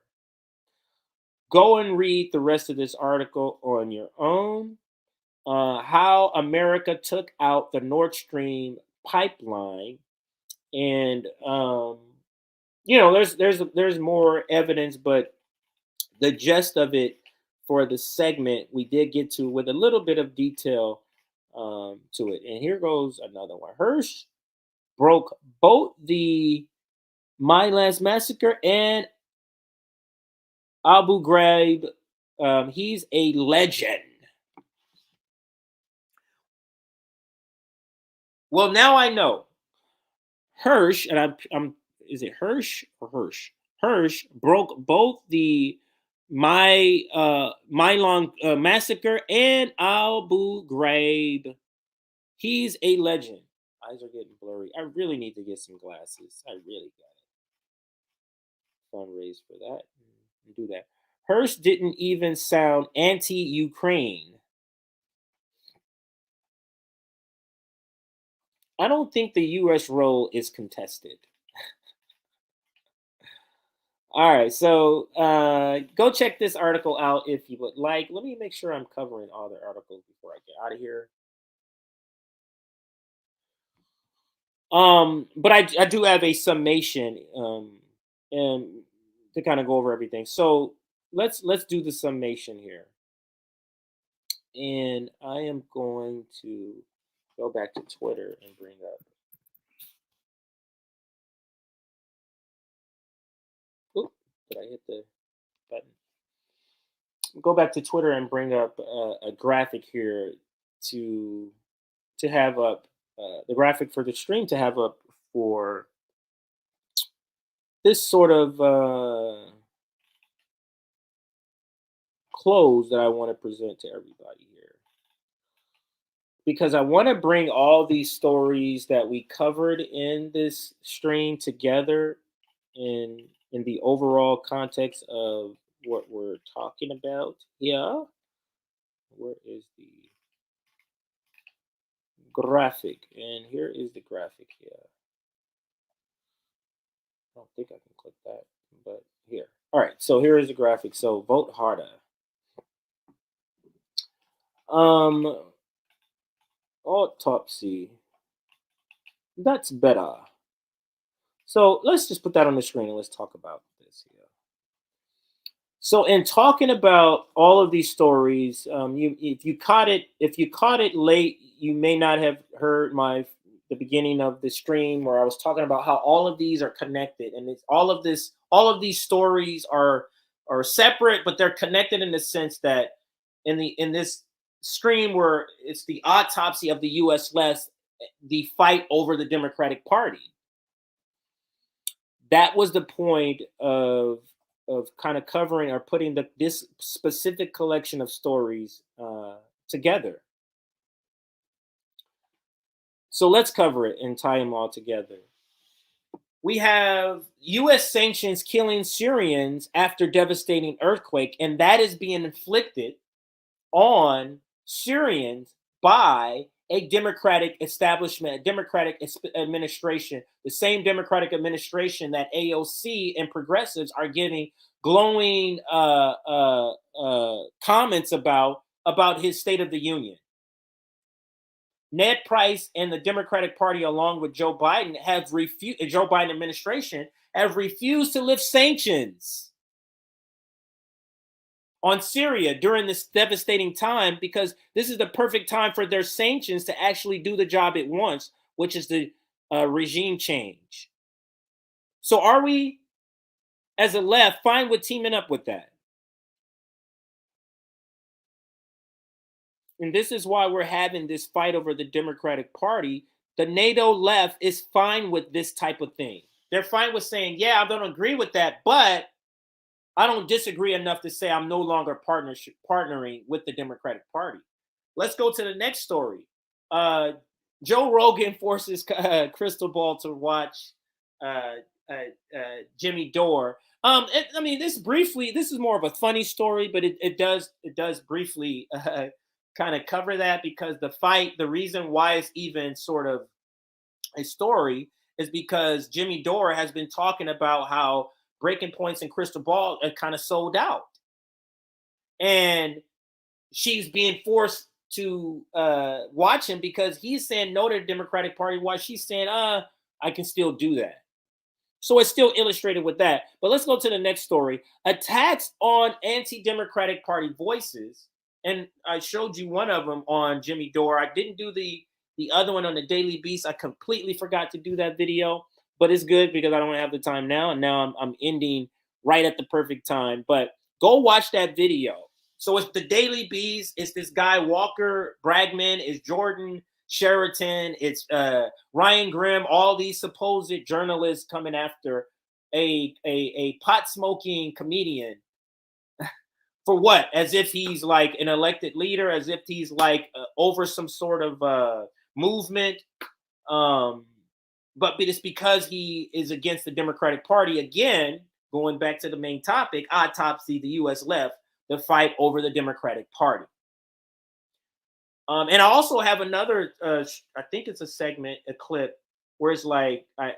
Go and read the rest of this article on your own. How America took out the Nord Stream pipeline, and there's more evidence, but the gist of it for the segment we did get to with a little bit of detail to it. And here goes another one. Hirsch broke both the My Last Massacre and Abu Ghraib. He's a legend. Well, now I know. Hirsch, and I'm is it Hirsch or Hirsch? Hirsch broke both the Mylon Massacre and Abu Ghraib. He's a legend. Eyes are getting blurry. I really need to get some glasses. I really got it. Fundraise for that. Do that. Hirsch didn't even sound anti-Ukraine. I don't think the U.S. role is contested. All right, so go check this article out if you would like. Let me make sure I'm covering all the articles before I get out of here. But I do have a summation and to kind of go over everything. So let's do the summation here. And I am going to go back to Twitter and bring up. Oop, did I hit the button? Go back to Twitter and bring up a graphic here to have up the graphic for the stream to have up for this sort of close that I want to present to everybody here. Because I want to bring all these stories that we covered in this stream together in the overall context of what we're talking about here. Where is the graphic? And here is the graphic here. I don't think I can click that, but here. All right, so here is the graphic. So vote harder. Autopsy. That's better. So let's just put that on the screen and let's talk about this here. So in talking about all of these stories, if you caught it late, you may not have heard the beginning of the stream where I was talking about how all of these are connected, and all of these stories are separate, but they're connected in the sense that in this stream where it's the autopsy of the U.S. left, the fight over the Democratic Party. That was the point of kind of covering or putting this specific collection of stories together. So let's cover it and tie them all together. We have U.S. sanctions killing Syrians after devastating earthquake, and that is being inflicted on Syrians by a Democratic establishment, a Democratic administration, the same Democratic administration that AOC and progressives are giving glowing comments about his State of the Union. Ned Price and the Democratic Party, along with Joe Biden, Joe Biden administration have refused to lift sanctions on Syria during this devastating time, because this is the perfect time for their sanctions to actually do the job it wants, which is the regime change. So are we as a left, fine with teaming up with that. And this is why we're having this fight over the Democratic Party. The NATO left is fine with this type of thing. They're fine with saying, yeah, I don't agree with that, but I don't disagree enough to say I'm no longer partnering with the Democratic Party. Let's go to the next story. Joe Rogan forces Krystal Ball to watch Jimmy Dore. I mean, this is more of a funny story, but it does briefly kind of cover that, because the reason why it's even sort of a story is because Jimmy Dore has been talking about how Breaking Points and Krystal Ball are kind of sold out. And she's being forced to watch him because he's saying no to the Democratic Party, while she's saying, I can still do that. So it's still illustrated with that. But let's go to the next story. Attacks on anti-Democratic Party voices. And I showed you one of them on Jimmy Dore. I didn't do the other one on the Daily Beast. I completely forgot to do that video, but it's good because I don't have the time now. And now I'm ending right at the perfect time. But go watch that video. So it's the Daily Beast. It's this guy, Walker Bragman. It's Jordan Sheraton. It's Ryan Grimm. All these supposed journalists coming after a pot-smoking comedian. For what? As if he's like an elected leader, as if he's like over some sort of movement. But it's because he is against the Democratic Party. Again, going back to the main topic, autopsy, the U.S. left, the fight over the Democratic Party. And I also have another, I think it's a segment, a clip, where it's like, I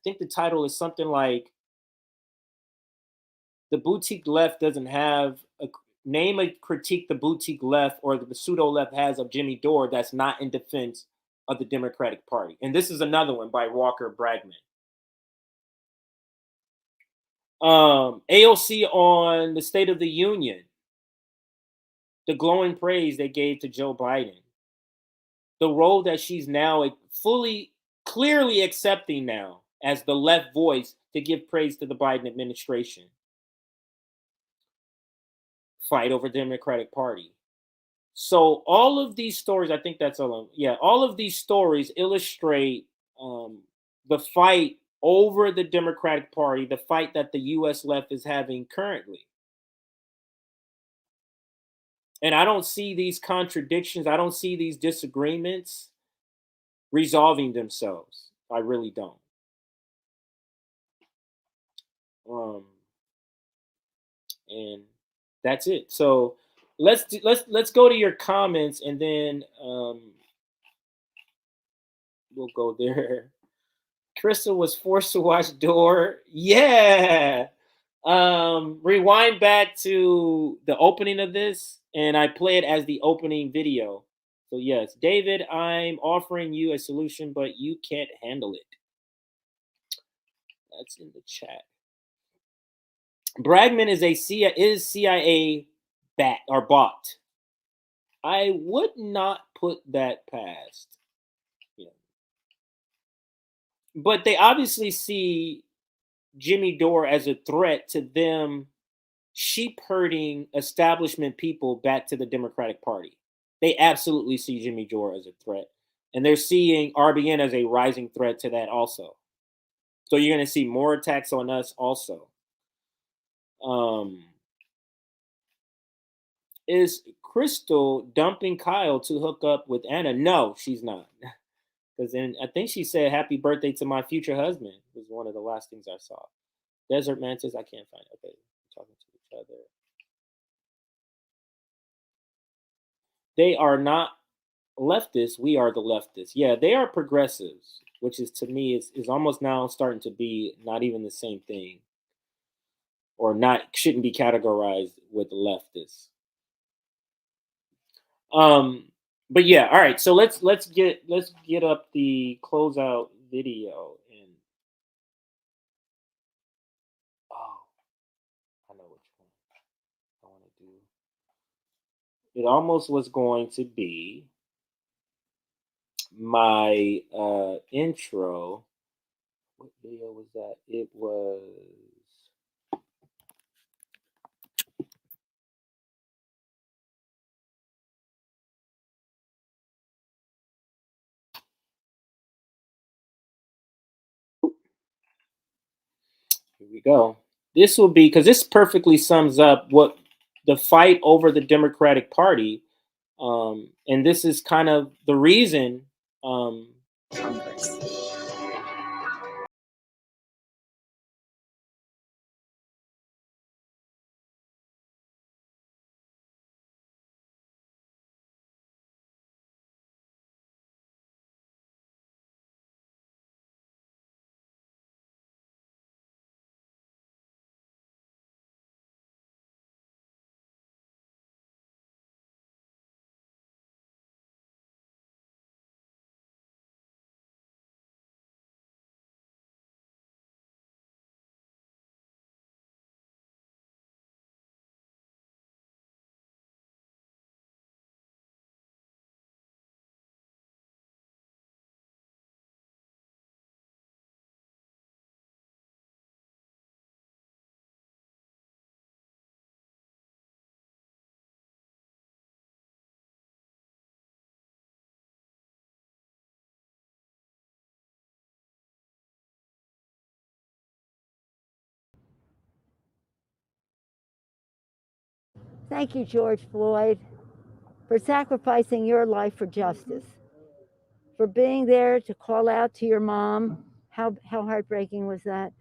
think the title is something like, the boutique left doesn't have name a critique the boutique left or the pseudo left has of Jimmy Dore that's not in defense of the Democratic Party. And this is another one by Walker Bragman. AOC on the State of the Union, the glowing praise they gave to Joe Biden, the role that she's now clearly accepting now as the left voice to give praise to the Biden administration. Fight over the Democratic Party. So all of these stories, I think that's all. Yeah, all of these stories illustrate the fight over the Democratic Party, the fight that the U.S. left is having currently. And I don't see these contradictions. I don't see these disagreements resolving themselves. I really don't. And that's it. So let's go to your comments, and then we'll go there. Krystal was forced to watch Dore. Yeah. Rewind back to the opening of this, and I play it as the opening video. So yes, David, I'm offering you a solution, but you can't handle it. That's in the chat. Bragman is CIA bot. I would not put that past. Yeah. But they obviously see Jimmy Dore as a threat to them sheep herding establishment people back to the Democratic Party. They absolutely see Jimmy Dore as a threat. And they're seeing RBN as a rising threat to that also. So you're going to see more attacks on us also. Is Krystal dumping Kyle to hook up with Anna? No, she's not. Because then I think she said happy birthday to my future husband was one of the last things I saw. Desert Mantis, I can't find it. Okay, we're talking to each other. They are not leftists. We are the leftists. Yeah, they are progressives, which is to me is almost now starting to be not even the same thing, or shouldn't be categorized with the leftists. But yeah, all right. So let's get up the closeout video, and I know which one I want to do. It almost was going to be my intro. What video was that? It was we go. This will be, because this perfectly sums up what the fight over the Democratic Party, and this is kind of the reason Congress. Thank you, George Floyd, for sacrificing your life for justice, for being there to call out to your mom. How heartbreaking was that?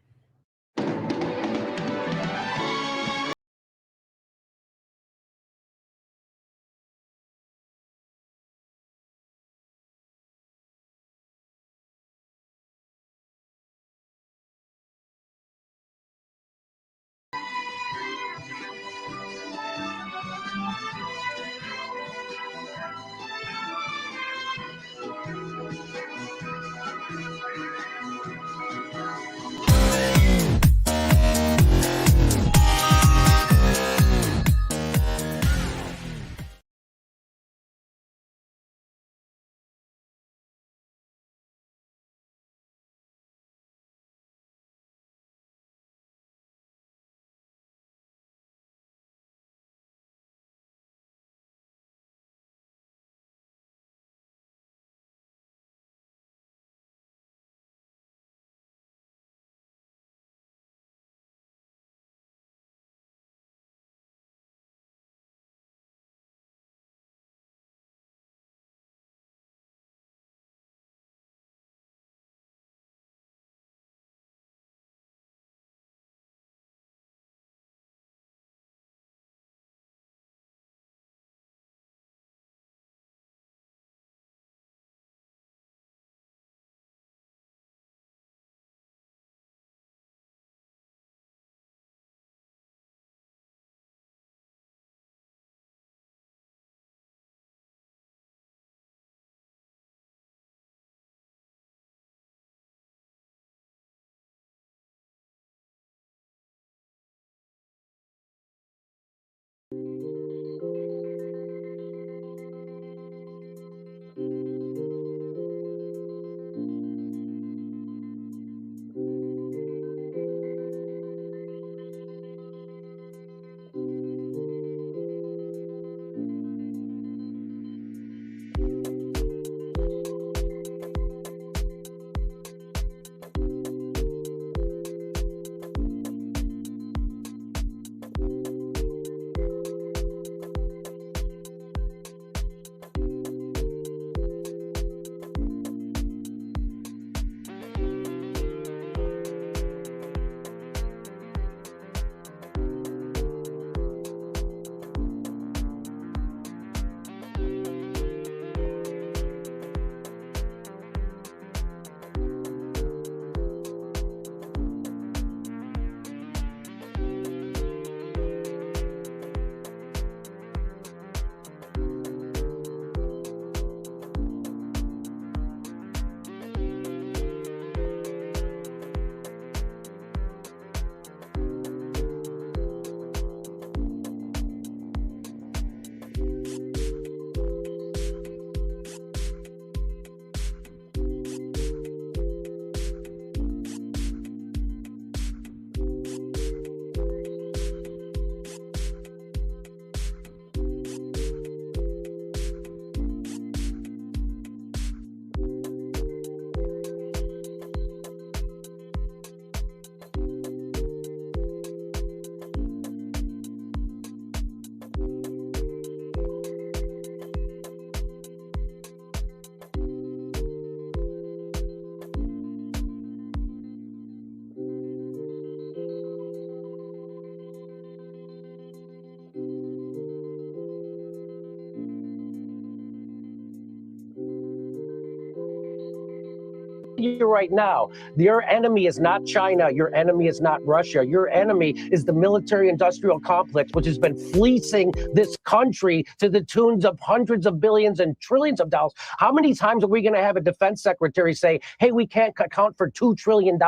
you right now, your enemy is not China. Your enemy is not Russia. Your enemy is the military-industrial complex, which has been fleecing this country to the tunes of hundreds of billions and trillions of dollars. How many times are we going to have a defense secretary say, hey, we can't account for $2 trillion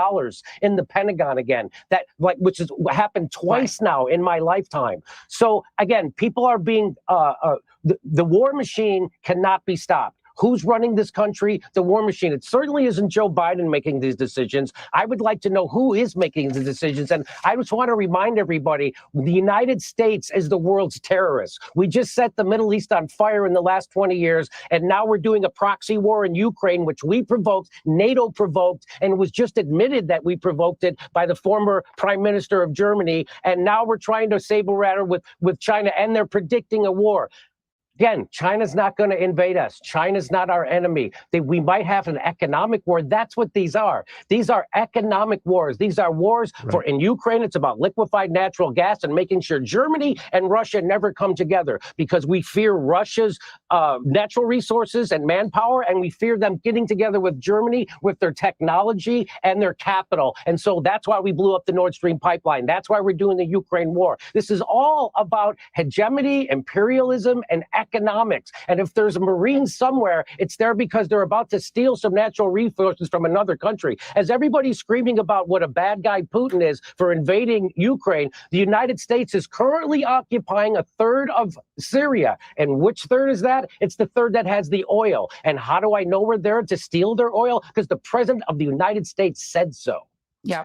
in the Pentagon again? That, like, which is what happened twice now in my lifetime. So again, people are being, the war machine cannot be stopped. Who's running this country? The war machine. It certainly isn't Joe Biden making these decisions. I would like to know who is making the decisions. And I just want to remind everybody, the United States is the world's terrorist. We just set the Middle East on fire in the last 20 years. And now we're doing a proxy war in Ukraine, which we provoked, NATO provoked, and it was just admitted that we provoked it by the former prime minister of Germany. And now we're trying to saber rattle with China, and they're predicting a war. Again, China's not going to invade us. China's not our enemy. We might have an economic war. That's what these are. These are economic wars. These are wars for, in Ukraine, it's about liquefied natural gas and making sure Germany and Russia never come together, because we fear Russia's natural resources and manpower, and we fear them getting together with Germany with their technology and their capital. And so that's why we blew up the Nord Stream pipeline. That's why we're doing the Ukraine war. This is all about hegemony, imperialism, and economics. And if there's a Marine somewhere, it's there because they're about to steal some natural resources from another country. As everybody's screaming about what a bad guy Putin is for invading Ukraine, the United States is currently occupying a third of Syria. And which third is that? It's the third that has the oil. And how do I know we're there to steal their oil? Because the president of the United States said so. Yeah.